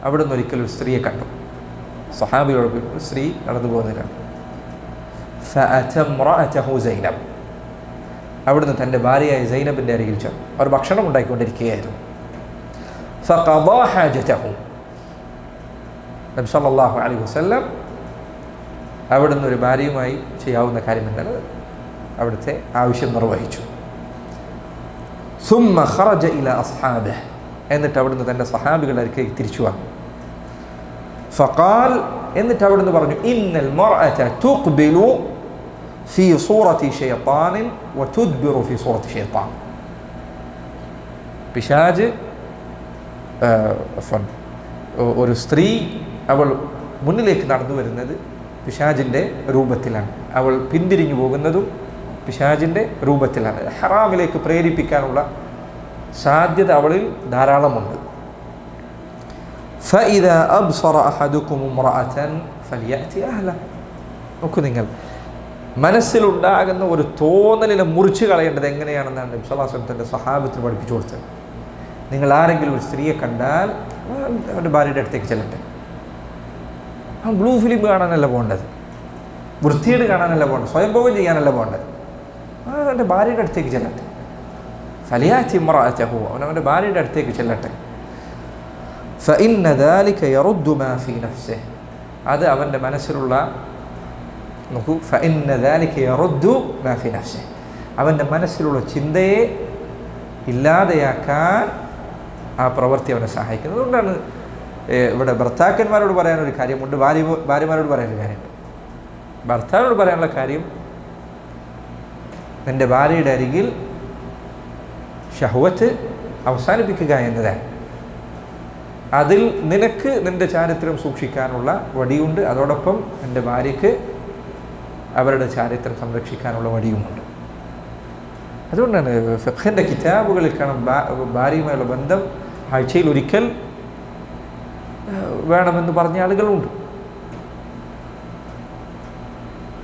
അവിടുന്ന് ഒരിക്കൽ ഒരു സ്ത്രീയെ കണ്ടു. സഹാബിയോട് ഒരു സ്ത്രീ നടന്നു പോകുന്നതിനാണ്. സൈനബ്, അവിടുന്ന് തൻ്റെ ഭാര്യയായ സൈനബിൻ്റെ അരികിൽ ചെന്നു. അവർ ഭക്ഷണം ഉണ്ടാക്കിക്കൊണ്ടിരിക്കുകയായിരുന്നു. നബി സല്ലല്ലാഹു അലൈഹി വസല്ലം അവിടുന്ന് ഒരു ഭാര്യയുമായി ചെയ്യാവുന്ന കാര്യം എന്താണ്? അവിടുത്തെ ആവശ്യം നിർവഹിച്ചു. ثم خرج إلى أصحابه, എന്നിട്ട് അവിടുന്ന് തൻ്റെ സഹാബികളുടെ അടുക്കലേക്ക് തിരിച്ചു വന്നു. ഫഖാൽ, എന്നിട്ട് അവിടുന്ന് പറഞ്ഞു, ഇന്നൽ മർഅത തുഖ്ബിലു ഫീ സൂറത്തി ശൈത്താനിൻ വതുദ്ബിറു ഫീ സൂറത്തി ശൈത്താൻ. പിശാച്, ഒരു സ്ത്രീ അവൾ മുന്നിലേക്ക് നടന്നു വരുന്നത് പിശാചിൻ്റെ രൂപത്തിലാണ്. അവൾ പിന്തിരിഞ്ഞു പോകുന്നതും പിശാചിൻ്റെ രൂപത്തിലാണ്. ഹറാമിലേക്ക് പ്രേരിപ്പിക്കാനുള്ള സാധ്യത അവളിൽ ധാരാളമുണ്ട്. فإذا أبصر أحدكم امرأة فليأتي أهله. നോക്കൂ നിങ്ങൾ, മനസ്സിലുണ്ടാകുന്ന ഒരു തോന്നലിനെ മുറിച്ച് കളയേണ്ടത് എങ്ങനെയാണെന്നാണ് നബി സല്ലല്ലാഹു അലൈഹി വസല്ലം തൻ്റെ സഹാബത്തിന് പഠിപ്പിച്ചു കൊടുത്തത്. നിങ്ങൾ ആരെങ്കിലും ഒരു സ്ത്രീയെ കണ്ടാൽ അവൻ്റെ ഭാര്യയുടെ അടുത്തേക്ക് ചെല്ലട്ടെ. ആ ബ്ലൂ ഫിലിം കാണാനല്ല പോകേണ്ടത്, വൃത്തിയേട് കാണാനല്ല പോകേണ്ടത്, സ്വയംഭോഗം ചെയ്യാനല്ല പോകേണ്ടത്. അവൻ്റെ ഭാര്യയുടെ അടുത്തേക്ക് ചെല്ലട്ടെ. ഫലിയാത്തി ഇംറഅതഹു, അവൻ്റെ ഭാര്യയുടെ അടുത്തേക്ക് ചെല്ലട്ടെ. فإن ذلك يرد ما في نفسه, അത് അവൻ്റെ മനസ്സിലുള്ള, നോക്കൂ, فإن ذلك يرد ما في نفسه, അവൻ്റെ മനസ്സിലുള്ള ചിന്തയെ ഇല്ലാതെയാക്കാൻ ആ പ്രവൃത്തി അവനെ സഹായിക്കുന്നത്. അതുകൊണ്ടാണ് ഇവിടെ ഭർത്താക്കന്മാരോട് പറയാനൊരു കാര്യമുണ്ട്, ഭാര്യമാരോട് പറയാനൊരു കാര്യമുണ്ട്. ഭർത്താവിനോട് പറയാനുള്ള കാര്യം, നിൻ്റെ ഭാര്യയുടെ അരികിൽ ഷഹ്വത്ത് അവസാനിപ്പിക്കുക എന്നതാണ്. അതിൽ നിനക്ക് നിൻ്റെ ചാരിത്രം സൂക്ഷിക്കാനുള്ള വടിയുണ്ട്, അതോടൊപ്പം എൻ്റെ ഭാര്യയ്ക്ക് അവരുടെ ചാരിത്രം സംരക്ഷിക്കാനുള്ള വടിയുമുണ്ട്. അതുകൊണ്ടാണ് ഫിഖ്ഹിൻ്റെ കിതാബുകളിൽ കാണാം, ഭാര്യയുമായുള്ള ബന്ധം ആഴ്ചയിൽ ഒരിക്കൽ വേണമെന്ന് പറഞ്ഞ ആളുകളുണ്ട്.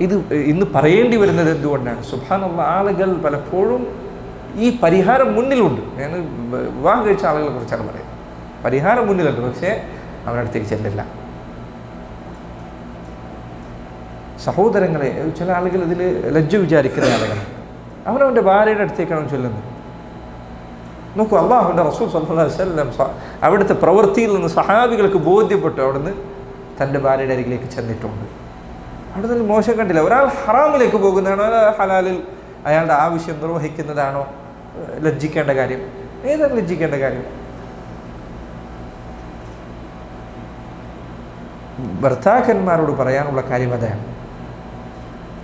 ഇത് ഇന്ന് പറയേണ്ടി വരുന്നത് എന്തുകൊണ്ടാണ്? സുബ്ഹാനല്ലാഹ്, ആളുകൾ പലപ്പോഴും ഈ പരിഹാരം മുന്നിലുണ്ട്. ഞാൻ വിവാഹം കഴിച്ച ആളുകളെ കുറിച്ചാണ് പറയുന്നത്. പരിഹാരം മുന്നിലുണ്ട്, പക്ഷേ അവനടുത്തേക്ക് ചെല്ലില്ല. സഹോദരങ്ങളെ, ചില ആളുകൾ ഇതിൽ ലജ്ജ വിചാരിക്കുന്ന ആളുകൾ, അവനവൻ്റെ ഭാര്യയുടെ അടുത്തേക്കാണ് ചൊല്ലുന്നത്. നോക്കൂ, അല്ലാഹുവിൻ്റെ റസൂൽ സ്വല്ലല്ലാഹു അലൈഹി വസല്ലം അവിടുത്തെ പ്രവൃത്തിയിൽ നിന്ന് സഹാബികൾക്ക് ബോധ്യപ്പെട്ടു, അവിടുന്ന് തൻ്റെ ഭാര്യയുടെ അരികിലേക്ക് ചെന്നിട്ടുണ്ട്. അവിടെ നിന്ന് മോശം കണ്ടില്ല. ഒരാൾ ഹറാമിലേക്ക് പോകുന്നതാണോ ഹലാലിൽ അയാളുടെ ആവശ്യം നിർവഹിക്കുന്നതാണോ ലജ്ജിക്കേണ്ട കാര്യം? ഏതാണ് ലജ്ജിക്കേണ്ട കാര്യം? ഭർത്താക്കന്മാരോട് പറയാനുള്ള കാര്യം അതാണ്.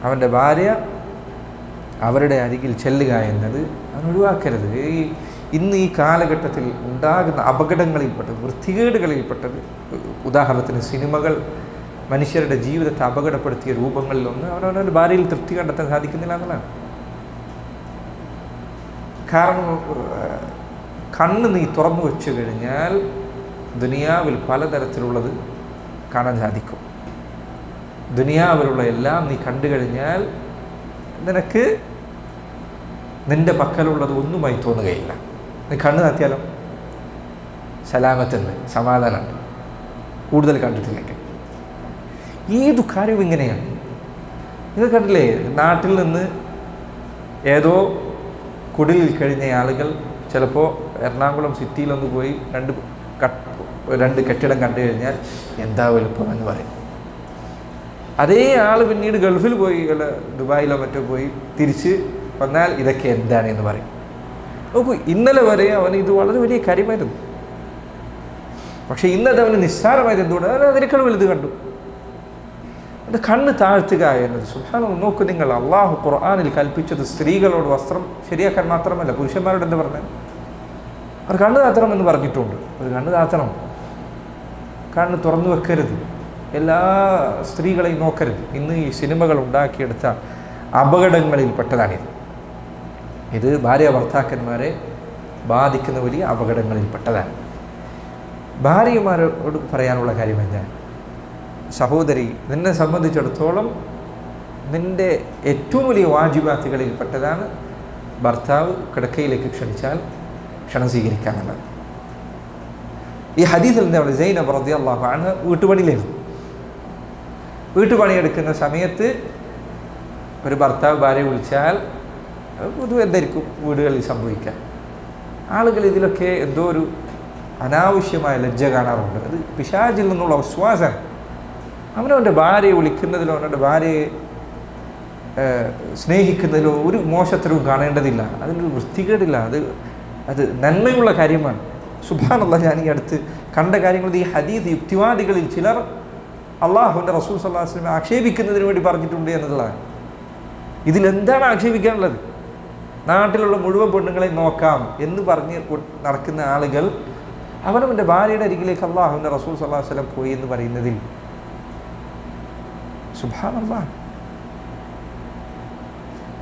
അവൻ്റെ ഭാര്യ അവരുടെ അരികിൽ ചെല്ലുക എന്നത് അവൻ ഒഴിവാക്കരുത്. ഇന്ന് ഈ കാലഘട്ടത്തിൽ ഉണ്ടാകുന്ന അപകടങ്ങളിൽപ്പെട്ടത്, വൃത്തികേടുകളിൽപ്പെട്ടത്, ഉദാഹരണത്തിന് സിനിമകൾ മനുഷ്യരുടെ ജീവിതത്തെ അപകടപ്പെടുത്തിയ രൂപങ്ങളിലൊന്ന് അവനവൻ്റെ ഭാര്യയിൽ തൃപ്തി കണ്ടെത്താൻ സാധിക്കുന്നില്ല എന്നുള്ളതാണ്. കാരണം കണ്ണ് നീ തുറന്നു വെച്ചു കഴിഞ്ഞാൽ ദുനിയാവിൽ പലതരത്തിലുള്ളത് കാണാൻ സാധിക്കും. ദുനിയാവിലുള്ള എല്ലാം നീ കണ്ടു കഴിഞ്ഞാൽ നിനക്ക് നിൻ്റെ പക്കലുള്ളത് ഒന്നുമായി തോന്നുകയില്ല. നീ കണ്ണ് താത്തിയാലോ സലാമത്തുണ്ട്, സമാധാനമുണ്ട്, കൂടുതൽ കണ്ടിട്ടില്ലെങ്കിൽ. ഏതു കാര്യവും ഇങ്ങനെയാണ്. നിങ്ങൾ കണ്ടില്ലേ, നാട്ടിൽ നിന്ന് ഏതോ കുടിലിൽ കഴിഞ്ഞ ആളുകൾ ചിലപ്പോൾ എറണാകുളം സിറ്റിയിലൊന്ന് പോയി രണ്ട് കെട്ടിടം കണ്ടു കഴിഞ്ഞാൽ എന്താ വലുപ്പം എന്ന് പറയും. അതേ ആൾ പിന്നീട് ഗൾഫിൽ പോയി, ദുബായിലോ മറ്റോ പോയി തിരിച്ച് വന്നാൽ ഇതൊക്കെ എന്താണ് എന്ന് പറയും. നോക്കൂ, ഇന്നലെ വരെ അവന് ഇത് വളരെ വലിയ കാര്യമായിരുന്നു. പക്ഷെ ഇന്നത് അവന് നിസ്സാരമായത് എന്തുകൊണ്ട്? അതിനേക്കാൾ വലുത് കണ്ടു. അത് കണ്ണ് താഴ്ത്തുക എന്നത് സുബ്ഹാനല്ലാഹ്. നോക്കൂ നിങ്ങൾ, അള്ളാഹു ഖുർആനിൽ കൽപ്പിച്ചത് സ്ത്രീകളോട് വസ്ത്രം ശരിയാക്കാൻ മാത്രമല്ല, പുരുഷന്മാരോട് എന്താ പറഞ്ഞത്? അവർ കണ്ണ് താത്തണം എന്ന് പറഞ്ഞിട്ടുണ്ട്. ഒരു കണ്ണ് താത്തണം, കണ്ണ് തുറന്നു വെക്കരുത്, എല്ലാ സ്ത്രീകളെയും നോക്കരുത്. ഇന്ന് ഈ സിനിമകൾ ഉണ്ടാക്കിയെടുത്ത അപകടങ്ങളിൽപ്പെട്ടതാണിത്. ഇത് ഭാര്യ ഭർത്താക്കന്മാരെ ബാധിക്കുന്ന വലിയ അപകടങ്ങളിൽപ്പെട്ടതാണ്. ഭാര്യമാരോട് പറയാനുള്ള കാര്യം എന്താണ്? സഹോദരി, നിന്നെ സംബന്ധിച്ചിടത്തോളം നിൻ്റെ ഏറ്റവും വലിയ വാജിബാത്തുകളിൽപ്പെട്ടതാണ് ഭർത്താവ് കിടക്കയിലേക്ക് ക്ഷണിച്ചാൽ ക്ഷണം സ്വീകരിക്കാനുള്ളത്. ഈ ഹദീസിൽ എന്താണ്? സൈനബ് റളിയല്ലാഹു അൻഹ വീട്ടുപണിയിലായിരുന്നു. വീട്ടുപണിയെടുക്കുന്ന സമയത്ത് ഒരു ഭർത്താവ് ഭാര്യ വിളിച്ചാൽ പൊതുവെ എന്തായിരിക്കും വീടുകളിൽ സംഭവിക്കുക? ആളുകൾ ഇതിലൊക്കെ എന്തോ ഒരു അനാവശ്യമായ ലജ്ജ കാണാറുണ്ട്. അത് പിശാചിൽ നിന്നുള്ള വിശ്വാസം. അവനവൻ്റെ ഭാര്യയെ വിളിക്കുന്നതിലോ അവനവൻ്റെ ഭാര്യയെ സ്നേഹിക്കുന്നതിലോ ഒരു മോശത്തരവും കാണേണ്ടതില്ല. അതിനൊരു വൃത്തികേടില്ല. അത് നന്മയുള്ള കാര്യമാണ്. സുബ്ഹാനല്ലാഹ്, ഞാൻ ഈ അടുത്ത് കണ്ട കാര്യങ്ങൾ ഈ ഹദീസ് യുക്തിവാദികളിൽ ചിലർ അള്ളാഹുവിൻ്റെ റസൂൽ സല്ലല്ലാഹു അലൈഹി വസല്ലം ആക്ഷേപിക്കുന്നതിന് വേണ്ടി പറഞ്ഞിട്ടുണ്ട് എന്നുള്ളതാണ്. ഇതിലെന്താണ് ആക്ഷേപിക്കാനുള്ളത്? നാട്ടിലുള്ള മുഴുവൻ പെണ്ണുങ്ങളെ നോക്കാം എന്ന് പറഞ്ഞ് നടക്കുന്ന ആളുകൾ അവനവൻ്റെ ഭാര്യയുടെ അരികിലേക്ക് അള്ളാഹുവിൻ്റെ റസൂൽ സല്ലല്ലാഹു അലൈഹി വസല്ലം പോയി എന്ന് പറയുന്നതിൽ സുബ്ഹാനല്ലാഹ്.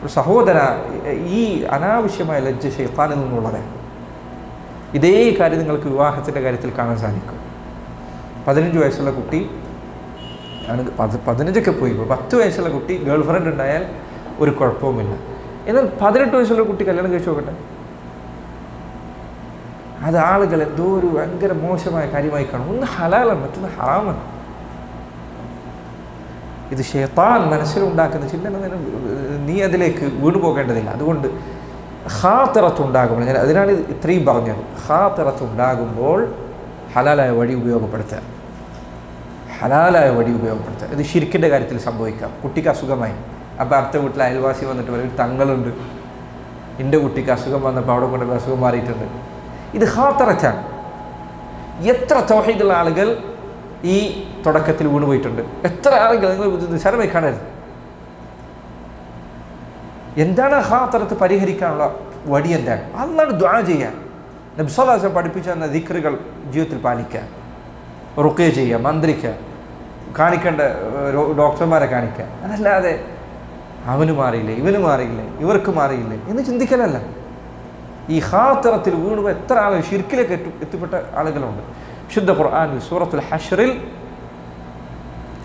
ഒരു സഹോദര, ഈ അനാവശ്യമായ ലജ്ജ ശൈത്താനിൽ നിന്നുള്ളതാണ്. ഇതേ കാര്യം നിങ്ങൾക്ക് വിവാഹത്തിൻ്റെ കാര്യത്തിൽ കാണാൻ സാധിക്കും. 15 വയസ്സുള്ള കുട്ടി, 15ഒക്കെ പോയി, 10 വയസ്സുള്ള കുട്ടി ഗേൾ ഫ്രണ്ട് ഉണ്ടായാൽ ഒരു കുഴപ്പവുമില്ല. എന്നാൽ 18 വയസ്സുള്ള കുട്ടി കല്യാണം കഴിച്ചു നോക്കട്ടെ, അത് ആളുകൾ എന്തോ ഒരു ഭയങ്കര മോശമായ കാര്യമായി കാണും. ഒന്ന് ഹലാലാണ്, മറ്റൊന്ന് ഹറാമാണ്. ഇത് ശൈത്താൻ മനസ്സിലുണ്ടാക്കുന്ന ചിന്തന, നീ അതിലേക്ക് വീണു പോകേണ്ടതില്ല. അതുകൊണ്ട് ഖാത്തിറത്തുണ്ടാകുമ്പോൾ, ഞാൻ അതിനാണ് ഇത്രയും പറഞ്ഞത്, ഖാത്തിറത്തുണ്ടാകുമ്പോൾ ഹലാലായ വഴി ഉപയോഗപ്പെടുത്തുക. ഹലാലായ വഴി ഉപയോഗപ്പെടുത്തുക. ഇത് ശിർക്കിൻ്റെ കാര്യത്തിൽ സംഭവിക്കാം. കുട്ടിക്ക് അസുഖമായി, അപ്പോൾ അടുത്ത വീട്ടിൽ അയൽവാസി വന്നിട്ട് പറയും തങ്ങളുണ്ട്, എൻ്റെ കുട്ടിക്ക് അസുഖം വന്നപ്പോൾ അവിടെ കൊണ്ട് അസുഖം മാറിയിട്ടുണ്ട്. ഇത് ഖാത്തിറത്താണ്. എത്ര തൗഹീദുള്ള ആളുകൾ ഈ തുടക്കത്തിൽ വീണുപോയിട്ടുണ്ട്. എത്ര ആളുകൾ, നിങ്ങൾ നിസ്സാരമായി കാണരുത്. എന്താണ് ഖാത്തിറത്ത് പരിഹരിക്കാനുള്ള വഴി? എന്താണ്? അല്ലാണ്ട് ദുആ ചെയ്യാൻ. നബി സല്ലല്ലാഹു അലൈഹി വസല്ലം പഠിപ്പിച്ചു തന്ന ദിക്റുകൾ ജീവിതത്തിൽ പാലിക്കുക, റുഖ്യ ചെയ്യുക, മന്ത്രിക്കുക, കാണിക്കേണ്ട ഡോക്ടർമാരെ കാണിക്കുക. അതല്ലാതെ അവന് മാറിയില്ലേ, ഇവന് മാറിയില്ലേ, ഇവർക്ക് മാറിയില്ലേ എന്ന് ചിന്തിക്കലല്ല. ഈ ഖാത്തിറത്തിൽ വീണുമ്പോൾ എത്ര ആളുകൾ ശിർക്കിലേക്ക് എത്തിപ്പെട്ട ആളുകളുണ്ട്. വിശുദ്ധ ഖുർആനിൽ സൂറത്തുൽ ഹശ്റിൽ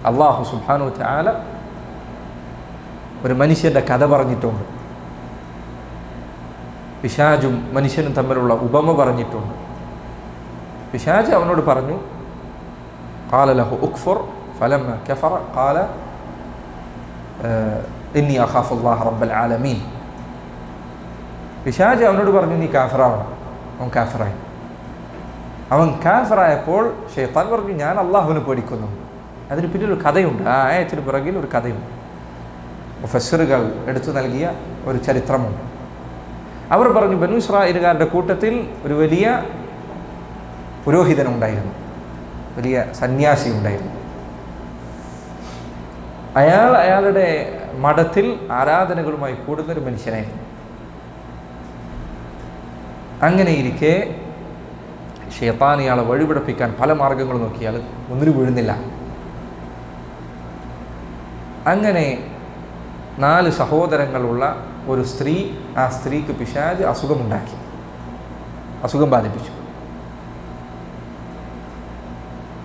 അല്ലാഹു സുബ്ഹാനഹു വ തആല ഒരു മനുഷ്യൻ്റെ കഥ പറഞ്ഞിട്ടുണ്ട്. പിശാചും മനുഷ്യനും തമ്മിലുള്ള ഉപമ പറഞ്ഞിട്ടുണ്ട്. പിശാച് അവനോട് പറഞ്ഞു, ഖാല ലഹു ഉക്ഫുർ ഫലമ്മ കഫറ ഖാല ഇന്നി അഖാഫുല്ലാഹ റബ്ബൽ ആലമീൻ. പിശാച് അവനോട് പറഞ്ഞു, നീ കാഫിറാവണം. അവൻ കാഫിറായി. അവൻ കാഫിറായപ്പോൾ ശൈത്താൻ പറഞ്ഞു, ഞാൻ അള്ളാഹുവിനെ പേടിക്കുന്നു. അതിന് പിന്നിലൊരു കഥയുണ്ട്. ആ ആയത്തിന് പിറകിൽ ഒരു കഥയുണ്ട്. മുഫസ്സിറുകൾ എടുത്തു നൽകിയ ഒരു ചരിത്രമുണ്ട്. അവർ പറഞ്ഞു, ബനൂ ഇസ്രായേലുകാരുടെ കൂട്ടത്തിൽ ഒരു വലിയ പുരോഹിതനുണ്ടായിരുന്നു, വലിയ സന്യാസി ഉണ്ടായിരുന്നു. അയാളുടെ മഠത്തിൽ ആരാധനകളുമായി കൂടുന്നൊരു മനുഷ്യനായിരുന്നു. അങ്ങനെ ഇരിക്കെ ശൈത്താൻ ഇയാളെ വഴിപിഴപ്പിക്കാൻ പല മാർഗങ്ങൾ നോക്കി. ഇയാൾ ഒന്നിനും വീഴുന്നില്ല. അങ്ങനെ 4 സഹോദരങ്ങളുള്ള ഒരു സ്ത്രീ, ആ സ്ത്രീക്ക് പിശാച് അസുഖമുണ്ടാക്കി, അസുഖം ബാധിപ്പിച്ചു.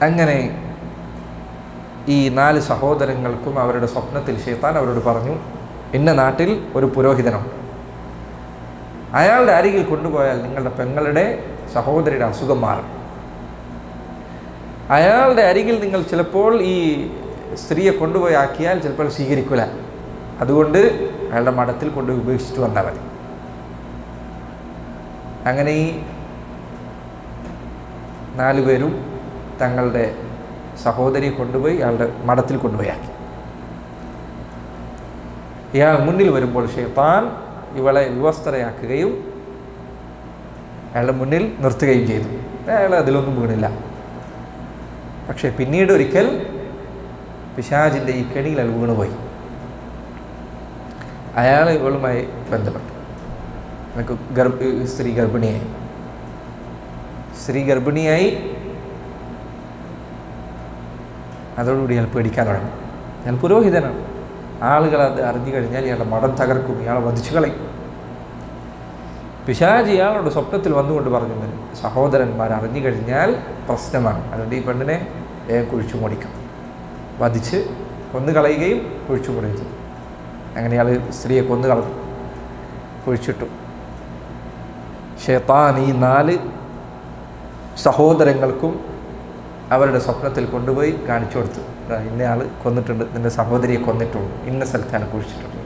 അങ്ങനെ ഈ 4 സഹോദരങ്ങൾക്കും അവരുടെ സ്വപ്നത്തിൽ ശൈത്താൻ അവരോട് പറഞ്ഞു, ഇന്ന നാട്ടിൽ ഒരു പുരോഹിതനുണ്ട്, അയാളുടെ അരികിൽ കൊണ്ടുപോയാൽ നിങ്ങളുടെ പെങ്ങളുടെ സഹോദരിയുടെ അസുഖം മാറും. അയാളുടെ അരികിൽ നിങ്ങൾ ചിലപ്പോൾ ഈ സ്ത്രീയെ കൊണ്ടുപോയി ആക്കിയാൽ ചിലപ്പോൾ സ്വീകരിക്കില്ല. അതുകൊണ്ട് അയാളുടെ മഠത്തിൽ കൊണ്ടുപോയി ഉപേക്ഷിച്ചിട്ട് വന്നാൽ മതി. അങ്ങനെ ഈ 4 പേരും തങ്ങളുടെ സഹോദരിയെ കൊണ്ടുപോയി അയാളുടെ മഠത്തിൽ കൊണ്ടുപോയി ആക്കി. ഇയാൾ മുന്നിൽ വരുമ്പോൾ ശൈത്താൻ ഇവളെ വിവസ്ത്രയാക്കുകയും അയാളുടെ മുന്നിൽ നിർത്തുകയും ചെയ്തു. അയാൾ അതിലൊന്നും വീണില്ല. പക്ഷേ പിന്നീട് ഒരിക്കൽ പിശാചിൻ്റെ ഈ കെണിയിൽ അയാൾ വീണുപോയി. അയാൾ ഇവളുമായി ബന്ധപ്പെട്ടു. എനിക്ക് സ്ത്രീ ഗർഭിണിയായി. അതോടുകൂടി അയാൾ പേടിക്കാൻ തുടങ്ങി. അയാൾ പുരോഹിതനാണ്. ആളുകൾ അത് അറിഞ്ഞു കഴിഞ്ഞാൽ ഇയാളുടെ മഠം തകർക്കും, ഇയാളെ വധിച്ചു കളയും. പിശാച് ഇയാളോട് സ്വപ്നത്തിൽ വന്നുകൊണ്ട് പറഞ്ഞു, സഹോദരന്മാർ അറിഞ്ഞു കഴിഞ്ഞാൽ പ്രശ്നമാണ്, അതുകൊണ്ട് ഈ പെണ്ണിനെ കുഴിച്ചു മൂടിക്കും, വധിച്ച് കൊന്നു കളയുകയും കുഴിച്ചു മൂടിച്ചു. അങ്ങനെ ഇയാൾ സ്ത്രീയെ കൊന്നു കളഞ്ഞു, കുഴിച്ചിട്ടു. ശൈത്താൻ ഈ 4 സഹോദരങ്ങൾക്കും അവരുടെ സ്വപ്നത്തിൽ കൊണ്ടുപോയി കാണിച്ചു കൊടുത്തു, ഇന്നയാൾ കൊന്നിട്ടുണ്ട്, നിൻ്റെ സഹോദരിയെ കൊന്നിട്ടുണ്ട്, ഇന്ന സ്ഥലത്താണ് കുഴിച്ചിട്ടുണ്ട്.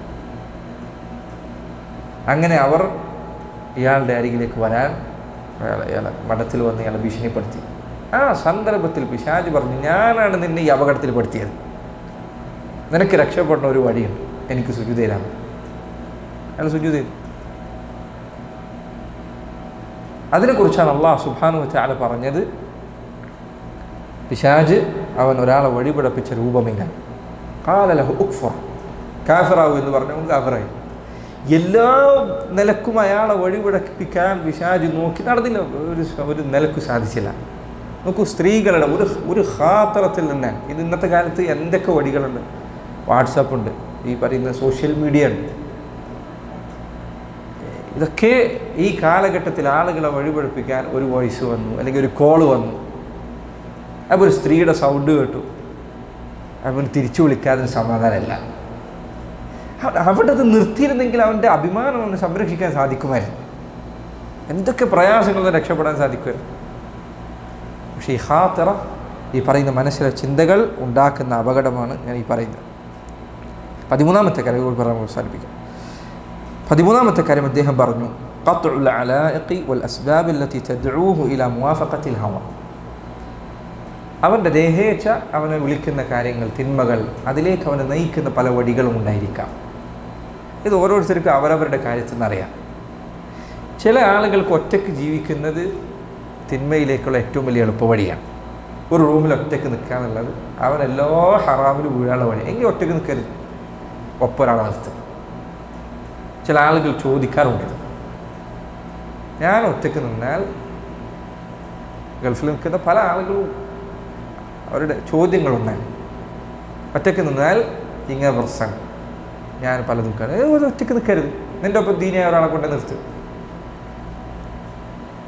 അങ്ങനെ അവർ ഇയാളുടെ അരികിലേക്ക് വരാൻ ഇയാളെ മഠത്തിൽ വന്ന് ഇയാളെ ഭീഷണിപ്പെടുത്തി. ആ സന്ദർഭത്തിൽ പിശാച് പറഞ്ഞു, ഞാനാണ് നിന്നെ ഈ അപകടത്തിൽ പെടുത്തിയത്, നിനക്ക് രക്ഷപ്പെടുന്ന ഒരു വഴിയുണ്ട്, എനിക്ക് സുജൂദ് തരാം. അയാൾ സുജൂദ് ചെയ്തു. അതിനെക്കുറിച്ചാണ് അല്ലാഹു സുബ്ഹാനഹു വ തആല പറഞ്ഞത്, പിശാച് അവൻ ഒരാളെ വഴിപിഴപ്പിച്ച രൂപമില്ല. ഖാല ലഹു ഉക്ഫർ, കാഫിറാവു എന്ന് പറഞ്ഞവൻ കാഫിറായി. എല്ലാ നിലക്കും അയാളെ വഴിപിഴപ്പിക്കാൻ പിശാച് നോക്കി, നടന്നില്ല, ഒരു നിലക്കും സാധിച്ചില്ല. നോക്കൂ, സ്ത്രീകളുടെ ഒരു ഖാത്തറത്തിൽ നിന്ന് ഇത് ഇന്നത്തെ കാലത്ത് എന്തൊക്കെ വഴികളുണ്ട്. വാട്സാപ്പുണ്ട്, ഈ പറയുന്ന സോഷ്യൽ മീഡിയ ഉണ്ട്. ഇതൊക്കെ ഈ കാലഘട്ടത്തിൽ ആളുകളെ വഴിപിഴപ്പിക്കാൻ ഒരു വോയിസ് വന്നു, അല്ലെങ്കിൽ ഒരു കോള് വന്നു, അപ്പോൾ ഒരു സ്ത്രീയുടെ സൗണ്ട് കേട്ടു, അവൻ തിരിച്ചു വിളിക്കാതെ സമാധാനമല്ല. അവിടെ അത് നിർത്തിയിരുന്നെങ്കിൽ അവൻ്റെ അഭിമാനം അവന് സംരക്ഷിക്കാൻ സാധിക്കുമായിരുന്നു, എന്തൊക്കെ പ്രയാസങ്ങളിൽ രക്ഷപ്പെടാൻ സാധിക്കുമായിരുന്നു. പക്ഷേ ഈ ഖാത്തിറ, ഈ പറയുന്ന മനസ്സിലെ ചിന്തകൾ ഉണ്ടാക്കുന്ന അപകടമാണ് ഞാൻ ഈ പറയുന്നത്. 13ാമത്തെ കാര്യം പറയാൻ അവസാനിപ്പിക്കാം. 13ാമത്തെ കാര്യം അദ്ദേഹം പറഞ്ഞു, ഖത്ഉൽ അലാഇഖി വൽ അസ്ബാബ് അല്ലതി തദ്ഊഹു ഇലാ മുവാഫഖത്തിൽ ഹവ. അവൻ്റെ ദേഹേച്ഛ അവനെ വിളിക്കുന്ന കാര്യങ്ങൾ, തിന്മകൾ, അതിലേക്ക് അവനെ നയിക്കുന്ന പല വഴികളും ഉണ്ടായിരിക്കാം. ഇത് ഓരോരുത്തർക്കും അവരവരുടെ കാര്യത്തിൽ നിന്നറിയാം. ചില ആളുകൾക്ക് ഒറ്റയ്ക്ക് ജീവിക്കുന്നത് തിന്മയിലേക്കുള്ള ഏറ്റവും വലിയ എളുപ്പവഴിയാണ്. ഒരു റൂമിൽ ഒറ്റയ്ക്ക് നിൽക്കുക എന്നുള്ളത് അവനെല്ലാ ഹറാമിലും വീഴാനുള്ള വഴി. എങ്കിൽ ഒറ്റയ്ക്ക് നിൽക്കരുത്, ഒപ്പൊരാളെ നിർത്തും. ചില ആളുകൾ ചോദിക്കാറുണ്ട്, ഞാൻ ഒറ്റയ്ക്ക് നിന്നാൽ, ഗൾഫിൽ നിൽക്കുന്ന പല ആളുകളും അവരുടെ ചോദ്യങ്ങളൊന്നാണ്, ഒറ്റയ്ക്ക് നിന്നാൽ ഇങ്ങനെ പ്രശ്നം, ഞാൻ പലതും ഒറ്റയ്ക്ക് നിൽക്കരുത്, നിൻ്റെ ഒപ്പം ദീനിയായ ഒരാളെ കൊണ്ട് നിർത്തും.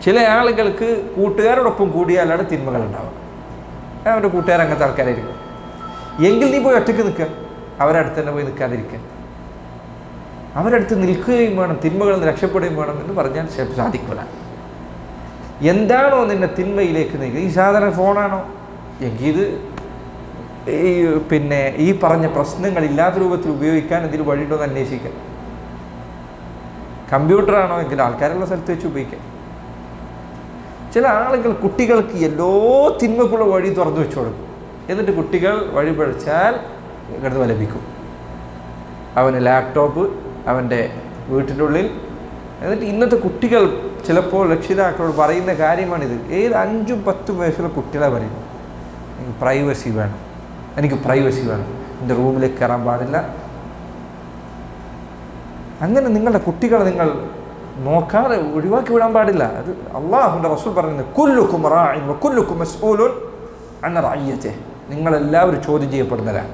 ചില ആളുകൾക്ക് കൂട്ടുകാരോടൊപ്പം കൂടിയാലാണ് തിന്മകളുണ്ടാവുക. അവൻ്റെ കൂട്ടുകാർ അങ്ങനത്തെ ആൾക്കാരായിരിക്കും. എങ്കിൽ നീ പോയി ഒറ്റയ്ക്ക് നിൽക്കുക, അവരടുത്ത് തന്നെ പോയി നിൽക്കാതിരിക്കുക. അവരടുത്ത് നിൽക്കുകയും വേണം, തിന്മകളിൽ നിന്ന് രക്ഷപ്പെടുകയും വേണം എന്ന് പറഞ്ഞാൽ സാധിക്കില്ല. എന്താണോ നിന്നെ തിന്മയിലേക്ക് നീക്കുക, ഈ സാധാരണ ഫോണാണോ എങ്കിൽ ഇത് ഈ പറഞ്ഞ പ്രശ്നങ്ങളില്ലാത്ത രൂപത്തിൽ ഉപയോഗിക്കാൻ ഇതിൽ വഴിയുണ്ടോ എന്ന് അന്വേഷിക്കാം. കമ്പ്യൂട്ടറാണോ എങ്കിൽ ആൾക്കാരുള്ള സ്ഥലത്ത് വെച്ച് ഉപയോഗിക്കാം. ചില ആളുകൾ കുട്ടികൾക്ക് എല്ലാ തിന്മക്കുള്ള വഴി തുറന്നു വെച്ചു കൊടുക്കും. എന്നിട്ട് കുട്ടികൾ വഴിപഴിച്ചാൽ കിടന്ന് ലഭിക്കും. അവന് ലാപ്ടോപ്പ് അവൻ്റെ വീട്ടിൻ്റെ ഉള്ളിൽ. എന്നിട്ട് ഇന്നത്തെ കുട്ടികൾ ചിലപ്പോൾ രക്ഷിതാക്കളോട് പറയുന്ന കാര്യമാണിത്. 5-10 വയസ്സുള്ള കുട്ടികളെ പറയും, എനിക്ക് പ്രൈവസി വേണം, എൻ്റെ റൂമിലേക്ക് കയറാൻ പാടില്ല. അങ്ങനെ നിങ്ങളുടെ കുട്ടികളെ നിങ്ങൾ നോക്കാതെ ഒഴിവാക്കി വിടാൻ പാടില്ല. അത് അള്ളാഹുവിൻ്റെ റസൂൽ പറയുന്നത്, കുല്ലുക്കും റാഇൻ വ കുല്ലുക്കും മസ്ഊലുൻ അൻ റഅയ്യതിഹി. നിങ്ങളെല്ലാവരും ചോദ്യം ചെയ്യപ്പെടുന്നവരാണ്.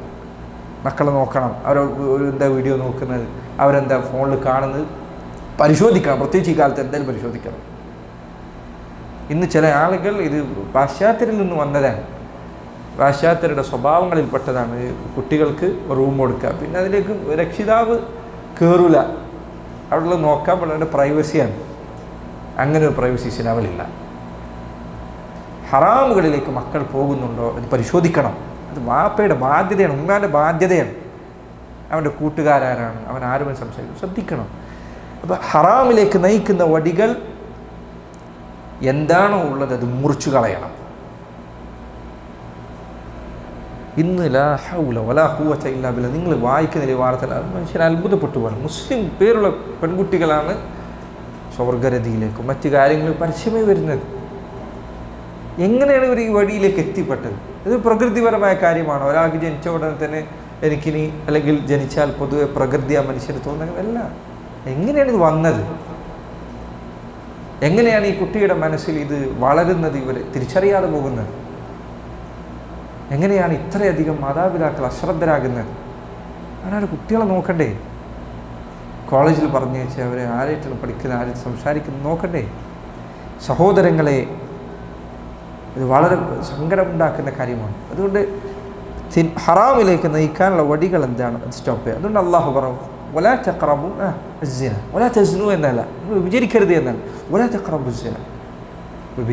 മക്കളെ നോക്കണം, അവരെന്താ വീഡിയോ നോക്കുന്നത്, അവരെന്താ ഫോണിൽ കാണുന്നത്, പരിശോധിക്കണം. പ്രത്യേകിച്ച് ഈ കാലത്ത് എന്തായാലും പരിശോധിക്കണം. ഇന്ന് ചില ആളുകൾ ഇത് പാശ്ചാത്യരിൽ നിന്ന് വന്നതാണ്, പാശ്ചാത്യരുടെ സ്വഭാവങ്ങളിൽപ്പെട്ടതാണ്. കുട്ടികൾക്ക് റൂം കൊടുക്കുക, പിന്നെ അതിലേക്ക് രക്ഷിതാവ് കയറൂല, അവിടെ നോക്കാൻ വളരെ പ്രൈവസിയാണ്. അങ്ങനെ ഒരു പ്രൈവസി ഇസ്ലാമിലില്ല. ഹറാമുകളിലേക്ക് മക്കൾ പോകുന്നുണ്ടോ അത് പരിശോധിക്കണം. അത് വാപ്പയുടെ ബാധ്യതയാണ്, ഉമ്മാൻ്റെ ബാധ്യതയാണ്. അവൻ്റെ കൂട്ടുകാരാരാണ്, അവൻ ആരുമായി സംസാരിക്കും, ശ്രദ്ധിക്കണം. അപ്പോൾ ഹറാമിലേക്ക് നയിക്കുന്ന വടികൾ എന്താണോ ഉള്ളത് അത് മുറിച്ചു കളയണം. ഇന്ന് ലാ ഹൗല വലാ ഖുവത ഇല്ലാ ബില്ലാഹ് നിങ്ങൾ വായിക്കുന്ന വാർത്ത മനുഷ്യൻ അത്ഭുതപ്പെട്ടു പോകണം. മുസ്ലിം പേരുള്ള പെൺകുട്ടികളാണ് സ്വർഗരതിയിലേക്കും മറ്റു കാര്യങ്ങളും പരസ്യമായി വരുന്നത്. എങ്ങനെയാണ് ഇവർ ഈ വഴിയിലേക്ക് എത്തിപ്പെട്ടത്? ഇത് പ്രകൃതിപരമായ കാര്യമാണ്. ഒരാൾക്ക് ജനിച്ച ഉടനെ തന്നെ എനിക്കിനി, അല്ലെങ്കിൽ ജനിച്ചാൽ പൊതുവെ പ്രകൃതി ആ മനുഷ്യന് തോന്നുന്നതല്ല. എങ്ങനെയാണ് ഇത് വന്നത്? എങ്ങനെയാണ് ഈ കുട്ടിയുടെ മനസ്സിൽ ഇത് വളരുന്നത്, ഇവർ തിരിച്ചറിയാതെ പോകുന്നത്? എങ്ങനെയാണ് ഇത്രയധികം മാതാപിതാക്കൾ അശ്രദ്ധരാകുന്നത്? അവനാണ് കുട്ടികളെ നോക്കണ്ടേ? കോളേജിൽ പറഞ്ഞു വെച്ചാൽ അവരെ ആരായിട്ടാണ് പഠിക്കുന്നത്, ആരായിട്ട് സംസാരിക്കുന്നത് നോക്കണ്ടേ? സഹോദരങ്ങളെ, ഇത് വളരെ സങ്കടമുണ്ടാക്കുന്ന കാര്യമാണ്. അതുകൊണ്ട് ഹറാമിലേക്ക് നയിക്കാനുള്ള വടികൾ എന്താണ്, അത് സ്റ്റോപ്പ് ചെയ്യുക. അതുകൊണ്ട് അള്ളാഹു പറഞ്ഞു, വലാ തഖറബു അസ്സിന, വലാ തസ്നു എന്നല്ല, നിങ്ങൾ വിചാരിക്കരുത് എന്നല്ല, വലാ തഖറബു അസ്സിന,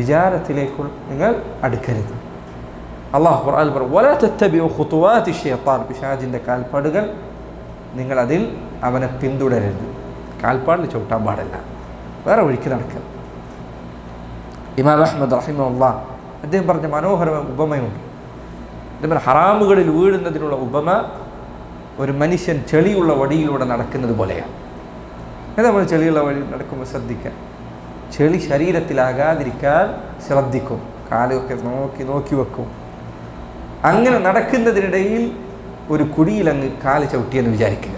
വിചാരത്തിലേക്ക് നിങ്ങൾ അടുക്കരുത്. അള്ളാഹു ഖുർആനിൽ പറഞ്ഞു, വലാ തത്തബിഉ ഖുതുവാതി ശൈത്താൻ, പിശാചിൻ്റെ കാൽപ്പാടുകൾ നിങ്ങൾ അതിൽ അവനെ പിന്തുടരരുത്. കാൽപ്പാടിൽ ചവിട്ടാൻ പാടില്ല, വേറെ വഴിക്ക് നടക്കുക. ഇമാം അഹ്മദ് റഹിമഹുല്ലാഹ് അദ്ദേഹം പറഞ്ഞ മനോഹരമായ ഉപമയുണ്ട്. ഇതേപോലെ ഹറാമുകളിൽ വീഴുന്നതിനുള്ള ഉപമ ഒരു മനുഷ്യൻ ചെളിയുള്ള വടിയിലൂടെ നടക്കുന്നത് പോലെയാണ്. അത് നമ്മൾ ചെളിയുള്ള വഴി നടക്കുമ്പോൾ ശ്രദ്ധിക്കാൻ, ചെളി ശരീരത്തിലാകാതിരിക്കാൻ ശ്രദ്ധിക്കും, കാലൊക്കെ നോക്കി നോക്കി വെക്കും. അങ്ങനെ നടക്കുന്നതിനിടയിൽ ഒരു കുഴിയിലങ്ങ് കാല് ചവിട്ടിയെന്ന് വിചാരിക്കുക,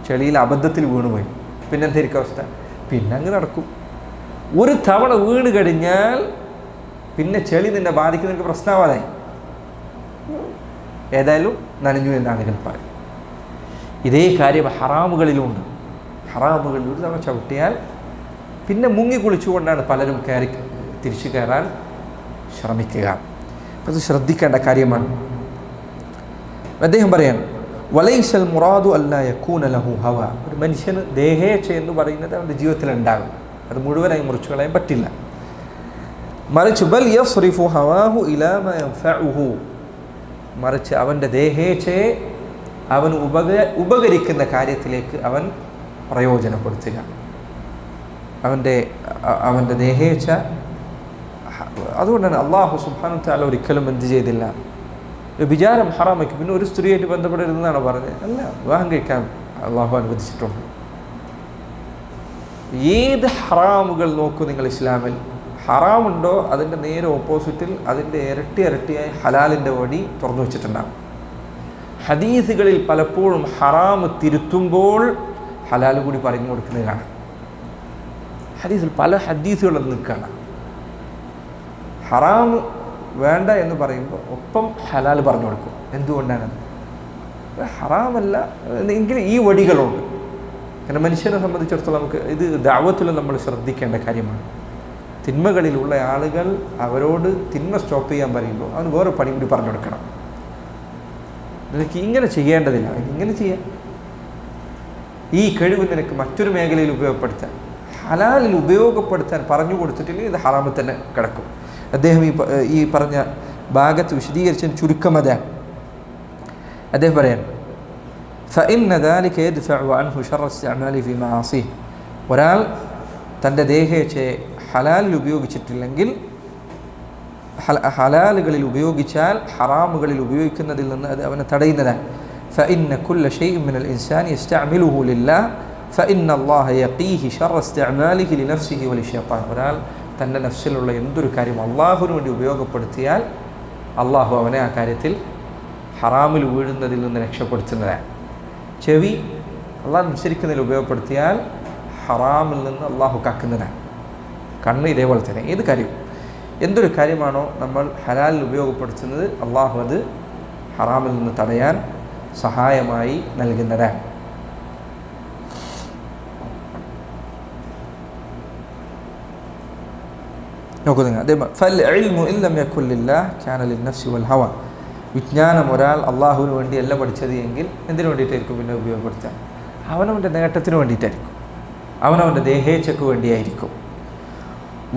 ചെളിയിൽ അബദ്ധത്തിൽ വീണുപോയി, പിന്നെ എന്തായിരിക്കും അവസ്ഥ? പിന്നെ അങ്ങ് നടക്കും. ഒരു തവണ വീണ് കഴിഞ്ഞാൽ പിന്നെ ചെളി നിന്നെ ബാധിക്കുന്നതിന് പ്രശ്നമാവാതായി, ഏതായാലും നനഞ്ഞു എന്നാണ് ഇതിൽ പറയുന്നത്. ഇതേ കാര്യം ഹറാമുകളിലുണ്ട്. ഹറാമുകളിൽ ഒരു തവണ ചവിട്ടിയാൽ പിന്നെ മുങ്ങി കുളിച്ചുകൊണ്ടാണ് പലരും തിരിച്ചു കയറാൻ ശ്രമിക്കുക. അത് ശ്രദ്ധിക്കേണ്ട കാര്യമാണ്. അദ്ദേഹം പറയാൻ, വലൈസൽ മുറാദു അല്ലാ യകൂന ലഹു ഹവ, ഒരു മനുഷ്യന് ദേഹേച്ഛ എന്ന് പറയുന്നത് അവൻ്റെ ജീവിതത്തിൽ ഉണ്ടാകും. അത് മുഴുവനായി മുറിച്ചു കളയാൻ പറ്റില്ല. മറിച്ച് ബൽ യസ്റിഫു ഹവാഹു ഇലാ മാ യൻഫഉഹു, മറിച്ച് അവൻ്റെ ദേഹേച്ഛയെ അവന് ഉപകരിക്കുന്ന കാര്യത്തിലേക്ക് അവൻ പ്രയോജനപ്പെടുത്തുക. അവൻ്റെ ദേഹേച്ഛ. അതുകൊണ്ടാണ് അള്ളാഹു സുബ്ഹാനഹു തആല ഒരിക്കലും എന്ത് ചെയ്തില്ല, വിചാരം ഹറാമാക്കി. പിന്നെ ഒരു സ്ത്രീയായിട്ട് ബന്ധപ്പെടരുതെന്നാണ് പറഞ്ഞത്? അല്ല, വിവാഹം കഴിക്കാൻ അള്ളാഹു അനുവദിച്ചിട്ടുണ്ട്. ഏത് ഹറാമുകൾ നോക്കൂ നിങ്ങൾ ഇസ്ലാമിൽ, ഹറാമുണ്ടോ അതിൻ്റെ നേരെ ഓപ്പോസിറ്റിൽ അതിൻ്റെ ഇരട്ടിയായി ഹലാലിൻ്റെ വഴി തുറന്നു വെച്ചിട്ടുണ്ടാകും. ഹദീസുകളിൽ പലപ്പോഴും ഹറാമ് തിരുത്തുമ്പോൾ ഹലാൽ കൂടി പറഞ്ഞു കൊടുക്കുന്നത് കാണാം. ഹദീസിൽ പല ഹദീസുകളും നിൽക്കുകയാണ്. ഹറാമ് വേണ്ട എന്ന് പറയുമ്പോൾ ഒപ്പം ഹലാൽ പറഞ്ഞു കൊടുക്കും. എന്തുകൊണ്ടാണ്? ഹറാമല്ല എങ്കിൽ ഈ വടികളുണ്ട്. കാരണം മനുഷ്യനെ സംബന്ധിച്ചിടത്തോളം നമുക്ക് ഇത് ദഅവത്തിലും നമ്മൾ ശ്രദ്ധിക്കേണ്ട കാര്യമാണ്. തിന്മകളിലുള്ള ആളുകൾ അവരോട് തിന്മ സ്റ്റോപ്പ് ചെയ്യാൻ പറയുമ്പോൾ അവന് വേറെ പണി കൂടി പറഞ്ഞു കൊടുക്കണം. നിനക്ക് ഇങ്ങനെ ചെയ്യേണ്ടതില്ല, ഇങ്ങനെ ചെയ്യാം. ഈ കഴിവ് നിനക്ക് മറ്റൊരു മേഖലയിൽ ഉപയോഗപ്പെടുത്താൻ, ഹലാലിൽ ഉപയോഗപ്പെടുത്താൻ പറഞ്ഞു കൊടുത്തിട്ടില്ലെങ്കിൽ ഇത് ഹറാമിൽ തന്നെ കിടക്കും. അദ്ദേഹം ഈ പറഞ്ഞ ഭാഗത്ത് വിശദീകരിച്ച ചുരുക്കം അതാണ്. അദ്ദേഹം പറയാൻ, فإن ذلك يدفع عنه شر الاستعمال في معاصيه, ഒരാൾ തൻ്റെ ദേഹേച്ഛയെ ഹലാലിൽ ഉപയോഗിച്ചിട്ടില്ലെങ്കിൽ ഹലാലുകളിൽ ഉപയോഗിച്ചാൽ ഹറാമുകളിൽ ഉപയോഗിക്കുന്നതിൽ നിന്ന് അത് അവനെ തടയുന്നതാണ്. فإن كل شيء من الإنسان يستعمله لله فإن الله يقيه شر استعماله لنفسه وللشيطان. ഒരാൾ തൻ്റെ നഫ്സിലുള്ള എന്തൊരു കാര്യം അള്ളാഹുവിന് വേണ്ടി ഉപയോഗപ്പെടുത്തിയാൽ അള്ളാഹു അവനെ ആ കാര്യത്തിൽ ഹറാമിൽ വീഴുന്നതിൽ നിന്ന് രക്ഷപ്പെടുത്തുന്നതാണ്. ചെവി അള്ളാഹു അനുസരിക്കുന്നതിൽ ഉപയോഗപ്പെടുത്തിയാൽ ഹറാമിൽ നിന്ന് അള്ളാഹു കാക്കുന്നതാണ്. കണ്ണ് ഇതേപോലെ തന്നെ ഏത് കാര്യം എന്തൊരു കാര്യമാണോ നമ്മൾ ഹലാലിൽ ഉപയോഗപ്പെടുത്തുന്നത് അള്ളാഹു അത് ഹറാമിൽ നിന്ന് തടയാൻ സഹായമായി നൽകുന്നതാണ്. നോക്കൂ നിങ്ങൾ വിജ്ഞാനം ഒരാൾ അള്ളാഹുവിന് വേണ്ടി അല്ല പഠിച്ചത് എങ്കിൽ എന്തിനു വേണ്ടിയിട്ടായിരിക്കും പിന്നെ ഉപയോഗപ്പെടുത്തുക? അവനവൻ്റെ നേട്ടത്തിന് വേണ്ടിയിട്ടായിരിക്കും, അവനവൻ്റെ ദേഹേച്ഛയ്ക്ക് വേണ്ടിയായിരിക്കും.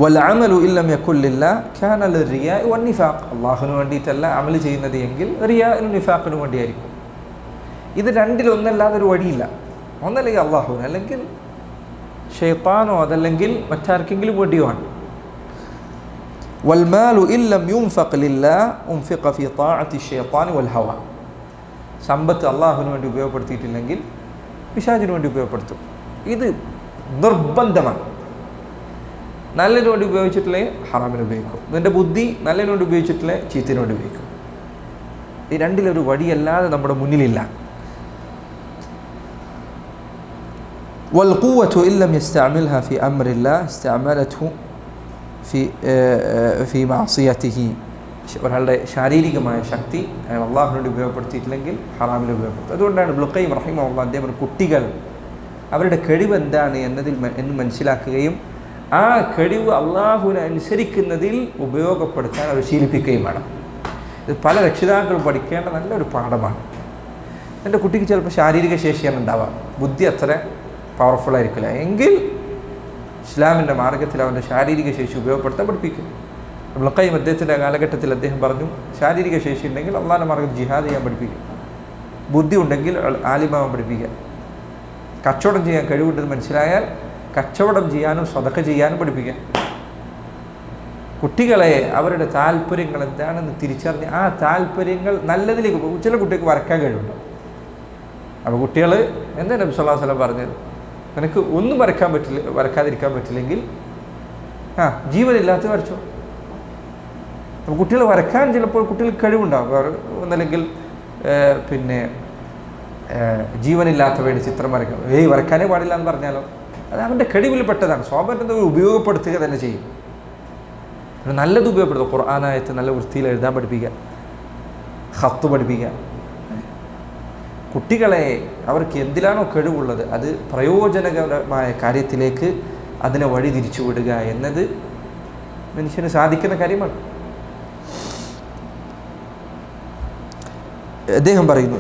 വൽഅമലു ഇല്ലം യകുൻ ലില്ലാഹ് കാന ലിറിയാഇ വന്നിഫാഖ്. അള്ളാഹുവിന് വേണ്ടിയിട്ടല്ല അമൽ ചെയ്യുന്നത് എങ്കിൽ റിയാഇനും നിഫാഖിനും വേണ്ടിയായിരിക്കും. ഇത് രണ്ടിലൊന്നല്ലാതെ ഒരു വഴിയില്ല. ഒന്നല്ലെങ്കിൽ അള്ളാഹുവിന്, അല്ലെങ്കിൽ ഷൈത്താനോ അതല്ലെങ്കിൽ മറ്റാർക്കെങ്കിലും വേണ്ടിയുമാണ്. വൽമാലു ഇല്ലം യുൻഫഖ് ലില്ലാഹ് ഉൻഫിഖ ഫീ ത്വാഅത്തി ശൈത്താനി വൽ ഹവ. സമ്പത്ത് അള്ളാഹുവിന് വേണ്ടി ഉപയോഗപ്പെടുത്തിയിട്ടില്ലെങ്കിൽ പിശാചിന് വേണ്ടി ഉപയോഗപ്പെടുത്തും. ഇത് നിർബന്ധമാണ്. നല്ലതിന് വേണ്ടി ഉപയോഗിച്ചിട്ടില്ലേ ഹറാമിന് ഉപയോഗിക്കും. നിൻ്റെ ബുദ്ധി നല്ലതിന് വേണ്ടി ഉപയോഗിച്ചിട്ടില്ലേ ചീത്തന് വേണ്ടി ഉപയോഗിക്കും. ഈ രണ്ടിലൊരു വഴിയല്ലാതെ നമ്മുടെ മുന്നിലില്ല. والقوة إن لم يستعملها في أمر الله استعملته في معصيته. ഒരാളുടെ ശാരീരികമായ ശക്തി അയാൾ അള്ളാഹുവിന് വേണ്ടി ഉപയോഗപ്പെടുത്തിയിട്ടില്ലെങ്കിൽ ഹറാമിൽ ഉപയോഗപ്പെടുത്തും. അതുകൊണ്ടാണ് ഇബ്നുൽ ഖയ്യിം റഹിമഹുല്ലാഹ് അദ്ദേഹം കുട്ടികൾ അവരുടെ കഴിവ് എന്താണ് എന്ന് മനസ്സിലാക്കുകയും ആ കഴിവ് അള്ളാഹുവിനെ അനുസരിക്കുന്നതിൽ ഉപയോഗപ്പെടുത്താൻ അവർ ശീലിപ്പിക്കുകയും വേണം. ഇത് പല രക്ഷിതാക്കളും പഠിക്കേണ്ട നല്ലൊരു പാഠമാണ്. എൻ്റെ കുട്ടിക്ക് ചിലപ്പോൾ ശാരീരിക ശേഷിയാണ് ഉണ്ടാവുക, ബുദ്ധി അത്ര പവർഫുള്ളായിരിക്കില്ല എങ്കിൽ ഇസ്ലാമിൻ്റെ മാർഗത്തിൽ അവൻ്റെ ശാരീരിക ശേഷി ഉപയോഗപ്പെടുത്താൻ പഠിപ്പിക്കും. ഇബ്നുൽ ഖയ്യിം അദ്ദേഹത്തിൻ്റെ കാലഘട്ടത്തിൽ അദ്ദേഹം പറഞ്ഞു, ശാരീരിക ശേഷി ഉണ്ടെങ്കിൽ അള്ളാഹിൻ്റെ മാർഗ്ഗത്തിൽ ജിഹാദ് ചെയ്യാൻ പഠിപ്പിക്കും, ബുദ്ധി ഉണ്ടെങ്കിൽ ആലിമാവാൻ പഠിപ്പിക്കുക, കച്ചവടം ചെയ്യാൻ കഴിവുണ്ടെന്ന് മനസ്സിലായാൽ കച്ചവടം ചെയ്യാനും സദഖ ചെയ്യാനും പഠിപ്പിക്കുക. കുട്ടികളെ അവരുടെ താല്പര്യങ്ങൾ എന്താണെന്ന് തിരിച്ചറിഞ്ഞ് ആ താല്പര്യങ്ങൾ നല്ലതിലേക്ക് പോകും. ചില കുട്ടികൾക്ക് വരക്കാൻ കഴിവുണ്ട്. അപ്പോൾ കുട്ടികൾ എന്താ നബി സല്ലല്ലാഹു അലൈഹി വസല്ലം പറഞ്ഞത്, നിനക്ക് ഒന്നും വരക്കാതിരിക്കാൻ പറ്റില്ലെങ്കിൽ ജീവനില്ലാത്ത വരച്ചോ. അപ്പോൾ കുട്ടികൾ വരക്കാൻ ചിലപ്പോൾ കുട്ടികൾക്ക് കഴിവുണ്ടാകും. ഒന്നല്ലെങ്കിൽ ജീവനില്ലാത്തവയുടെ ചിത്രം വരയ്ക്കാം. വരക്കാനേ പാടില്ല എന്ന് പറഞ്ഞാലോ അത് അവൻ്റെ കഴിവിൽപ്പെട്ടതാണ്. സ്വാഭാവികത ഉപയോഗപ്പെടുത്തുക തന്നെ ചെയ്യും. നല്ലത് ഉപയോഗപ്പെടുത്തുക. ഖുർആനായത്ത് നല്ല വൃത്തിയിൽ എഴുതാൻ പഠിപ്പിക്കുക, ഖത്ത് പഠിപ്പിക്കുക. കുട്ടികളെ അവർക്ക് എന്തിലാണോ കഴിവുള്ളത് അത് പ്രയോജനകരമായ കാര്യത്തിലേക്ക് അതിനെ വഴി തിരിച്ചു വിടുക എന്നത് മനുഷ്യന് സാധിക്കുന്ന കാര്യമാണ്. അദ്ദേഹം പറയുന്നു,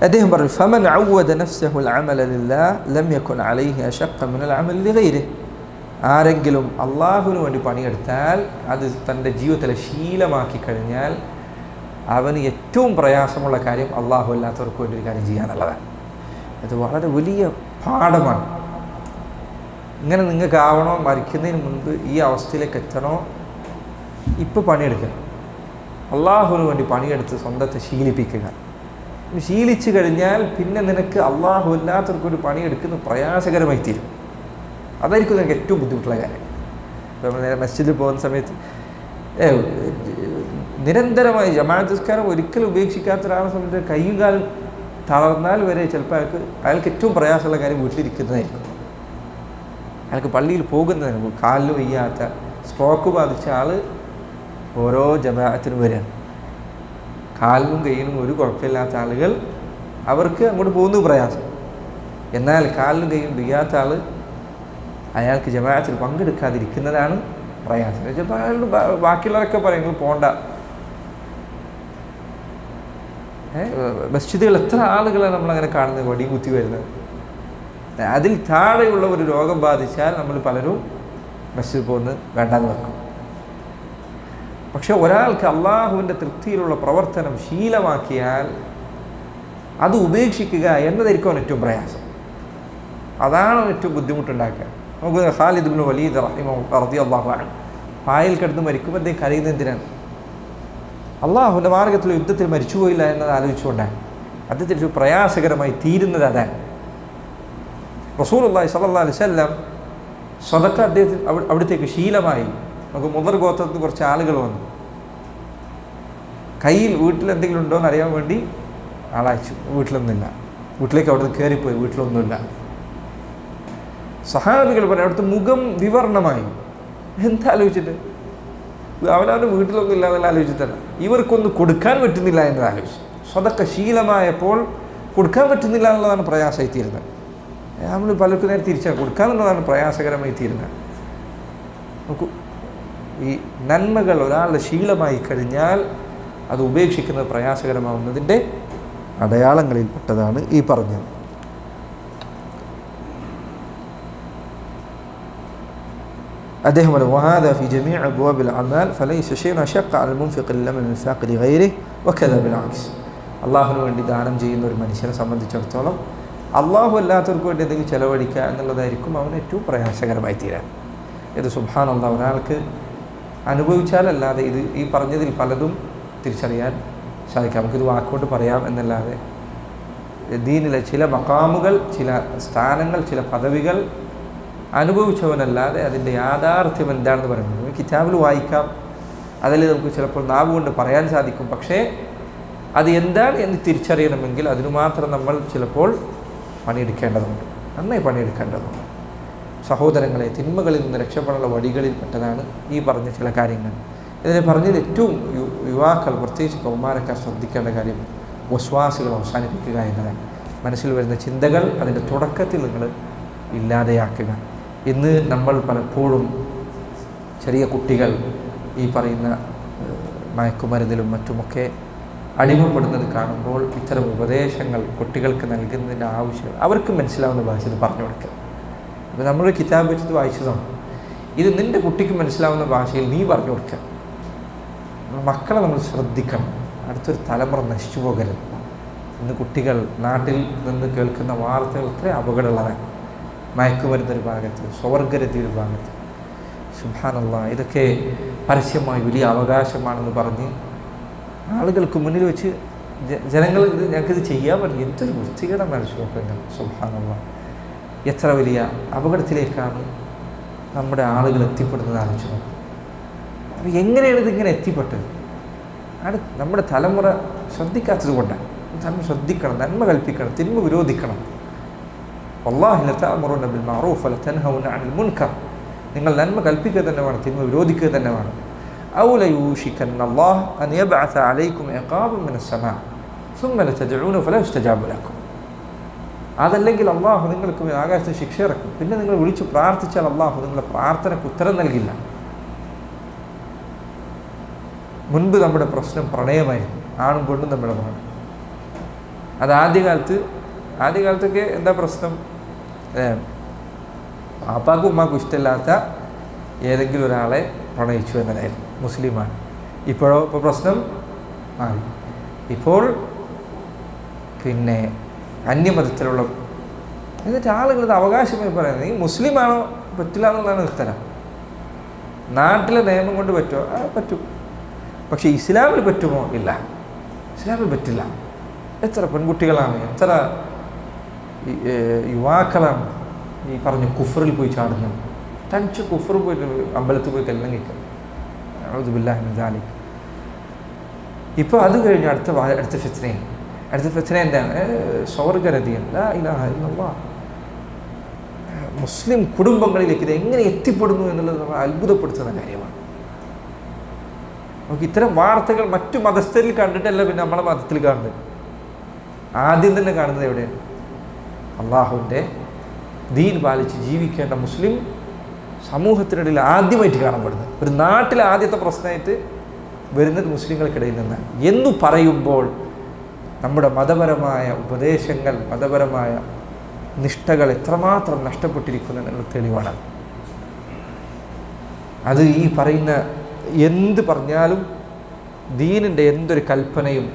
അദ്ദേഹം പറഞ്ഞു, ഫമൻ അവദ നഫ്സഹു അൽഅമല ലില്ലാഹ് ലം യകുൻ അലൈഹി അശഖ്ഖ മിൻ അൽഅമൽ ലിഗൈരിഹി. ആരെങ്കിലും അള്ളാഹുവിന് വേണ്ടി പണിയെടുത്താൽ അത് തൻ്റെ ജീവിതത്തിലെ ശീലമാക്കി കഴിഞ്ഞാൽ അവന് ഏറ്റവും പ്രയാസമുള്ള കാര്യം അള്ളാഹു അല്ലാത്തവർക്ക് വേണ്ടി ഒരു കാര്യം ചെയ്യാന്നുള്ളതാണ്. ഇത് വളരെ വലിയ പാഠമാണ്. ഇങ്ങനെ നിങ്ങൾക്കാവണോ, മരിക്കുന്നതിന് മുൻപ് ഈ അവസ്ഥയിലേക്ക് എത്തണോ, ഇപ്പോൾ പണിയെടുക്കുക. അള്ളാഹുവിന് വേണ്ടി പണിയെടുത്ത് സ്വന്തത്തെ ശീലിപ്പിക്കുക. ശീലിച്ചു കഴിഞ്ഞാൽ പിന്നെ നിനക്ക് അള്ളാഹു അല്ലാത്തവർക്കൊരു പണിയെടുക്കുന്നത് പ്രയാസകരമായി തീരും. അതായിരിക്കും നിനക്ക് ഏറ്റവും ബുദ്ധിമുട്ടുള്ള കാര്യം. ഇപ്പോൾ നമ്മൾ നേരെ മസ്ജിദിൽ പോകുന്ന സമയത്ത് നിരന്തരമായി ജമാഅത്ത് നിസ്കാരം ഒരിക്കലും ഉപേക്ഷിക്കാത്ത ഒരാളെ സംബന്ധിച്ച് കൈയും കാലും തളർന്നാൽ വരെ ചിലപ്പോൾ അയാൾക്ക് ഏറ്റവും പ്രയാസമുള്ള കാര്യം വീട്ടിലിരിക്കുന്നതായിരിക്കും. അയാൾക്ക് പള്ളിയിൽ പോകുന്നതിന് കാലിന് വയ്യാത്ത സ്ട്രോക്ക് ബാധിച്ച ആൾ ഓരോ ജമാഅത്തിനും വരികയാണ്. കാലിനും കയ്യിനും ഒരു കുഴപ്പമില്ലാത്ത ആളുകൾ അവർക്ക് അങ്ങോട്ട് പോകുന്നത് പ്രയാസം. എന്നാൽ കാലിനും കയ്യും വയ്യാത്ത ആൾ അയാൾക്ക് ജമാഅത്തിൽ പങ്കെടുക്കാതിരിക്കുന്നതാണ് പ്രയാസം. ചിലപ്പോൾ അയാൾ ബാക്കിയുള്ളവരൊക്കെ പറയും നിങ്ങൾ പോണ്ട. മസ്ജിദുകൾ എത്ര ആളുകളാണ് നമ്മളങ്ങനെ കാണുന്നത് വടിയും കുത്തി വരുന്നത്. അതിൽ താഴെയുള്ള ഒരു രോഗം ബാധിച്ചാൽ നമ്മൾ പലരും മസ്ജിദ് പോകുന്നത് വേണ്ടാന്ന് വെക്കും. പക്ഷെ ഒരാൾക്ക് അള്ളാഹുവിൻ്റെ തൃപ്തിയിലുള്ള പ്രവർത്തനം ശീലമാക്കിയാൽ അത് ഉപേക്ഷിക്കുക എന്നതായിരിക്കും ഏറ്റവും പ്രയാസം. അതാണ് ഏറ്റവും ബുദ്ധിമുട്ടുണ്ടാക്കുക. നമുക്ക് ഖാലിദ് ഇബ്നു വലീദ് റളിയല്ലാഹു അൻഹു പായൽ കിടന്ന് മരിക്കുമ്പോൾ അദ്ദേഹം കരയുന്നത് എന്തിനാണ്? അള്ളാഹുവിൻ്റെ മാർഗത്തിൽ യുദ്ധത്തിൽ മരിച്ചുപോയില്ല എന്നത് ആലോചിച്ചുകൊണ്ടാണ്. അദ്ദേഹത്തിന് പ്രയാസകരമായി തീരുന്നത് അതാണ്. റസൂലുള്ളാഹി സ്വല്ലല്ലാഹു അലൈഹി വസല്ലം സദഖ അദ്ദേഹത്തിന് അവിടത്തേക്ക് ശീലമായി. നമുക്ക് മുദർ ഗോത്രത്തിൽ കുറച്ച് ആളുകൾ വന്നു, കയ്യിൽ വീട്ടിൽ എന്തെങ്കിലും ഉണ്ടോ എന്ന് അറിയാൻ വേണ്ടി ആളയച്ചു. വീട്ടിലൊന്നുമില്ല. വീട്ടിലേക്ക് അവിടെ നിന്ന് കയറിപ്പോയി, വീട്ടിലൊന്നുമില്ല. സഹാബികൾ പറഞ്ഞു, അവിടുത്തെ മുഖം വിവരണമായി. എന്താലോചിച്ചിട്ട്? അവനവൻ്റെ വീട്ടിലൊന്നും ഇല്ലാതെല്ലാം ആലോചിച്ചിട്ടല്ല, ഇവർക്കൊന്നും കൊടുക്കാൻ പറ്റുന്നില്ല എന്നത് ആലോചിച്ചു. സ്വതക്ക ശീലമായപ്പോൾ കൊടുക്കാൻ പറ്റുന്നില്ല എന്നുള്ളതാണ് പ്രയാസമായി തീരുന്നത്. നമ്മൾ പലർക്കും നേരെ തിരിച്ചാൽ കൊടുക്കാമെന്നുള്ളതാണ് പ്രയാസകരമായി തീരുന്നത്. നോക്കൂ, ഈ നന്മകൾ ഒരാളുടെ ശീലമായി കഴിഞ്ഞാൽ അത് ഉപേക്ഷിക്കുന്നത് പ്രയാസകരമാവുന്നതിൻ്റെ അടയാളങ്ങളിൽപ്പെട്ടതാണ് ഈ പറഞ്ഞത്. അദ്ദേഹം പറഞ്ഞു, وهذا في جميع أبواب الأعمال فليس شيء أشق على المنفق إلا من الإنفاق لغيره وكذا بالعكس. അള്ളാഹുവിന് വേണ്ടി ദാനം ചെയ്യുന്ന ഒരു മനുഷ്യനെ സംബന്ധിച്ചിടത്തോളം അള്ളാഹു അല്ലാത്തവർക്ക് വേണ്ടി എന്തെങ്കിലും ചിലവഴിക്കുക എന്നുള്ളതായിരിക്കും അവന് ഏറ്റവും പ്രയാസകരമായി തീരാൻ. ഇത് സുബ്ഹാനല്ലാഹ്, ഒരാൾക്ക് അനുഭവിച്ചാലല്ലാതെ ഇത് ഈ പറഞ്ഞതിൽ പലതും തിരിച്ചറിയാൻ സാധിക്കാം. നമുക്കിത് വാക്കുകൊണ്ട് പറയാം എന്നല്ലാതെ ദീനിലെ ചില മഖാമുകൾ, ചില സ്ഥാനങ്ങൾ, ചില പദവികൾ അനുഭവിച്ചവനല്ലാതെ അതിൻ്റെ യാഥാർത്ഥ്യം എന്താണെന്ന് പറയുന്നത് കിതാബിൽ വായിക്കാം. അതിൽ നമുക്ക് ചിലപ്പോൾ നാവ് കൊണ്ട് പറയാൻ സാധിക്കും. പക്ഷേ അത് എന്താണ് എന്ന് തിരിച്ചറിയണമെങ്കിൽ അതിനു മാത്രം നമ്മൾ ചിലപ്പോൾ പണിയെടുക്കേണ്ടതുണ്ട്, നന്നായി പണിയെടുക്കേണ്ടതുണ്ട്. സഹോദരങ്ങളെ, തിന്മകളിൽ നിന്ന് രക്ഷപ്പെടാനുള്ള വഴികളിൽപ്പെട്ടതാണ് ഈ പറഞ്ഞ ചില കാര്യങ്ങൾ. ഇതിനെ പറഞ്ഞത് ഏറ്റവും യുവാക്കൾ, പ്രത്യേകിച്ച് കൗമാരക്കാർ ശ്രദ്ധിക്കേണ്ട കാര്യം വസ്വാസുകൾ അവസാനിപ്പിക്കുക എന്നതാണ്. മനസ്സിൽ വരുന്ന ചിന്തകൾ അതിൻ്റെ തുടക്കത്തിൽ നിങ്ങൾ ഇല്ലാതെയാക്കുക. ഇന്ന് നമ്മൾ പലപ്പോഴും ചെറിയ കുട്ടികൾ ഈ പറയുന്ന മയക്കുമരുന്നിലും മറ്റുമൊക്കെ അടിമപ്പെടുന്നത് കാണുമ്പോൾ ഇത്തരം ഉപദേശങ്ങൾ കുട്ടികൾക്ക് നൽകുന്നതിൻ്റെ ആവശ്യം അവർക്ക് മനസ്സിലാവുന്ന ഭാഷയിൽ പറഞ്ഞു കൊടുക്കുക. അപ്പോൾ നമ്മളൊരു കിതാബ് വെച്ചത് വായിച്ചതാണ്. ഇത് നിൻ്റെ കുട്ടിക്ക് മനസ്സിലാവുന്ന ഭാഷയിൽ നീ പറഞ്ഞു കൊടുക്കുക. മക്കളെ നമ്മൾ ശ്രദ്ധിക്കണം. അടുത്തൊരു തലമുറ നശിച്ചു പോകരുത്. ഇന്ന് കുട്ടികൾ നാട്ടിൽ നിന്ന് കേൾക്കുന്ന വാർത്തകൾ ഇത്രയും അപകടമുള്ളതാണ്. മയക്കുമരുന്നൊരു ഭാഗത്ത്, സ്വർഗ്ഗരതി ഒരു ഭാഗത്ത്. സുബ്ഹാനല്ലാഹ്, ഇതൊക്കെ പരസ്യമായി വലിയ അവകാശമാണെന്ന് പറഞ്ഞ് ആളുകൾക്ക് മുന്നിൽ വെച്ച് ജനങ്ങൾ ഇത് ഞങ്ങൾക്കിത് ചെയ്യാൻ പറ്റും. എന്തൊരു വൃത്തികേടാണ് മനസ്സിലാക്കുന്നത്. സുബ്ഹാനല്ലാഹ്, എത്ര വലിയ അപകടത്തിലേക്കാണ് നമ്മുടെ ആളുകൾ എത്തിപ്പെടുന്നത് ആലോചിച്ച് നോക്കും. അപ്പോൾ എങ്ങനെയാണ് ഇതിങ്ങനെ എത്തിപ്പെട്ടത്? നമ്മുടെ തലമുറ ശ്രദ്ധിക്കാത്തത് കൊണ്ടാണ്. നമ്മൾ ശ്രദ്ധിക്കണം, നന്മ കൽപ്പിക്കണം, തിന്മ വിരോധിക്കണം. വല്ലാഹി ലതഅമുറുന ബിൽ മഅറൂഫ് വലതൻഹൗന അനിൽ മുൻകർ. നിങ്ങൾ നന്മ കൽപ്പിക്കുക തന്നെ വേണം, തിന്മ വിരോധിക്കുക തന്നെ വേണം. ഔ ലയൂഷികന്ന അല്ലാഹു അൻ യബ്അസ അലൈക്കും ഇഖാബൻ മിനസ് സമാ സുമ്മ ലതദഊന ഫലാ യുസ്തജാബു ലക്കും. അതല്ലെങ്കിൽ അള്ളാഹു നിങ്ങൾക്ക് ആകാശത്ത് ശിക്ഷ ഇറക്കും, പിന്നെ നിങ്ങൾ വിളിച്ച് പ്രാർത്ഥിച്ചാൽ അള്ളാഹു നിങ്ങളുടെ പ്രാർത്ഥനയ്ക്ക് ഉത്തരം നൽകില്ല. മുൻപ് നമ്മുടെ പ്രശ്നം പ്രണയമായിരുന്നു, ആണും പെണ്ണും തമ്മിലുമാണ്. അത് ആദ്യകാലത്തൊക്കെ എന്താ പ്രശ്നം? പാപ്പാക്കും ഉമ്മാക്കും ഇഷ്ടമില്ലാത്ത ഏതെങ്കിലും ഒരാളെ പ്രണയിച്ചു എന്നതായിരുന്നു, മുസ്ലിമാണ്. ഇപ്പോൾ പ്രശ്നം മാറി. ഇപ്പോൾ പിന്നെ അന്യമതത്തിലുള്ള, എന്നിട്ട് ആളുകളത് അവകാശമായി പറയുന്നത് ഈ മുസ്ലിമാണോ പറ്റില്ല എന്നുള്ളതാണ് ഉത്തരം. നാട്ടിലെ നിയമം കൊണ്ട് പറ്റുമോ? പറ്റും. പക്ഷേ ഇസ്ലാമിൽ പറ്റുമോ? ഇല്ല, ഇസ്ലാമിൽ പറ്റില്ല. എത്ര പെൺകുട്ടികളാണ്, എത്ര യുവാക്കളാണ് ഈ പറഞ്ഞ കുഫറിൽ പോയി ചാടുന്നത്. തനിച്ച് കുഫർ പോയിട്ട് അമ്പലത്തിൽ പോയി കല്യാണം കഴിക്കും. അഊദു ബില്ലാഹി മിൻ ദാലിക്. ഇപ്പോൾ അത് കഴിഞ്ഞ് അടുത്ത ഫിത്ന എന്താണ്? സ്വർഗ്ഗരതിയാണ്. ലാ ഇലാഹ ഇല്ലല്ലാഹ്. മുസ്ലിം കുടുംബങ്ങളിലേക്ക് ഇത് എങ്ങനെ എത്തിപ്പെടുന്നു എന്നുള്ളത് നമ്മൾ അത്ഭുതപ്പെടുത്തുന്ന കാര്യമാണ്. നമുക്ക് ഇത്തരം വാർത്തകൾ മറ്റു മതസ്ഥരിൽ കണ്ടിട്ടല്ല പിന്നെ നമ്മളെ മതത്തിൽ കാണുന്നത്. ആദ്യം തന്നെ കാണുന്നത് എവിടെയാണ്? അള്ളാഹുവിൻ്റെ ദീൻ പാലിച്ച് ജീവിക്കേണ്ട മുസ്ലിം സമൂഹത്തിനിടയിൽ ആദ്യമായിട്ട് കാണപ്പെടുന്നത്, ഒരു നാട്ടിലെ ആദ്യത്തെ പ്രശ്നമായിട്ട് വരുന്നത് മുസ്ലിങ്ങൾക്കിടയിൽ നിന്നാണ് എന്നു പറയുമ്പോൾ നമ്മുടെ മതപരമായ ഉപദേശങ്ങൾ, മതപരമായ നിഷ്ഠകൾ എത്രമാത്രം നഷ്ടപ്പെട്ടിരിക്കുന്നു എന്നുള്ള തെളിവാണ്. അത് ഈ പറയുന്ന എന്ത് പറഞ്ഞാലും ദീനിൻ്റെ എന്തൊരു കൽപ്പനയും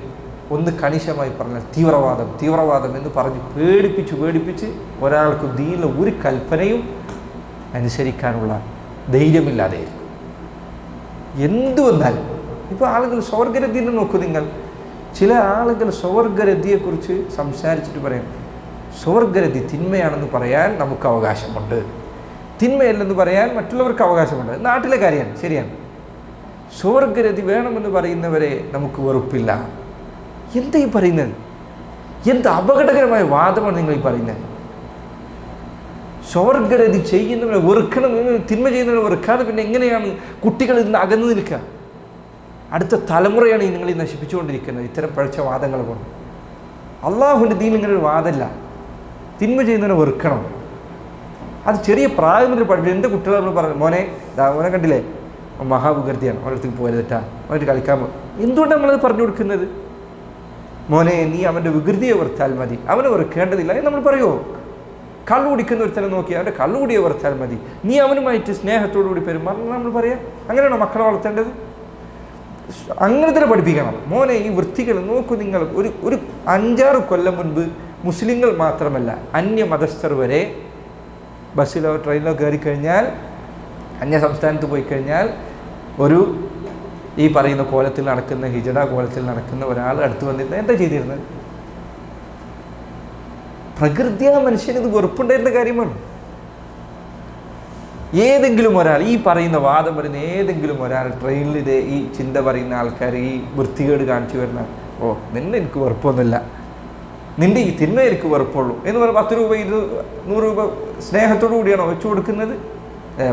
ഒന്ന് കണിശമായി പറഞ്ഞാൽ തീവ്രവാദം എന്ന് പറഞ്ഞ് പേടിപ്പിച്ച് ഒരാൾക്ക് ദീനിലെ ഒരു കൽപ്പനയും അനുസരിക്കാനുള്ള ധൈര്യമില്ലാതെയായിരിക്കും. എന്തു വന്നാലും. ഇപ്പോൾ ആളുകൾ സ്വർഗരതിനെ നോക്കൂ നിങ്ങൾ. ചില ആളുകൾ സ്വർഗരതിയെക്കുറിച്ച് സംസാരിച്ചിട്ട് പറയും, സ്വർഗരതി തിന്മയാണെന്ന് പറയാൻ നമുക്ക് അവകാശമുണ്ട്, തിന്മയല്ലെന്ന് പറയാൻ മറ്റുള്ളവർക്ക് അവകാശമുണ്ട്. നാട്ടിലെ കാര്യമാണ്, ശരിയാണ്. സ്വർഗരതി വേണമെന്ന് പറയുന്നവരെ നമുക്ക് വെറുപ്പില്ല. എന്താ ഈ പറയുന്നത്? എന്ത് അപകടകരമായ വാദമാണ് നിങ്ങൾ ഈ പറയുന്നത്? സ്വർഗരതി ചെയ്യുന്നവരെ വെറുക്കണം, തിന്മ ചെയ്യുന്നവരെ വെറുക്കാതെ പിന്നെ എങ്ങനെയാണ് കുട്ടികൾ ഇന്ന് അകന്നു നിൽക്കുക? അടുത്ത തലമുറയാണ് നിങ്ങൾ ഈ നശിപ്പിച്ചുകൊണ്ടിരിക്കുന്നത് ഇത്തരം പഴച്ച വാദങ്ങൾ കൊണ്ട്. അള്ളാഹുവിൻ്റെ ദീൻ ഇങ്ങനെ ഒരു വാദമല്ല. തിന്മ ചെയ്യുന്നവരെ വെറുക്കണം, അത് ചെറിയ പ്രായത്തിൽ പഠിപ്പിച്ചു. എൻ്റെ കുട്ടികൾ നമ്മൾ പറഞ്ഞു, മോനെ മോനെ കണ്ടില്ലേ, മഹാവികൃതിയാണ്, അവരടുത്തേക്ക് പോയതെറ്റാ, അവൻ്റെ കളിക്കാൻ എന്തുകൊണ്ടാണ് നമ്മളത് പറഞ്ഞു കൊടുക്കുന്നത്? മോനെ നീ അവൻ്റെ വികൃതിയെ വെറുത്താൽ മതി, അവനെ വെറുക്കേണ്ടതില്ല എന്ന് നമ്മൾ പറയുമോ? കള്ളു കുടിക്കുന്ന ഒരുത്തനെ നോക്കി അവൻ്റെ കള്ളുകുടിയെ വെറുത്താൽ മതി, നീ അവനുമായിട്ട് സ്നേഹത്തോടു കൂടി പെരുമാറണം നമ്മൾ പറയാം. അങ്ങനെയാണോ മക്കളെ വളർത്തേണ്ടത്? അങ്ങനെ തന്നെ പഠിപ്പിക്കണം. മോനെ ഈ വൃത്തികൾ നോക്കൂ. നിങ്ങൾ ഒരു 5-6 കൊല്ലം മുൻപ് മുസ്ലിങ്ങൾ മാത്രമല്ല അന്യമതസ്ഥർ വരെ ബസ്സിലോ ട്രെയിനിലോ കയറിക്കഴിഞ്ഞാൽ, അന്യ സംസ്ഥാനത്ത് പോയി കഴിഞ്ഞാൽ, ഈ പറയുന്ന കോലത്തിൽ നടക്കുന്ന ഹിജഡ കോലത്തിൽ നടക്കുന്ന ഒരാൾ അടുത്ത് വന്നിരുന്നത് എന്താ ചെയ്തിരുന്നത്? പ്രകൃതിയാ മനുഷ്യന് ഇത് വെറുപ്പുണ്ടായിരുന്ന കാര്യമാണ്. ഏതെങ്കിലും ഒരാൾ ഈ പറയുന്ന വാദം പറയുന്ന ഏതെങ്കിലും ഒരാൾ ട്രെയിനിൽ ഈ ചിന്ത പറയുന്ന ആൾക്കാർ ഈ വൃത്തികേട് കാണിച്ചു വരുന്ന, ഓ നിന്നെ എനിക്ക് വെറുപ്പൊന്നുമില്ല, നിന്റെ ഈ തിന്മ എനിക്ക് വെറുപ്പുള്ളൂ എന്ന് പറഞ്ഞാൽ 10 രൂപ 100 രൂപ സ്നേഹത്തോടു കൂടിയാണോ വെച്ചു കൊടുക്കുന്നത്?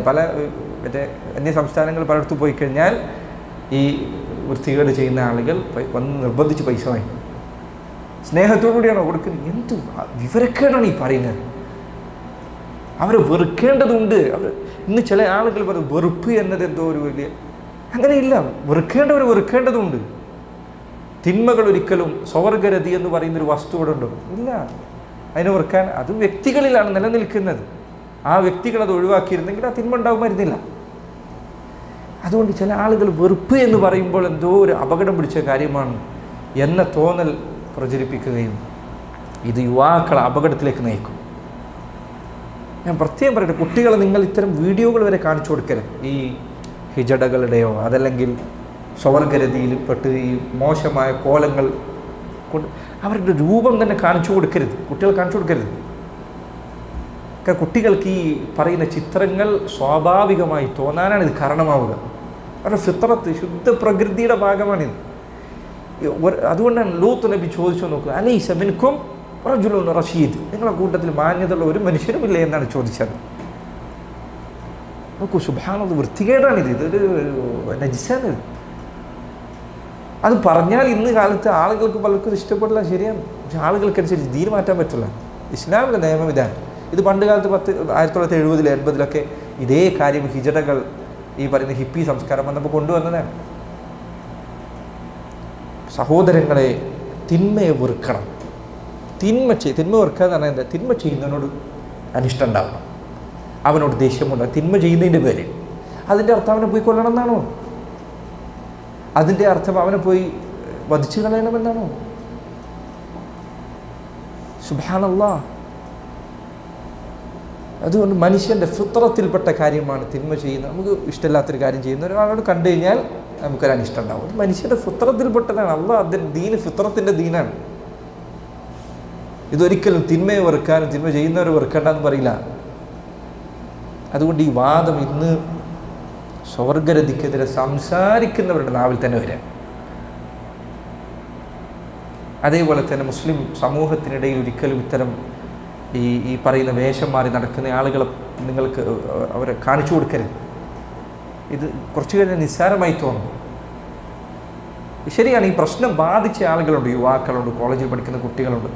പല മറ്റേ അന്യ സംസ്ഥാനങ്ങൾ പലയിടത്ത് പോയി കഴിഞ്ഞാൽ ഈ വൃത്തികേട് ചെയ്യുന്ന ആളുകൾ വന്ന് നിർബന്ധിച്ച് പൈസ വാങ്ങിക്കും. സ്നേഹത്തോടു കൂടിയാണോ കൊടുക്കുന്നത്? എന്ത് വിവരക്കേടാണ് ഈ പറയുന്നത്? അവരെ വെറുക്കേണ്ടതുണ്ട്. ഇന്ന് ചില ആളുകൾ പറയും വെറുപ്പ് എന്നത് എന്തോ ഒരു വലിയ, അങ്ങനെയില്ല. വെറുക്കേണ്ടതുണ്ട്. തിന്മകൾ ഒരിക്കലും സ്വർഗരതി എന്ന് പറയുന്നൊരു വസ്തു ഇവിടെ ഉണ്ടോ? ഇല്ല. അതിനെ വെറുക്കാൻ അത് വ്യക്തികളിലാണ് നിലനിൽക്കുന്നത്. ആ വ്യക്തികൾ അത് ഒഴിവാക്കിയിരുന്നെങ്കിൽ ആ തിന്മ ഉണ്ടാകുമായിരുന്നില്ല. അതുകൊണ്ട് ചില ആളുകൾ വെറുപ്പ് എന്ന് പറയുമ്പോൾ എന്തോ ഒരു അപകടം പിടിച്ച കാര്യമാണ് എന്ന തോന്നൽ പ്രചരിപ്പിക്കുകയും ഇത് യുവാക്കളെ അപകടത്തിലേക്ക് നയിക്കും. ഞാൻ പ്രത്യേകം പറയട്ടെ, കുട്ടികളെ നിങ്ങൾ ഇത്തരം വീഡിയോകൾ വരെ കാണിച്ചു കൊടുക്കരുത്. ഈ ഹിജഡകളുടെയോ അതല്ലെങ്കിൽ സ്വർഗരതിയിൽ പെട്ട് ഈ മോശമായ കോലങ്ങൾ കൊണ്ട് അവരുടെ രൂപം തന്നെ കാണിച്ചു കൊടുക്കരുത്. കുട്ടികൾ കാണിച്ചു കൊടുക്കരുത്. കുട്ടികൾക്ക് ഈ പറയുന്ന ചിത്രങ്ങൾ സ്വാഭാവികമായി തോന്നാനാണ് ഇത് കാരണമാവുക. അവരുടെ ഫിത്രത്ത്, ശുദ്ധ പ്രകൃതിയുടെ ഭാഗമാണിത്. അതുകൊണ്ടാണ് ലൂത്ത് നബി ചോദിച്ചു നോക്കുക, അലൈസ മിൻകും റജുലുൻ റഷീദ്, നിങ്ങളുടെ കൂട്ടത്തിൽ മാന്യതയുള്ള ഒരു മനുഷ്യനുമില്ല എന്നാണ് ചോദിച്ചത്. നോക്കൂ, സുബ്ഹാനല്ലാഹ്, വൃത്തികേടാണിത്, ഇതൊരു നജിസാണ്. അത് പറഞ്ഞാൽ ഇന്ന് കാലത്ത് ആളുകൾക്ക് പലർക്കും ഇഷ്ടപ്പെടില്ല, ശരിയാണ്. പക്ഷെ ആളുകൾക്കനുസരിച്ച് ദീൻ മാറ്റാൻ പറ്റില്ല. ഇസ്ലാമിലെ നിയമം ഇതാണ്. ഇത് പണ്ട് കാലത്ത് 1970 80 ഇതേ കാര്യം ഹിജഡകൾ ഈ പറയുന്ന ഹിപ്പി സംസ്കാരം വന്നപ്പോൾ കൊണ്ടുവന്നതാണ്. സഹോദരങ്ങളെ, തിന്മയെ വെറുക്കണം. തിന്മ വെറുക്കുക എന്ന് പറഞ്ഞാൽ എന്താ? തിന്മ ചെയ്യുന്നവനോട് അനിഷ്ടം ഉണ്ടാവണം, അവനോട് ദേഷ്യമുണ്ടാകും. തിന്മ ചെയ്യുന്നതിൻ്റെ പേര് അതിൻ്റെ അർത്ഥം അവനെ പോയി കൊല്ലണം എന്നാണോ? അതിൻ്റെ അർത്ഥം അവനെ പോയി വധിച്ചു കളയണമെന്നാണോ? സുബ്ഹാനല്ലാഹ്. അതുകൊണ്ട് മനുഷ്യൻ്റെ ഫിത്രത്തിൽപ്പെട്ട കാര്യമാണ് തിന്മ ചെയ്യുന്നത്. നമുക്ക് ഇഷ്ടമില്ലാത്തൊരു കാര്യം ചെയ്യുന്ന ഒരാളോട് കണ്ടു കഴിഞ്ഞാൽ നമുക്കൊരനിഷ്ടം ഉണ്ടാവും. അത് മനുഷ്യൻ്റെ ഫിത്രത്തിൽപ്പെട്ടതാണ്. അള്ളാഹ് അതിൻ്റെ ദീന് ഫിത്രത്തിൻ്റെ ദീനാണ്. ഇതൊരിക്കലും തിന്മയെ വെറുക്കാനും തിന്മ ചെയ്യുന്നവരെ വെറുക്കേണ്ടെന്ന് പറയില്ല. അതുകൊണ്ട് ഈ വാദം ഇന്ന് സ്വർഗരതിക്കെതിരെ സംസാരിക്കുന്നവരുടെ നാവിൽ തന്നെ വരാം. അതേപോലെ തന്നെ മുസ്ലിം സമൂഹത്തിനിടയിൽ ഒരിക്കലും ഇത്തരം ഈ പറയുന്ന വേഷം മാറി നടക്കുന്ന ആളുകളെ നിങ്ങൾക്ക് അവരെ കാണിച്ചു കൊടുക്കരുത്. ഇത് കുറച്ചു കഴിഞ്ഞാൽ നിസ്സാരമായി തോന്നും. ശരിയാണ്, ഈ പ്രശ്നം ബാധിച്ച ആളുകളുണ്ട്, യുവാക്കളുണ്ട്, കോളേജിൽ പഠിക്കുന്ന കുട്ടികളുണ്ട്.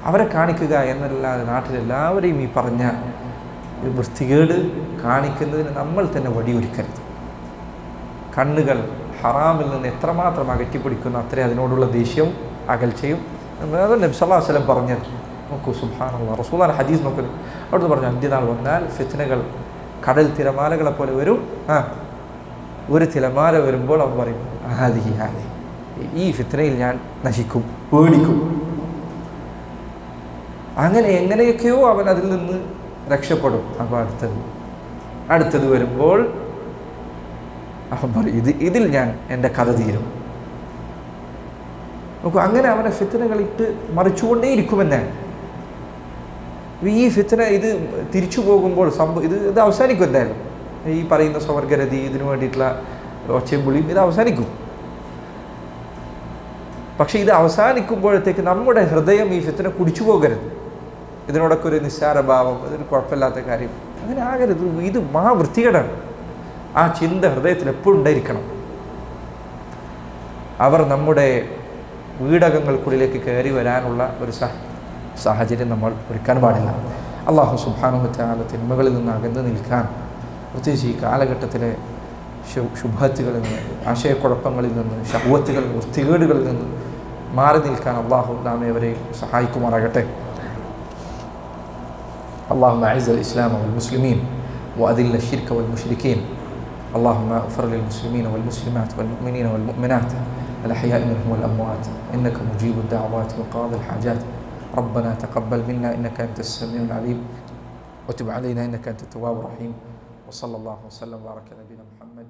അവരെ കാണിക്കുക എന്നല്ലാതെ നാട്ടിലെല്ലാവരെയും ഈ പറഞ്ഞ വൃത്തികേട് കാണിക്കുന്നതിന് നമ്മൾ തന്നെ വടിയൊരുക്കരുത്. കണ്ണുകൾ ഹറാമിൽ നിന്ന് എത്രമാത്രം അകറ്റിപ്പിടിക്കുന്നു അത്രയും അതിനോടുള്ള ദേഷ്യവും അകൽച്ചയും. അത് നബി സല്ലല്ലാഹു അലൈഹി വസല്ലം പറഞ്ഞത്. നോക്കൂ, സുബ്ഹാനല്ലാഹ്, റസൂലുള്ളാഹിയുടെ ഹദീസ് നോക്കുന്നു. അവിടുന്ന് പറഞ്ഞു, അന്ത്യനാൾ വന്നാൽ ഫിത്നകൾ കടൽ തിരമാലകളെ പോലെ വരും. ഒരു തിരമാല വരുമ്പോൾ അവൻ പറയും, ഹാദിഹി ഹാദിഹി, ഈ ഫിത്നയിൽ ഞാൻ നശിക്കും, പേടിക്കും. അങ്ങനെ എങ്ങനെയൊക്കെയോ അവൻ അതിൽ നിന്ന് രക്ഷപ്പെടും. അപ്പോൾ അടുത്തത് വരുമ്പോൾ അവൻ പറയും ഇതിൽ ഞാൻ എൻ്റെ കഥ തീരും. നോക്കൂ, അങ്ങനെ അവനെ ഫിത്നകളിട്ട് മറിച്ചുകൊണ്ടേയിരിക്കുമെന്നാണ്. ഈ ഫിത്ന ഇത് തിരിച്ചു പോകുമ്പോൾ ഇത് അവസാനിക്കും. എന്തായാലും ഈ പറയുന്ന സ്വർഗരതി, ഇതിനു വേണ്ടിയിട്ടുള്ള ഒച്ചയും പുളിയും ഇത് അവസാനിക്കും. പക്ഷെ ഇത് അവസാനിക്കുമ്പോഴത്തേക്ക് നമ്മുടെ ഹൃദയം ഈ ഫിത്ന കുടിച്ചു പോകരുത്. ഇതിനോടൊക്കെ ഒരു നിസ്സാരഭാവം, അതൊരു കുഴപ്പമില്ലാത്ത കാര്യം, അങ്ങനെ ആകരുത്. ഇത് മഹാവൃത്തികേടാണ്. ആ ചിന്ത ഹൃദയത്തിൽ എപ്പോഴും ഉണ്ടായിരിക്കണം. അവർ നമ്മുടെ വീടകങ്ങൾക്കുള്ളിലേക്ക് കയറി വരാനുള്ള ഒരു സാഹചര്യം നമ്മൾ ഒരുക്കാൻ പാടില്ല. അല്ലാഹു സുബ്ഹാനഹു വ തആല തിന്മകളിൽ നിന്ന് അകന്നു നിൽക്കാൻ, പ്രത്യേകിച്ച് ഈ കാലഘട്ടത്തിലെ ശുഭഹത്തുകളിൽ നിന്ന്, ആശയക്കുഴപ്പങ്ങളിൽ നിന്ന്, ശഹ്വത്തുകളിൽ നിന്ന്, വൃത്തികേടുകളിൽ നിന്ന് മാറി നിൽക്കാൻ അല്ലാഹു നാം ഏവരെയും സഹായിക്കുമാറാകട്ടെ. اللهم أعز الإسلام والمسلمين وأذل الشرك والمشركين. اللهم اغفر للمسلمين والمسلمات والمؤمنين والمؤمنات الأحياء منهم والأموات إنك مجيب الدعوات وقاضي الحاجات. ربنا تقبل منا إنك أنت السميع العليم وتب علينا إنك أنت التواب الرحيم. وصلى الله وسلم وبارك على نبينا محمد.